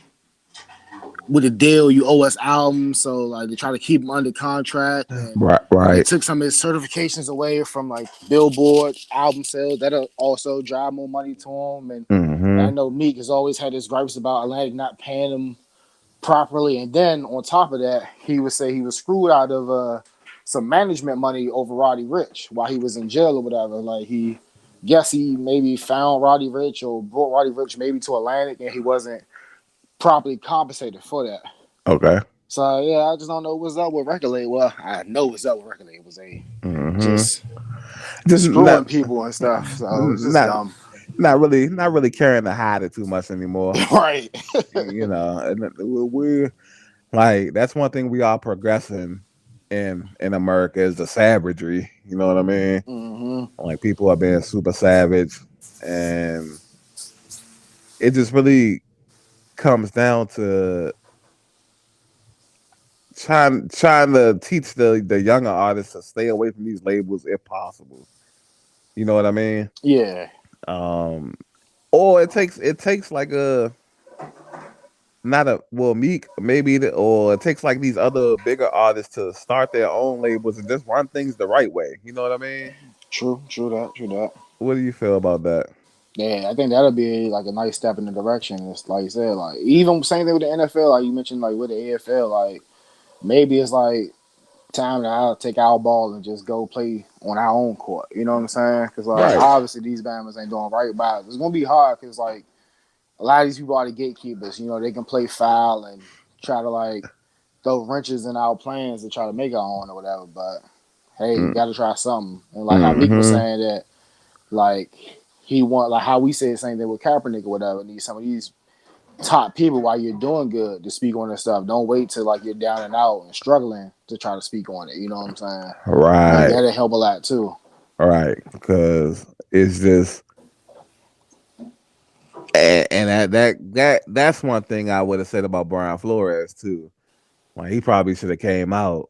With a deal, you owe us albums, so like they try to keep him under contract, and Right, they right. took some of his certifications away from like Billboard album sales. That'll also drive more money to him. And I Hmm. know Meek has always had his gripes about Atlantic not paying him properly, and then on top of that, he would say he was screwed out of some management money over Roddy Rich while he was in jail or whatever. Like he maybe found Roddy Rich or brought Roddy Rich maybe to Atlantic, and he wasn't properly compensated for that. Okay. So yeah, I just don't know what's up with record label. Well, I know what's up with record labels. They Hmm. just Just screwing people and stuff. So it's just not dumb. not really caring to hide it too much anymore. Right. You know, and we like that's one thing we are progressing in America is the savagery. You know what I mean? Hmm. Like people are being super savage, and it just really comes down to trying to teach the younger artists to stay away from these labels if possible. You know what I mean? Yeah. Um, or it takes like a not a well Meek maybe or it takes like these other bigger artists to start their own labels and just run things the right way. You know what I mean? True. True that. True that. What do you feel about that? Yeah, I think that'll be like a nice step in the direction. It's like you said, like even same thing with the NFL, like you mentioned, like with the AFL, like maybe it's like time to take our ball and just go play on our own court. You know what I'm saying? Because like Right. obviously these Bama's ain't doing right by it. It's gonna be hard because like a lot of these people are the gatekeepers. You know they can play foul and try to like throw wrenches in our plans to try to make our own or whatever. But hey, you got to try something. And like how Meek was Mm-hmm. saying that, like he want like how we say the same thing with Kaepernick or whatever. Need some of these top people while you're doing good to speak on this stuff. Don't wait till like you're down and out and struggling to try to speak on it. You know what I'm saying? I think Right. that'll help a lot too. Right. Because it's just and that's one thing I would have said about Brian Flores too. Like he probably should have came out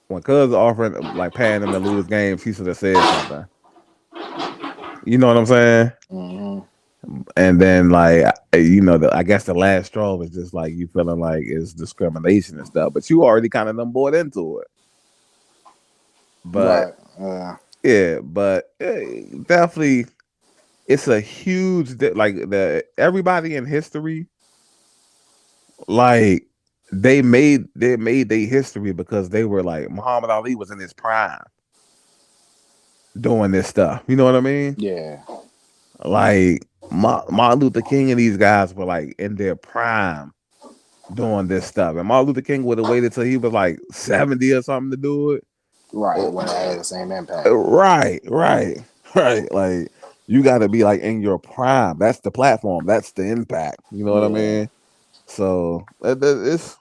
when Cuz offering like paying him to lose games. He should have said something. You know what I'm saying? Hmm. And then I guess the last straw was just like you feeling like it's discrimination and stuff, but you already kind of done bought into it. But Right. yeah, but definitely it's a huge like the everybody in history like they made their history because they were like Muhammad Ali was in his prime doing this stuff. You know what I mean? Yeah. Like Martin Luther King and these guys were like in their prime doing this stuff. And Martin Luther King would have waited till he was like 70 or something to do it. Right. It Oh, wouldn't have the same impact. right, right, right. Like you got to be like in your prime. That's the platform. That's the impact. You know what I Yeah. mean? So it's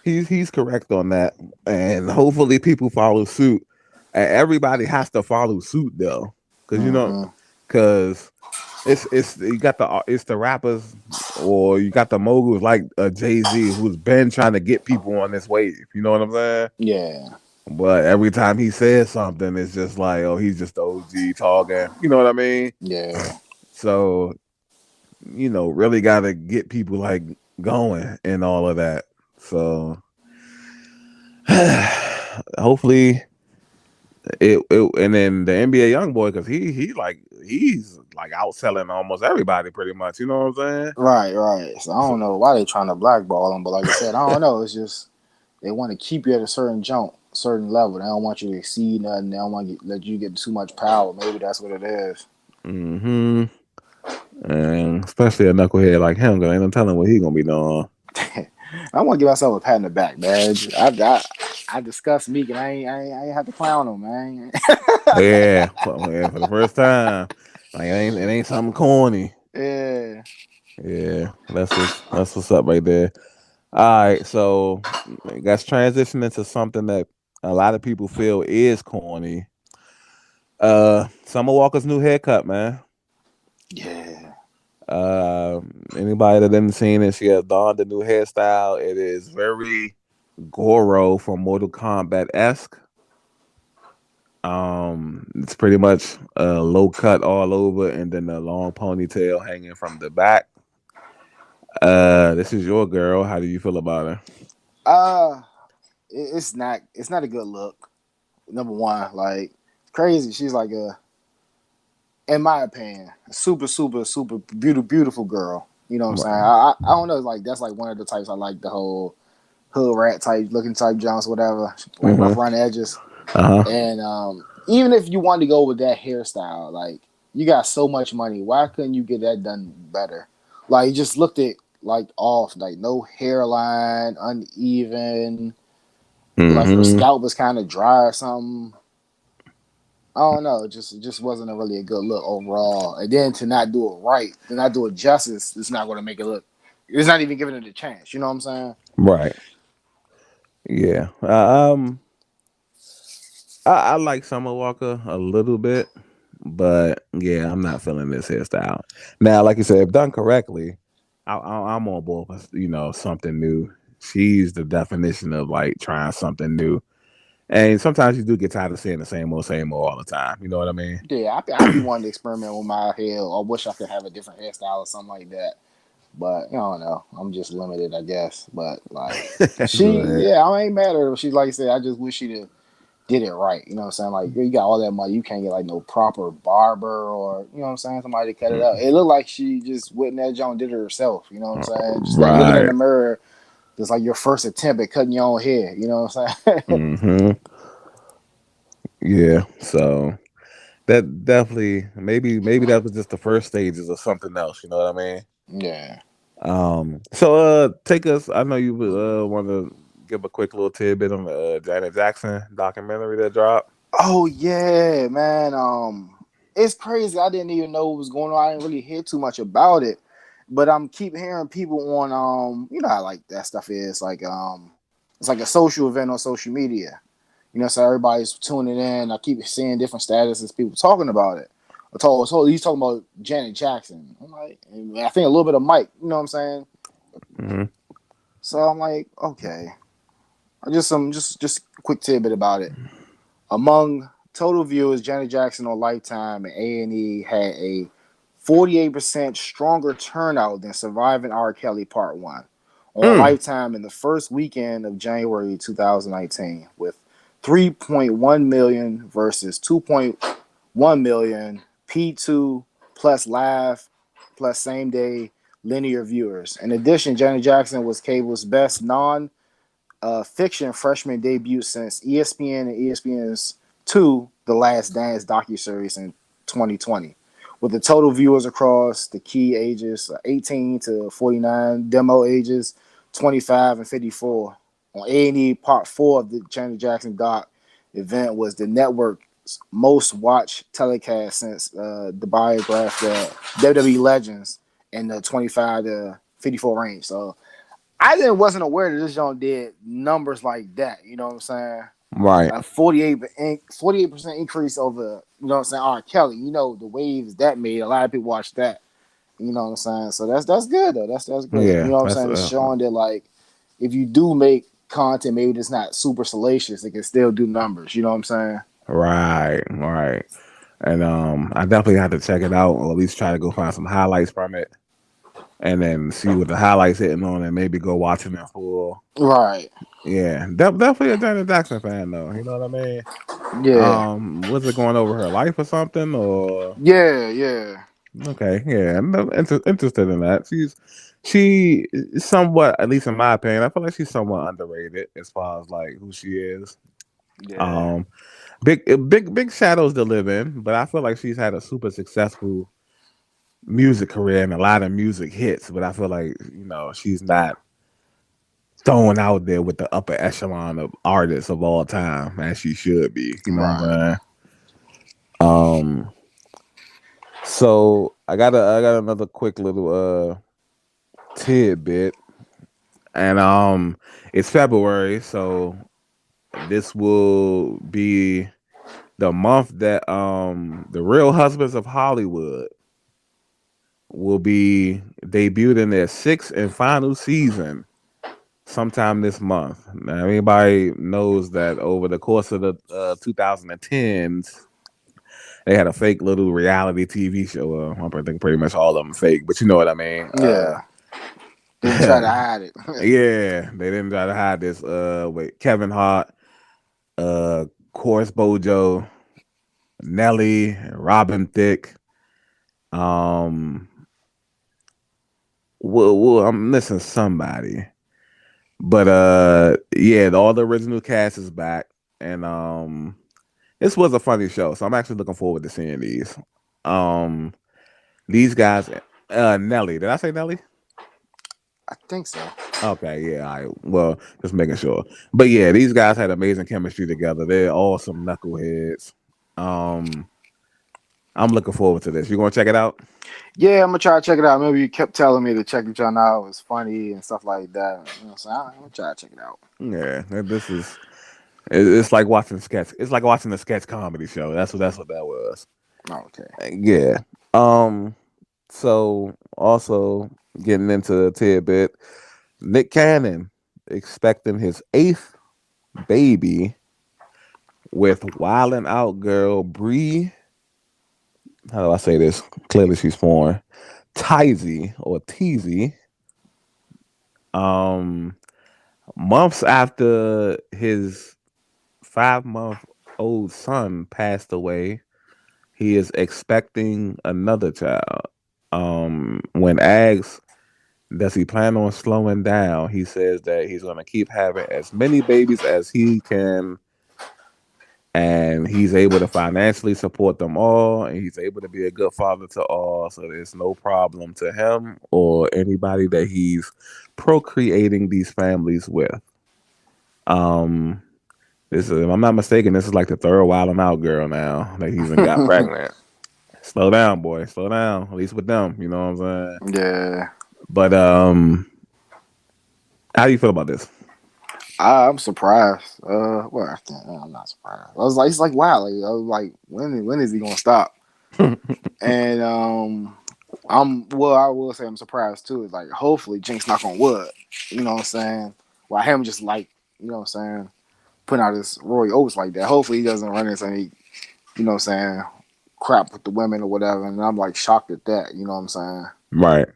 he's correct on that, and hopefully people follow suit. And everybody has to follow suit though, because Hmm. because it's you got it's the rappers or you got the moguls like Jay-Z who's been trying to get people on this wave. You know what I'm saying? Yeah. But every time he says something, it's just like, oh, he's just the OG talking. You know what I mean? Yeah. So really got to get people like going and all of that. So hopefully and then the NBA young boy because he's like outselling almost everybody pretty much. You know what I'm saying? Right. Right. So I don't know why they trying to blackball them, but like I said, I don't know. It's just they want to keep you at a certain certain level. They don't want you to exceed nothing. They don't want to let you get too much power. Maybe that's what it is. Hmm. and especially a knucklehead like him, cause ain't no telling what he gonna be doing. I want to give myself a pat in the back, man. I discussed Meek and I ain't have to clown him, man. Yeah, for the first time, like it ain't something corny. Yeah, Yeah, that's what's up right there. All right, so let's transition into something that a lot of people feel is corny. Summer Walker's new haircut, man. yeah, Uh, Anybody that didn't seen it, she has donned a new hairstyle. It is very Goro from Mortal Kombat esque. It's pretty much a low cut all over, and then a long ponytail hanging from the back. This is your girl. How do you feel about her? uh, it's not a good look. Number one, like crazy. She's like a, in my opinion, a super beautiful girl. You know what I'm saying? Right. I don't know. Like that's like one of the types I like, the whole hood rat type looking type Jones, whatever. Like Mm-hmm. rough around the edges. Uh huh. And even if you wanted to go with that hairstyle, like you got so much money, why couldn't you get that done better? Like you just looked at like off, like no hairline, uneven, like her Mm-hmm. scalp was kind of dry or something. I don't know. It just wasn't a really a good look overall. And then to not do it right, to not do it justice, it's not going to make it look. It's not even giving it a chance. You know what I'm saying? Right. Yeah. I like Summer Walker a little bit, but yeah, I'm not feeling this hairstyle. Now, like you said, if done correctly, I'm on board with something new. She's the definition of like trying something new. And sometimes you do get tired of seeing the same old all the time. You know what I mean? Yeah, I be wanting to experiment with my hair. I wish I could have a different hairstyle or something like that. But you don't know. I'm just limited, I guess. But like Go she, ahead. yeah, I ain't mad at her. She like I said, I just wish she did it right. You know what I'm saying? Like you got all that money, you can't get like no proper barber or you know what I'm saying, somebody to cut it up. Mm, It looked like she just went in that joint and did it herself. You know what I'm saying? Just like looking in right. the mirror, just like your first attempt at cutting your own hair. You know what I'm saying? Hmm. Yeah. So that definitely maybe that was just the first stages of something else. You know what I mean? Yeah. So take us. I know you want to give a quick little tidbit on the Janet Jackson documentary that dropped. Oh yeah, man. It's crazy. I didn't even know what was going on. I didn't really hear too much about it, but I'm keep hearing people on you know how like that stuff is like it's like a social event on social media. You know, so everybody's tuning in. I keep seeing different statuses, people talking about it. I told he's talking about Janet Jackson. I'm like, and I think a little bit of Mike. You know what I'm saying? Hmm. So I'm like, okay. Just some just a quick tidbit about it. Among total viewers, Janet Jackson on Lifetime and A&E had a 48% stronger turnout than Surviving R. Kelly Part 1 on Mm. Lifetime in the first weekend of January 2019 with 3.1 million versus 2.1 million P2 plus live plus same day linear viewers. In addition, Janet Jackson was cable's best non fiction freshman debut since ESPN and ESPN's 2 The Last Dance docuseries in 2020. With the total viewers across the key ages 18 to 49, demo ages 25 and 54. On A&E Part 4 of the Janet Jackson doc event was the network's most watched telecast since the biograph the WWE Legends in the 25 to 54 range. So I didn't wasn't aware that this joint did numbers like that. You know what I'm saying? Right. A 48% increase over, you know what I'm saying, R. Kelly. You know the waves that made. A lot of people watch that. You know what I'm saying? So that's good though. That's great. You Yeah. know what I'm That's saying? It's showing that like if you do make content, maybe it's not super salacious, it can still do numbers. You know what I'm saying? right. Right. And I definitely have to check it out, or at least try to go find some highlights from it, and then see what the highlights hitting on, and maybe go watch it in full. Right. Yeah, definitely a Janet Jackson fan though. You know what I mean? Yeah. Was it going over her life or something? Or Yeah. Yeah. okay, yeah, I'm interested in that. She is somewhat, at least in my opinion, I feel like she's somewhat underrated as far as like who she is. Yeah. Um, big shadows to live in, but I feel like she's had a super successful music career and a lot of music hits, but I feel like she's not thrown out there with the upper echelon of artists of all time as she should be. You know what Right. I'm saying? So I got another quick little tidbit, and it's February, so this will be the month that the Real Husbands of Hollywood will be debuting their sixth and final season sometime this month. Now, everybody knows that over the course of the 2010s, they had a fake little reality TV show. I think pretty much all of them fake, but you know what I mean. Yeah. Didn't try to hide it. Yeah, they didn't try to hide this. With Kevin Hart, uh, Course Bojo, Nelly, Robin Thicke. Um, well, I'm missing somebody, but yeah, all the original cast is back, and this was a funny show, so I'm actually looking forward to seeing these. Um, these guys, Nelly. Did I say Nelly? I think so. Okay, yeah. Well, just making sure. But yeah, these guys had amazing chemistry together. They're all some knuckleheads. Um, I'm looking forward to this. You gonna check it out? Yeah, I'm gonna try to check it out. Maybe you kept telling me to check it out. It was funny and stuff like that. You know, so I'm gonna try to check it out. Yeah, this is. It's like watching sketch. It's like watching a sketch comedy show. That's what that was. Okay. Yeah. Um. So also getting into the tidbit, Nick Cannon expecting his eighth baby with wildin' out girl Bree. How do I say this? Clearly she's foreign. Tizy or Teasy. Um, months after his 5-month old son passed away, he is expecting another child. When asked does he plan on slowing down, he says that he's going to keep having as many babies as he can, and he's able to financially support them all, and he's able to be a good father to all, so there's no problem to him or anybody that he's procreating these families with. um this is, if I'm not mistaken, this is like the third Wild 'N Out girl now that he's got pregnant. Slow down, boy, slow down, at least with them, you know what I'm saying? Yeah. But how do you feel about this? I'm surprised. Well, I'm not surprised. I was like, it's like wow. Like, I was like, when is he gonna stop? And I will say I'm surprised too. It's like, hopefully, Jinx knock on wood. You know what I'm saying? Well, him just like, you know what I'm saying, putting out his Roy Oates like that. Hopefully, he doesn't run into any, you know what I'm saying, crap with the women or whatever. And I'm like shocked at that. You know what I'm saying? Right.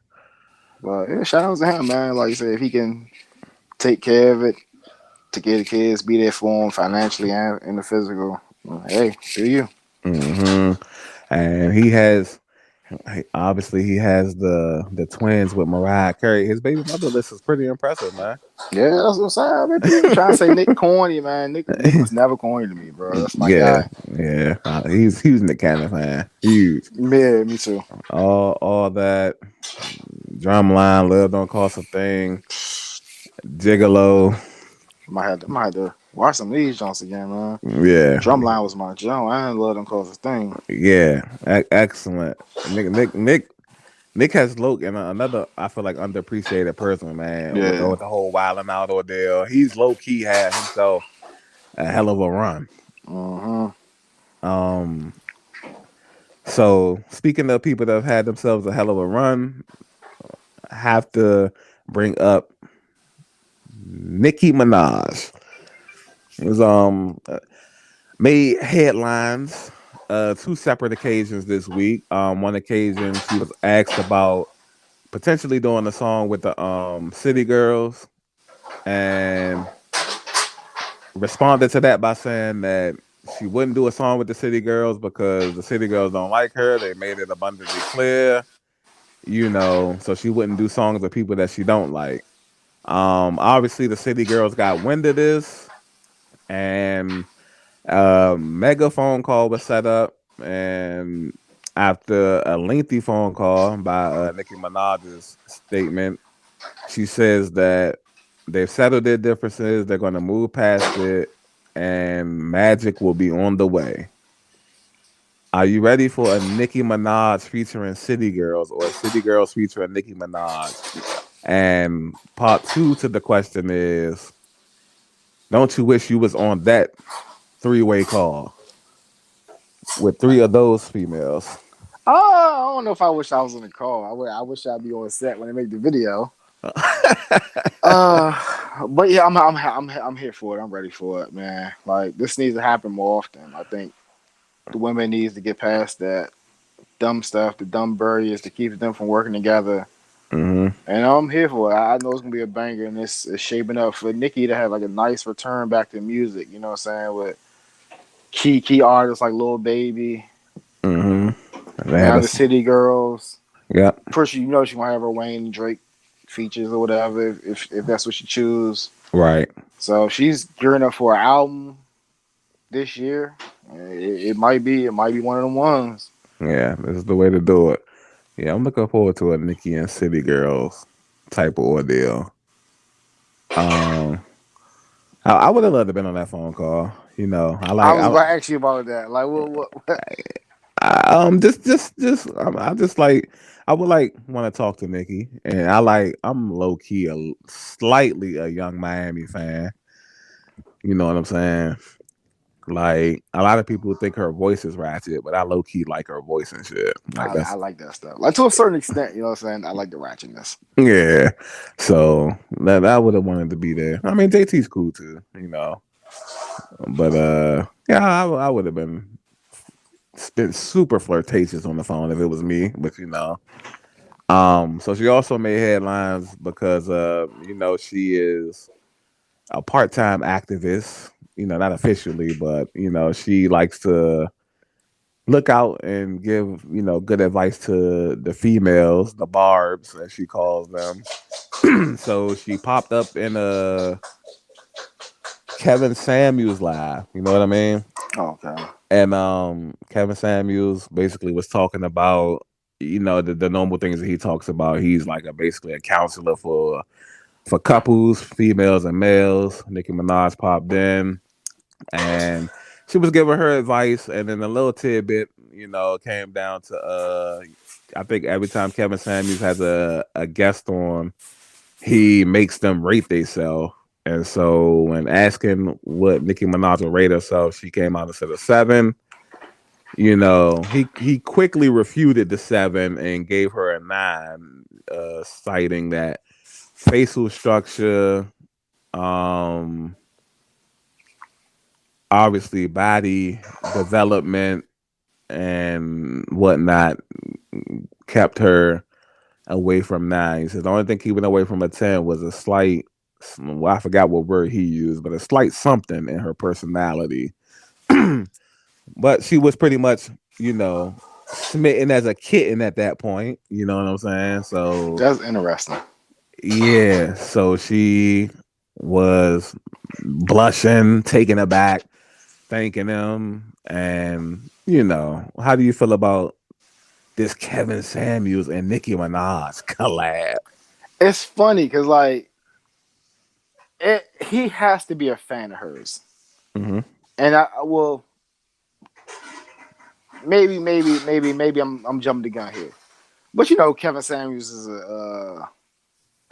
But yeah, shout out to him, man. Like I said, if he can take care of it, to get the kids, be there for them financially and in the physical. Hey, do you? hmm And he has, obviously, he has the twins with Mariah Carey. His baby mother list is pretty impressive, man. Yeah, that's what I'm saying. Man, people trying to say Nick corny, man. Nick was never corny to me, bro. That's my Yeah, guy. yeah. He's Nick Cannon fan. Huge. Yeah, me too. All that drumline, love don't cost a thing. Gigolo. Might have to watch some of these joints again, man. Yeah, Drumline was my jump. I didn't love them cause a thing. yeah. Excellent. Nick has Loke and another, I feel like, underappreciated person, man. With Yeah. the whole Wild 'N Out ordeal, he's low key had himself a hell of a run. Uh-huh. Um, so speaking of people that have had themselves a hell of a run, I have to bring up Nicki Minaj. It was made headlines two separate occasions this week. One occasion she was asked about potentially doing a song with the City Girls, and responded to that by saying that she wouldn't do a song with the City Girls because the City Girls don't like her. They made it abundantly clear, so she wouldn't do songs with people that she don't like. Obviously the City Girls got wind of this, and a mega phone call was set up, and After a lengthy phone call by Nicki Minaj's statement, she says that they've settled their differences, they're going to move past it, and magic will be on the way. Are you ready for a Nicki Minaj featuring City Girls or City Girls featuring Nicki Minaj? And part two to the question is, don't you wish you was on that three-way call with three of those females? I don't know if I wish I was on the call. I wish I'd be on set when they make the video. Uh, but yeah, I'm here for it. I'm ready for it, man. Like this needs to happen more often. I think the women needs to get past that dumb stuff, the dumb barriers that keeps them from working together. hmm And I'm here for it. I know it's gonna be a banger, and it's shaping up for Nicki to have like a nice return back to music. You know what I'm saying? With key artists like Lil Baby, hmm They had now the us. City Girls. Yeah. First, you know she gonna have her Wayne and Drake features or whatever if that's what she choose. Right. So she's gearing up for an album this year. It might be one of them ones. Yeah. This is the way to do it. Yeah, I'm looking forward to a Nicki and City Girls type of ordeal. Um, I would have loved to been on that phone call. I I like was going to ask you about that. Like, what? I just like I would like want to talk to Nikki, and I'm low key slightly a young Miami fan. You know what I'm saying? Like a lot of people think her voice is ratchet, but I low key like her voice and shit. Like I that's like that stuff. Like to a certain extent, you know what I'm saying. I like the ratchetness. yeah. So that I would have wanted to be there. I mean, JT's cool too. But yeah, I would have been super flirtatious on the phone if it was me. But so she also made headlines because she is a part-time activist, not officially, but she likes to look out and give, good advice to the females, the barbs as she calls them. So she popped up in a Kevin Samuels live, you know what I mean? Oh, okay. And Kevin Samuels basically was talking about the normal things that he talks about. He's like basically a counselor for couples, females and males. Nicki Minaj popped in and she was giving her advice, and then a little tidbit, came down to I think every time Kevin Samuels has a guest on, he makes them rate themselves. And so when asking what Nicki Minaj would rate herself, she came out and said a seven. He quickly refuted the seven and gave her a nine, citing that facial structure, um, obviously body development and whatnot kept her away from nine. He says the only thing keeping away from a 10 was a slight, well, I forgot what word he used, but a slight something in her personality. But she was pretty much, smitten as a kitten at that point. You know what I'm saying? So That's interesting. yeah, so she was blushing, taken aback, thanking him, and how do you feel about this Kevin Samuels and Nicki Minaj collab? It's funny because like he has to be a fan of hers, hmm and I well maybe I'm jumping the gun here, but Kevin Samuels is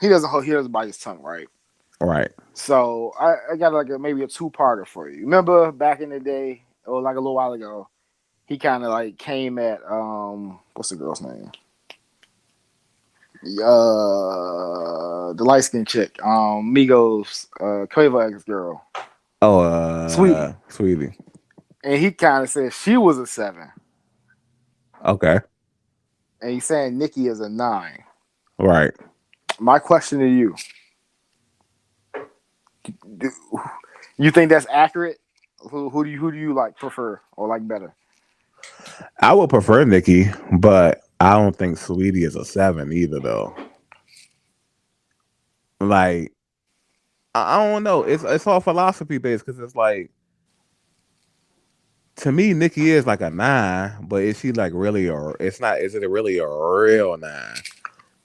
he doesn't bite his tongue, right? Right. So I got like maybe a two-parter for you. Remember back in the day, or like a little while ago, he kind of like came at what's the girl's name? The light skinned chick, Migos, Quavo ex girl, Oh, Sweetie, sweetie. and he kind of said she was a seven, Okay. and he's saying Nikki is a nine. Right. My question to you: do you think that's accurate? Who do you like prefer or like better? I would prefer Nicki, but I don't think Sweetie is a seven either, though. Like, I don't know. It's all philosophy based because it's like to me, Nikki is like a 9, but is she like really or it's not? Is it really a real 9?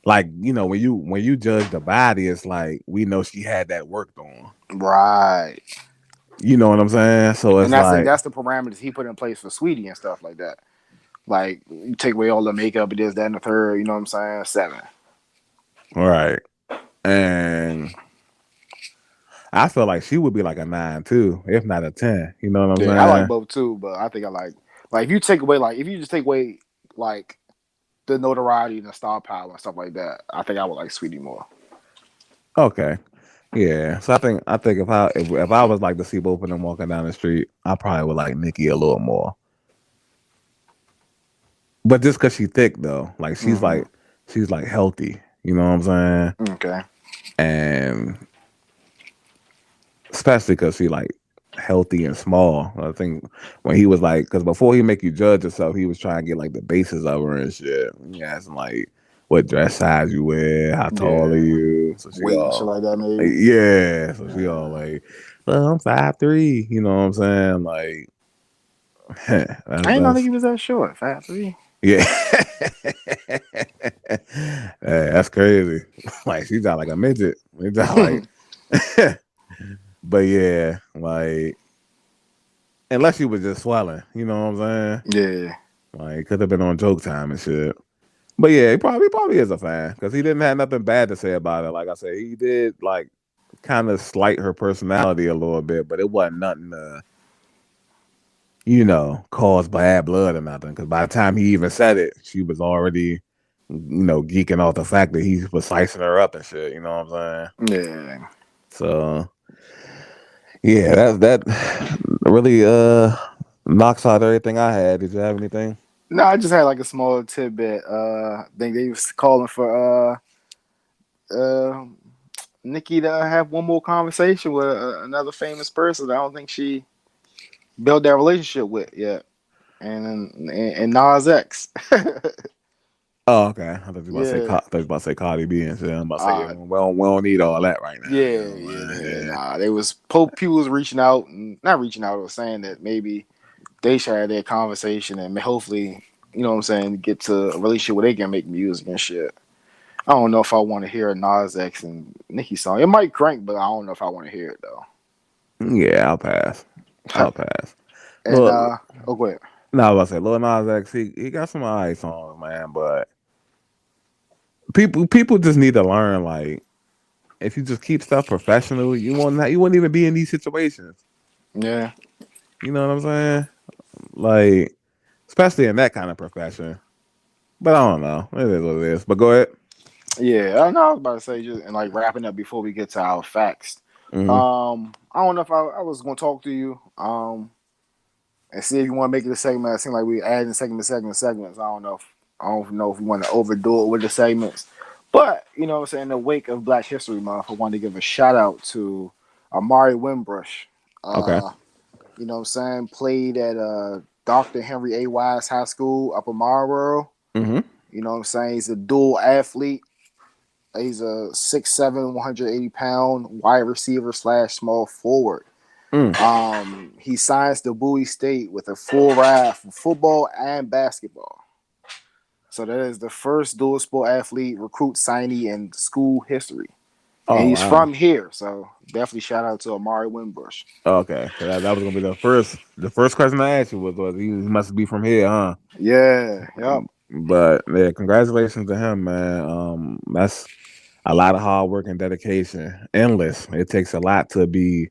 Like when you judge the body, it's like we know she had that worked on. Right. You know what I'm saying? So And it's that's like, that's the parameters he put in place for Sweetie and stuff like that. Like you take away all the makeup, it is that and the third. You know what I'm saying? 7. all right, and I feel like she would be like a 9 too, if not a 10. You know what I'm Yeah, I like saying? both too, but I think I like if you take away if you just take away like the notoriety and the star power and stuff like that, I think I would like Sweetie more. Okay, yeah. So I think if I was like to see both of them walking down the street, I probably would like Nikki a little more. But just because she thick though, like Hmm. she's like healthy. You know what I'm saying? Okay. And especially because she like healthy and small. I think when he was like, because before he make you judge yourself, he was trying to get like the basis of her and shit. He asking like what dress size you wear, how tall are Yeah. you? So she Weight and shit all like that, like, maybe. yeah. So she all Yeah. like, well, I'm 5'3". You know what I'm saying? Like I didn't know that that's he was that short. 5'3". yeah. That's crazy. Like she's not like a midget. She's not like but yeah, like unless she was just swelling, you know what I'm saying? Yeah. Like could have been on joke time and shit. But yeah, he probably is a fan because he didn't have nothing bad to say about it. Like I said, he did like kind of slight her personality a little bit, but it wasn't nothing to cause bad blood or nothing. Because by the time he even said it, she was already geeking off the fact that he was slicing her up and shit. You know what I'm saying? Yeah. So yeah, that really knocks out everything I had. Did you have anything? No, I just had like a small tidbit. I think they was calling for uh Nikki to have one more conversation with another famous person. I don't think she built that relationship with yet. And Nas X. Oh, okay. I thought you were about to say Yeah. I thought you were about to say Cardi B and shit. I'm about to say yeah, Uh we don't need all that right now. You yeah, know, yeah. man. Nah, they was people was reaching out and not reaching out or saying that maybe they should have their conversation and hopefully, you know what I'm saying, get to a relationship where they can make music and shit. I don't know if I want to hear a Nas X and Nicki song. It might crank, but I don't know if I want to hear it though. Yeah, I'll pass. I'll pass. And Look, oh, go ahead. no, I was about to say Lil Nas X. He got some alright songs, man. But people just need to learn like if you just keep stuff professional, you won't even be in these situations. Yeah, You know what I'm saying? Like especially in that kind of profession. But I don't know. It is what it is. But go ahead. yeah. I know. I was about to say just and like wrapping up before we get to our facts. Hmm. I don't know if I was gonna talk to you. And see if you want to make it a segment. It seems like we adding segments. I don't know if we want to overdo it with the segments. But, you know what I'm saying, in the wake of Black History Month, I wanted to give a shout out to Amari Wimbush. Okay. You know what I'm saying? Played at Dr. Henry A. Wise High School, Upper Marlboro. Hmm. You know what I'm saying? He's a dual athlete. He's a 6'7", 180-pound wide receiver slash small forward. Mm. He signs to Bowie State with a full ride for football and basketball. So that is the first dual sport athlete recruit signee in school history. And Oh he's wow. from here, so definitely shout out to Amari Wimbush. Okay. That was gonna be the first question I asked you was he must be from here, huh? Yeah, yep. But yeah, congratulations to him, man. That's a lot of hard work and dedication. Endless. It takes a lot to be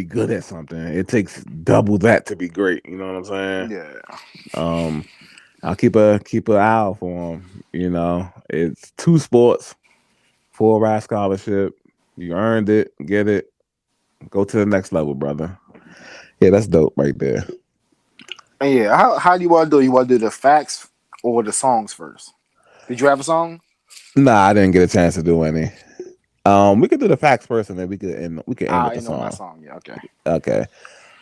good at something. It takes double that to be great. You know what I'm saying? Yeah. Um, I'll keep an eye out for him. It's two sports, full ride scholarship. You earned it, get it, go to the next level, brother. Yeah, that's dope right there. And yeah, how do you want to do it? You want to do the facts or the songs first? Did you have a song? Nah, I didn't get a chance to do any. We could do the facts first, and then we could end with I the ain't on my song. song. Yeah, okay. Okay.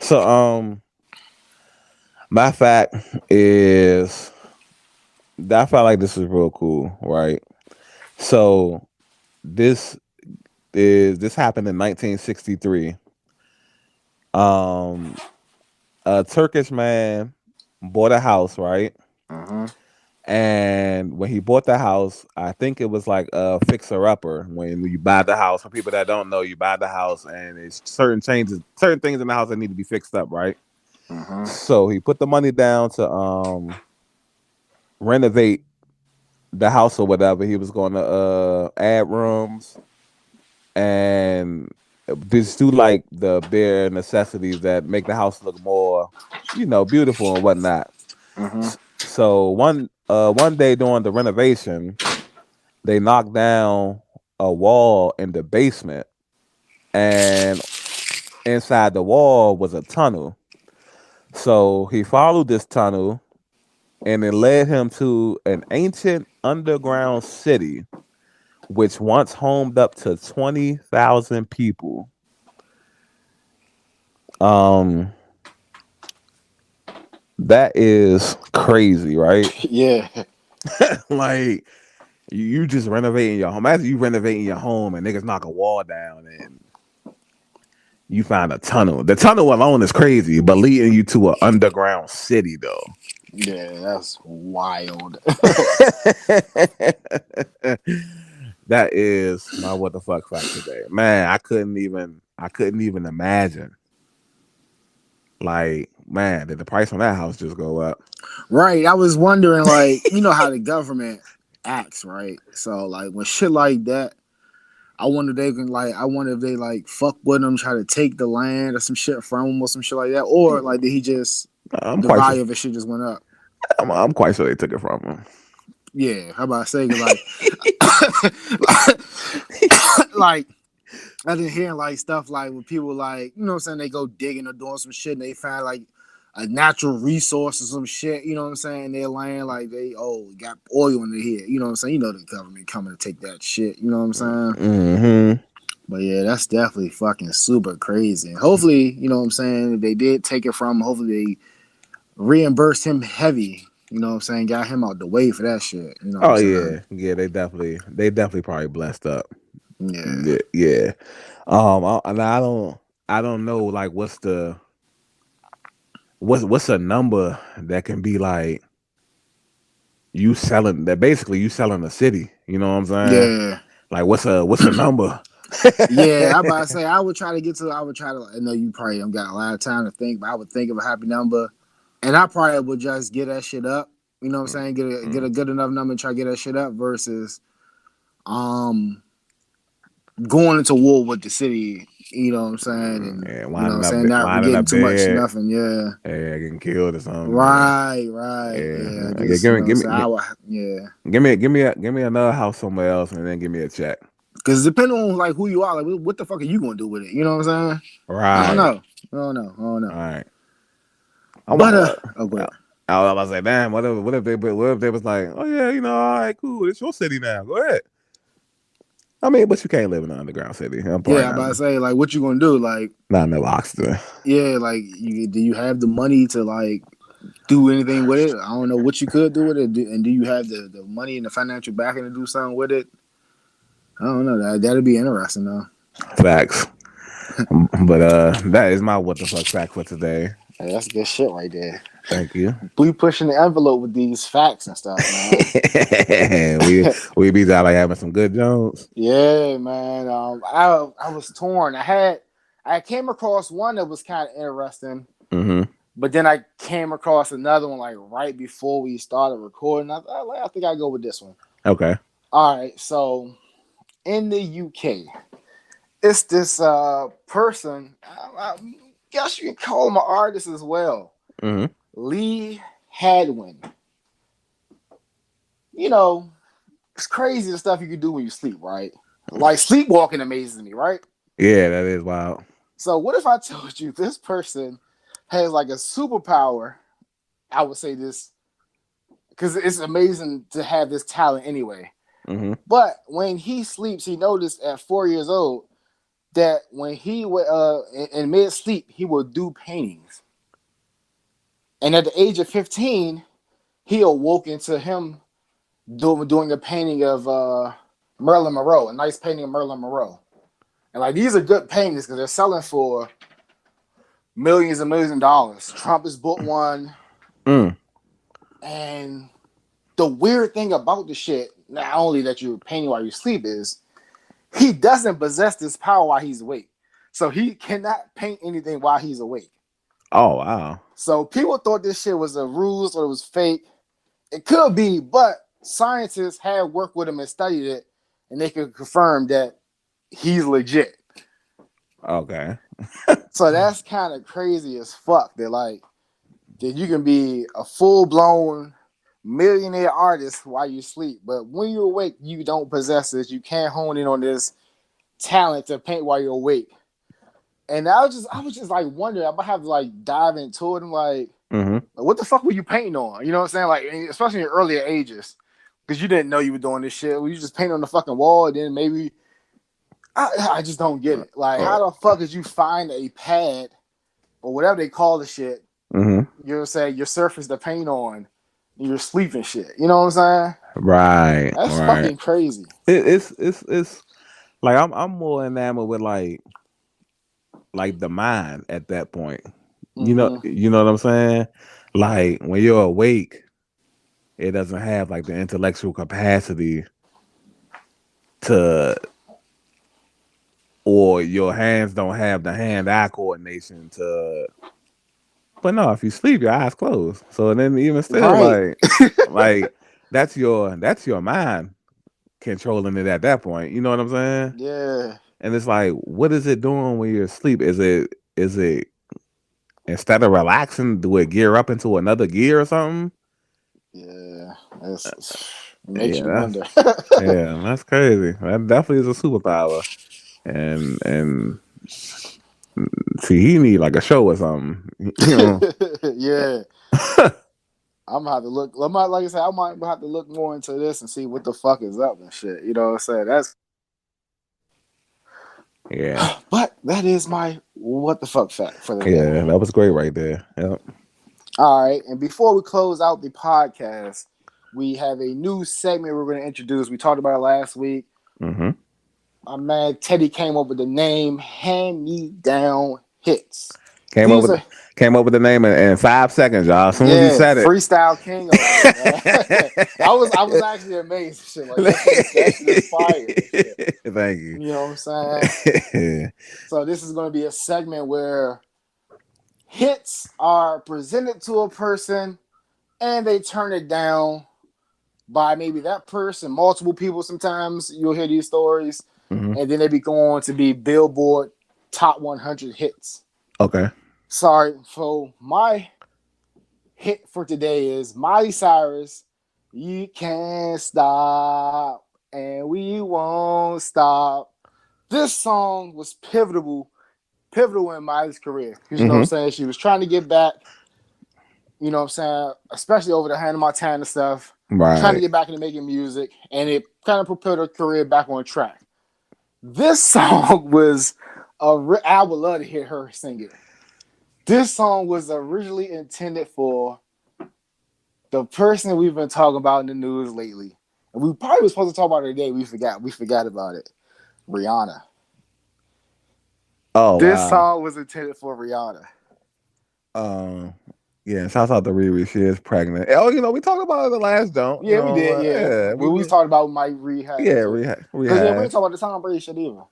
So, my fact is that I felt like this was real cool, right? So this this happened in 1963. Um, a Turkish man bought a house, right? Uh-huh. And when he bought the house, I think it was like a fixer upper. When you buy the house, for people that don't know, you buy the house and it's certain changes, certain things in the house that need to be fixed up, right? Uh-huh. So he put the money down to renovate the house or whatever. He was going to add rooms and just do like the bare necessities that make the house look more, beautiful and whatnot. Uh-huh. So one day during the renovation, they knocked down a wall in the basement, and inside the wall was a tunnel. So he followed this tunnel, and it led him to an ancient underground city, which once homed up to 20,000 people. Um, that is crazy, right? Yeah. Like you just renovating your home. Imagine you renovating your home and niggas knock a wall down and you find a tunnel. The tunnel alone is crazy, but leading you to an underground city though. Yeah, that's wild. That is my what the fuck fact today. Man, I couldn't even imagine. Like, man, did the price on that house just go up? Right. I was wondering, like, you know how the government acts, right? So, like, when shit like that, I wonder if they like fuck with him, try to take the land or some shit from him or some shit like that, or like did he just I'm the quite sure. value of his shit just went up? I'm quite sure they took it from him. Yeah, how about I say, cause like, like I've been hearing like stuff like when people like, you know what I'm saying, they go digging or doing some shit and they find like a natural resource or some shit, you know what I'm saying, their land, like they got oil in here, you know what I'm saying? You know the government coming to take that shit, you know what I'm saying? Mm-hmm. But yeah, that's definitely fucking super crazy. And hopefully, you know what I'm saying, if they did take it from him, hopefully they reimbursed him heavy, you know what I'm saying, got him out the way for that shit, you know what I'm Oh saying? yeah, yeah. They definitely probably blessed up. Yeah. Yeah, yeah. And I don't know like what's a number that can be like you selling a city. You know what I'm saying? Yeah. Like what's a number? Yeah, I about to say I would try to I know you probably don't got a lot of time to think, but I would think of a happy number and I probably would just get that shit up. You know what I'm saying? Get a good enough number and try to get that shit up versus um going into war with the city, you know what I'm saying? And Yeah, you know what I'm saying, not winding getting up too much dead. nothing, yeah. Yeah, getting killed or something. Yeah, Right. yeah. Yeah, I Yeah, guess, give you me, know what I'm give saying? me, I would yeah. give me another house somewhere else, and then give me a check. Cause depending on like who you are, like what the fuck are you gonna do with it? You know what I'm saying? I don't Right. know. I don't know. All right. I'm But like, oh go ahead. I was about to say, damn, what if they was like, oh yeah, all right, cool, it's your city now. Go ahead. I mean, but you can't live in an underground city. I'm probably Yeah, I not, about to say like what you gonna do? Like, not no Oxford. yeah, like do you have the money to like do anything with it? I don't know what you could do with it, and do you have the money and the financial backing to do something with it? I don't know. That'd be interesting though. Facts. But that is my what the fuck fact for today. Hey, that's good shit right there. Thank you. We pushing the envelope with these facts and stuff, man. we be out like having some good Jones. Yeah, man. I was torn. I came across one that was kind of interesting, Mm-hmm. but then I came across another one like right before we started recording. I think I go with this one. Okay. All right, so in the UK, it's this person. I guess you can call him an artist as well. Mm-hmm. Lee Hadwin. You know, it's crazy the stuff you can do when you sleep, right? Like sleepwalking amazes me, right? Yeah, that is wild. So what if I told you this person has like a superpower? I would say this because it's amazing to have this talent anyway. Mm-hmm. But when he sleeps, he noticed at 4 years old that when he would in mid sleep he would do paintings, and at the age of 15 he awoke into him doing a painting of Marilyn Monroe, a nice painting of Marilyn Monroe, and like these are good paintings because they're selling for millions and millions of dollars. Trump has bought one, Mm. and the weird thing about the shit, not only that you're painting while you sleep, is he doesn't possess this power while he's awake. So he cannot paint anything while he's awake. Oh wow. So people thought this shit was a ruse or it was fake. It could be, but scientists had worked with him and studied it, and they could confirm that he's legit. Okay. So that's kind of crazy as fuck. That like that you can be a full blown millionaire artist while you sleep, but when you're awake, you don't possess this. You can't hone in on this talent to paint while you're awake. And I was just like wondering. I might have to like dive into it and like, Mm-hmm. what the fuck were you painting on? You know what I'm saying? Like, especially in your earlier ages, because you didn't know you were doing this shit. Well, you just paint on the fucking wall, and then maybe I just don't get it. Like, Oh. how the fuck did you find a pad or whatever they call the shit? Mm-hmm. You know what I'm saying? Your surface to paint on, and you're sleeping shit. You know what I'm saying? Right. That's Right. fucking crazy. It's like I'm more enamored with like the mind at that point. Mm-hmm. You know what I'm saying? Like when you're awake, it doesn't have like the intellectual capacity to, or your hands don't have the hand-eye coordination to. But no, if you sleep, your eyes closed. So then even still, Right. like that's your mind controlling it at that point. You know what I'm saying? Yeah. And it's like, what is it doing when you're asleep? Is it instead of relaxing, do it gear up into another gear or something? Yeah. It makes Yeah, you wonder. that's crazy. That definitely is a superpower. And see, he need like a show or something. You know. Yeah. I'm gonna have to look. Like I said, I might have to look more into this and see what the fuck is up and shit. You know what I'm saying? That's. Yeah. But that is my what the fuck fact for the day. Yeah, that was great right there. Yep. All right, and before we close out the podcast, we have a new segment we're going to introduce. We talked about it last week. Mm-hmm. My man Teddy came up with the name "Hand Me Down Hits." Came up These with are came up with the name in 5 seconds, y'all. As soon as he yeah, said it. freestyle king over here, man. I was actually amazed. Shit, like that shit is fire. Shit. Thank you. You know what I'm saying? So this is going to be a segment where hits are presented to a person and they turn it down by maybe that person, multiple people. Sometimes you'll hear these stories, Mm-hmm. and then they be going to be Billboard top 100 hits. Okay. Sorry, so my hit for today is Miley Cyrus. You can't stop, and we won't stop. This song was pivotal in Miley's career because you know what I'm Mm-hmm. saying. She was trying to get back. You know what I'm saying, especially over the Hannah Montana stuff, trying to Right. get back into making music, and it kind of propelled her career back on track. This song was I would love to hear her sing it. This song was originally intended for the person we've been talking about in the news lately. And we probably were supposed to talk about it today. We forgot. We forgot about it. Rihanna. Oh This wow. song was intended for Rihanna. Um. Yeah. Shouts out to Riri. She is pregnant. Oh, we talked about it the last don't. Yeah, we did. Yeah, Yeah. we was talking about Mike rehab Yeah. too. Because yeah, we Rehab. ain't talking about the Tom Brady shit either.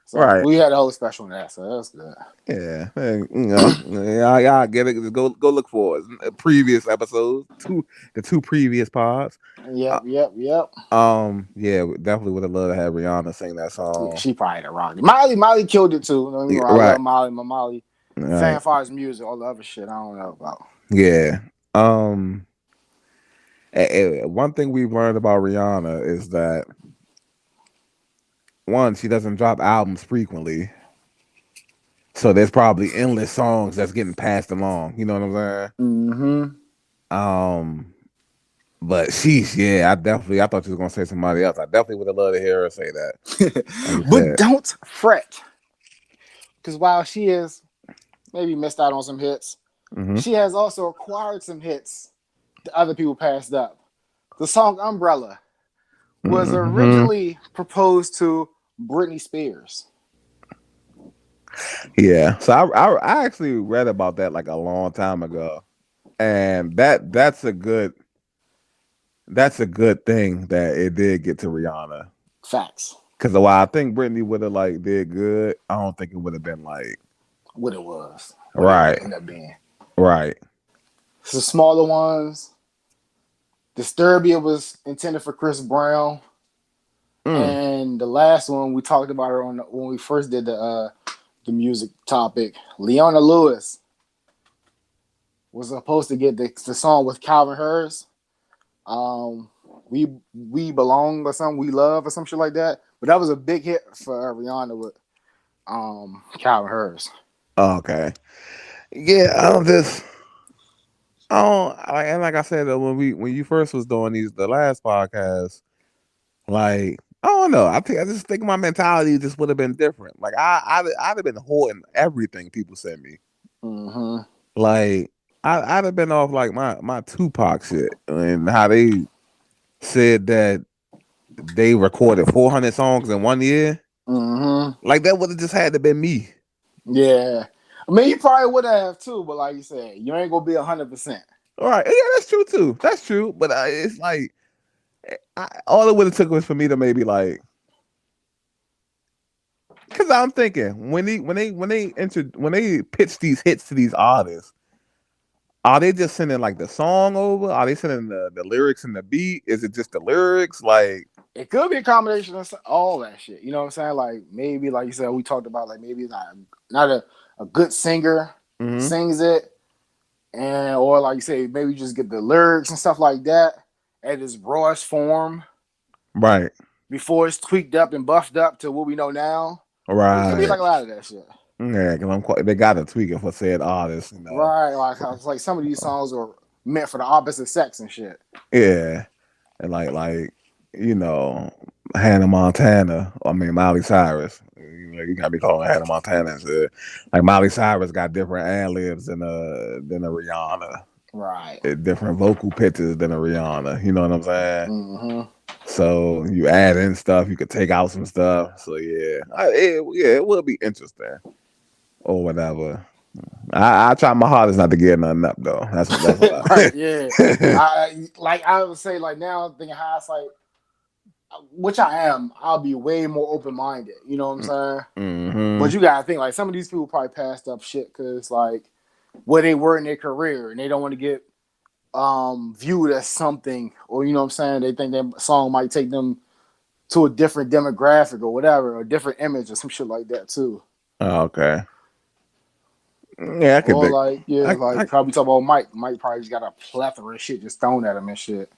So Right. we had a whole special on that. So that's good. Yeah, and, y'all get it. Just go look for it. Previous episodes, the two previous pods. Uh, Yep. yeah, definitely would have loved to have Rihanna sing that Yeah, song. she probably the rock. Molly killed it too. Don't get me Yeah, wrong, I right, love Molly. My Molly fan right, fires music, all the other shit I don't know about. yeah. Um, one thing we've learned about Rihanna is that one, she doesn't drop albums frequently, so there's probably endless songs that's getting passed along. You know what I'm saying? Mm-hmm. Um, But sheesh, yeah, I thought you were gonna say somebody else. I definitely would have loved to hear her say that. Like you But said. don't fret, because while she has maybe missed out on some hits, Mm-hmm. she has also acquired some hits that other people passed up. The song "Umbrella" was Mm-hmm. originally proposed to Britney Spears. Yeah. So I actually read about that like a long time ago, and that's a good thing that it did get to Rihanna. Facts. Because while I think Britney would have like did good, I don't think it would have been like What it was, what it right, ended up being. right. So smaller ones. Disturbia was intended for Chris Brown, Mm. and the last one we talked about her on when we first did the music topic. Leona Lewis was supposed to get the song with Calvin Harris. Um, we belong or something. We love or some shit like that. But that was a big hit for Rihanna with Calvin Harris. Okay. Yeah, I don't and like I said when you first was doing these the last podcast, like I don't know. I just think my mentality just would have been different. Like I'd have been hoarding everything people sent me. Mm-hmm. Like I'd have been off like my Tupac shit and how they said that they recorded 400 songs in 1 year. Mm-hmm. Like that would have just had to been me. Yeah. I mean, you probably would have too, but like you said, you ain't gonna be 100%. All right, yeah, that's true too. That's true, but it's like all it would have took was for me to maybe like, because I'm thinking when they pitch these hits to these artists, are they just sending like the song over? Are they sending the lyrics and the beat? Is it just the lyrics? Like, It could be a combination of all that shit. You know what I'm saying? Like maybe, like you said, we talked about like maybe not a good singer mm-hmm. sings it, and or like you say, maybe just get the lyrics and stuff like that at its rawest form Right, before it's tweaked up and buffed up to what we know now. It could be right, like a lot of that shit. yeah. Because they got to tweak it for said artists, you know. Right, like how it's like some of these songs are meant for the opposite sex and shit. Yeah, and you know, Hannah Montana. I mean Miley Cyrus. You gotta be calling Hannah Montana and shit. Like Miley Cyrus got different ad libs than a Rihanna. Right. Different vocal pitches than a Rihanna. You know what I'm saying? Mm-hmm. So you add in stuff, you could take out some stuff. So yeah, it will be interesting or whatever. I try my hardest not to get nothing up though. That's what Right. Yeah. I. I would say like now thinking hindsight, which I am, I'll be way more open minded. You know what I'm saying? Mm-hmm. But you gotta think like some of these people probably passed up shit because like where they were in their career and they don't want to get viewed as something, or you know what I'm saying, they think that song might take them to a different demographic or whatever, or a different image or some shit like that too. Okay. Yeah, I could Or think. like yeah, I like probably talk about Mike. Mike probably just got a plethora of shit just thrown at him and shit.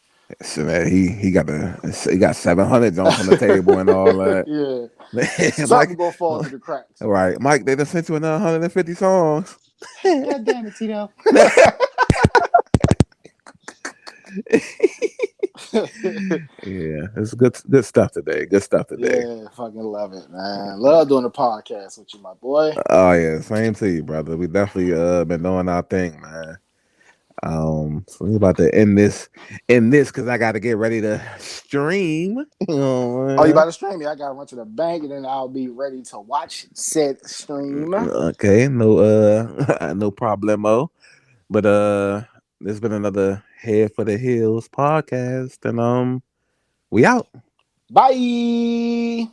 so that he got 700 Jones on the table and all that. Yeah. Mike, Something gonna fall through the cracks. right? Mike, they just sent you another 150 songs. God damn it, Tito. Yeah, it's good stuff today. Good stuff today. Yeah, fucking love it, man. Love doing the podcast with you, my boy. Oh yeah, same to you, brother. We definitely been doing our thing, man. So we about to end this because I got to get ready to stream. Oh, you Oh, about to stream me? I gotta run to the bank and then I'll be ready to watch said stream. okay, no no problemo. But there's been another Head for the Hills podcast, and we out. Bye.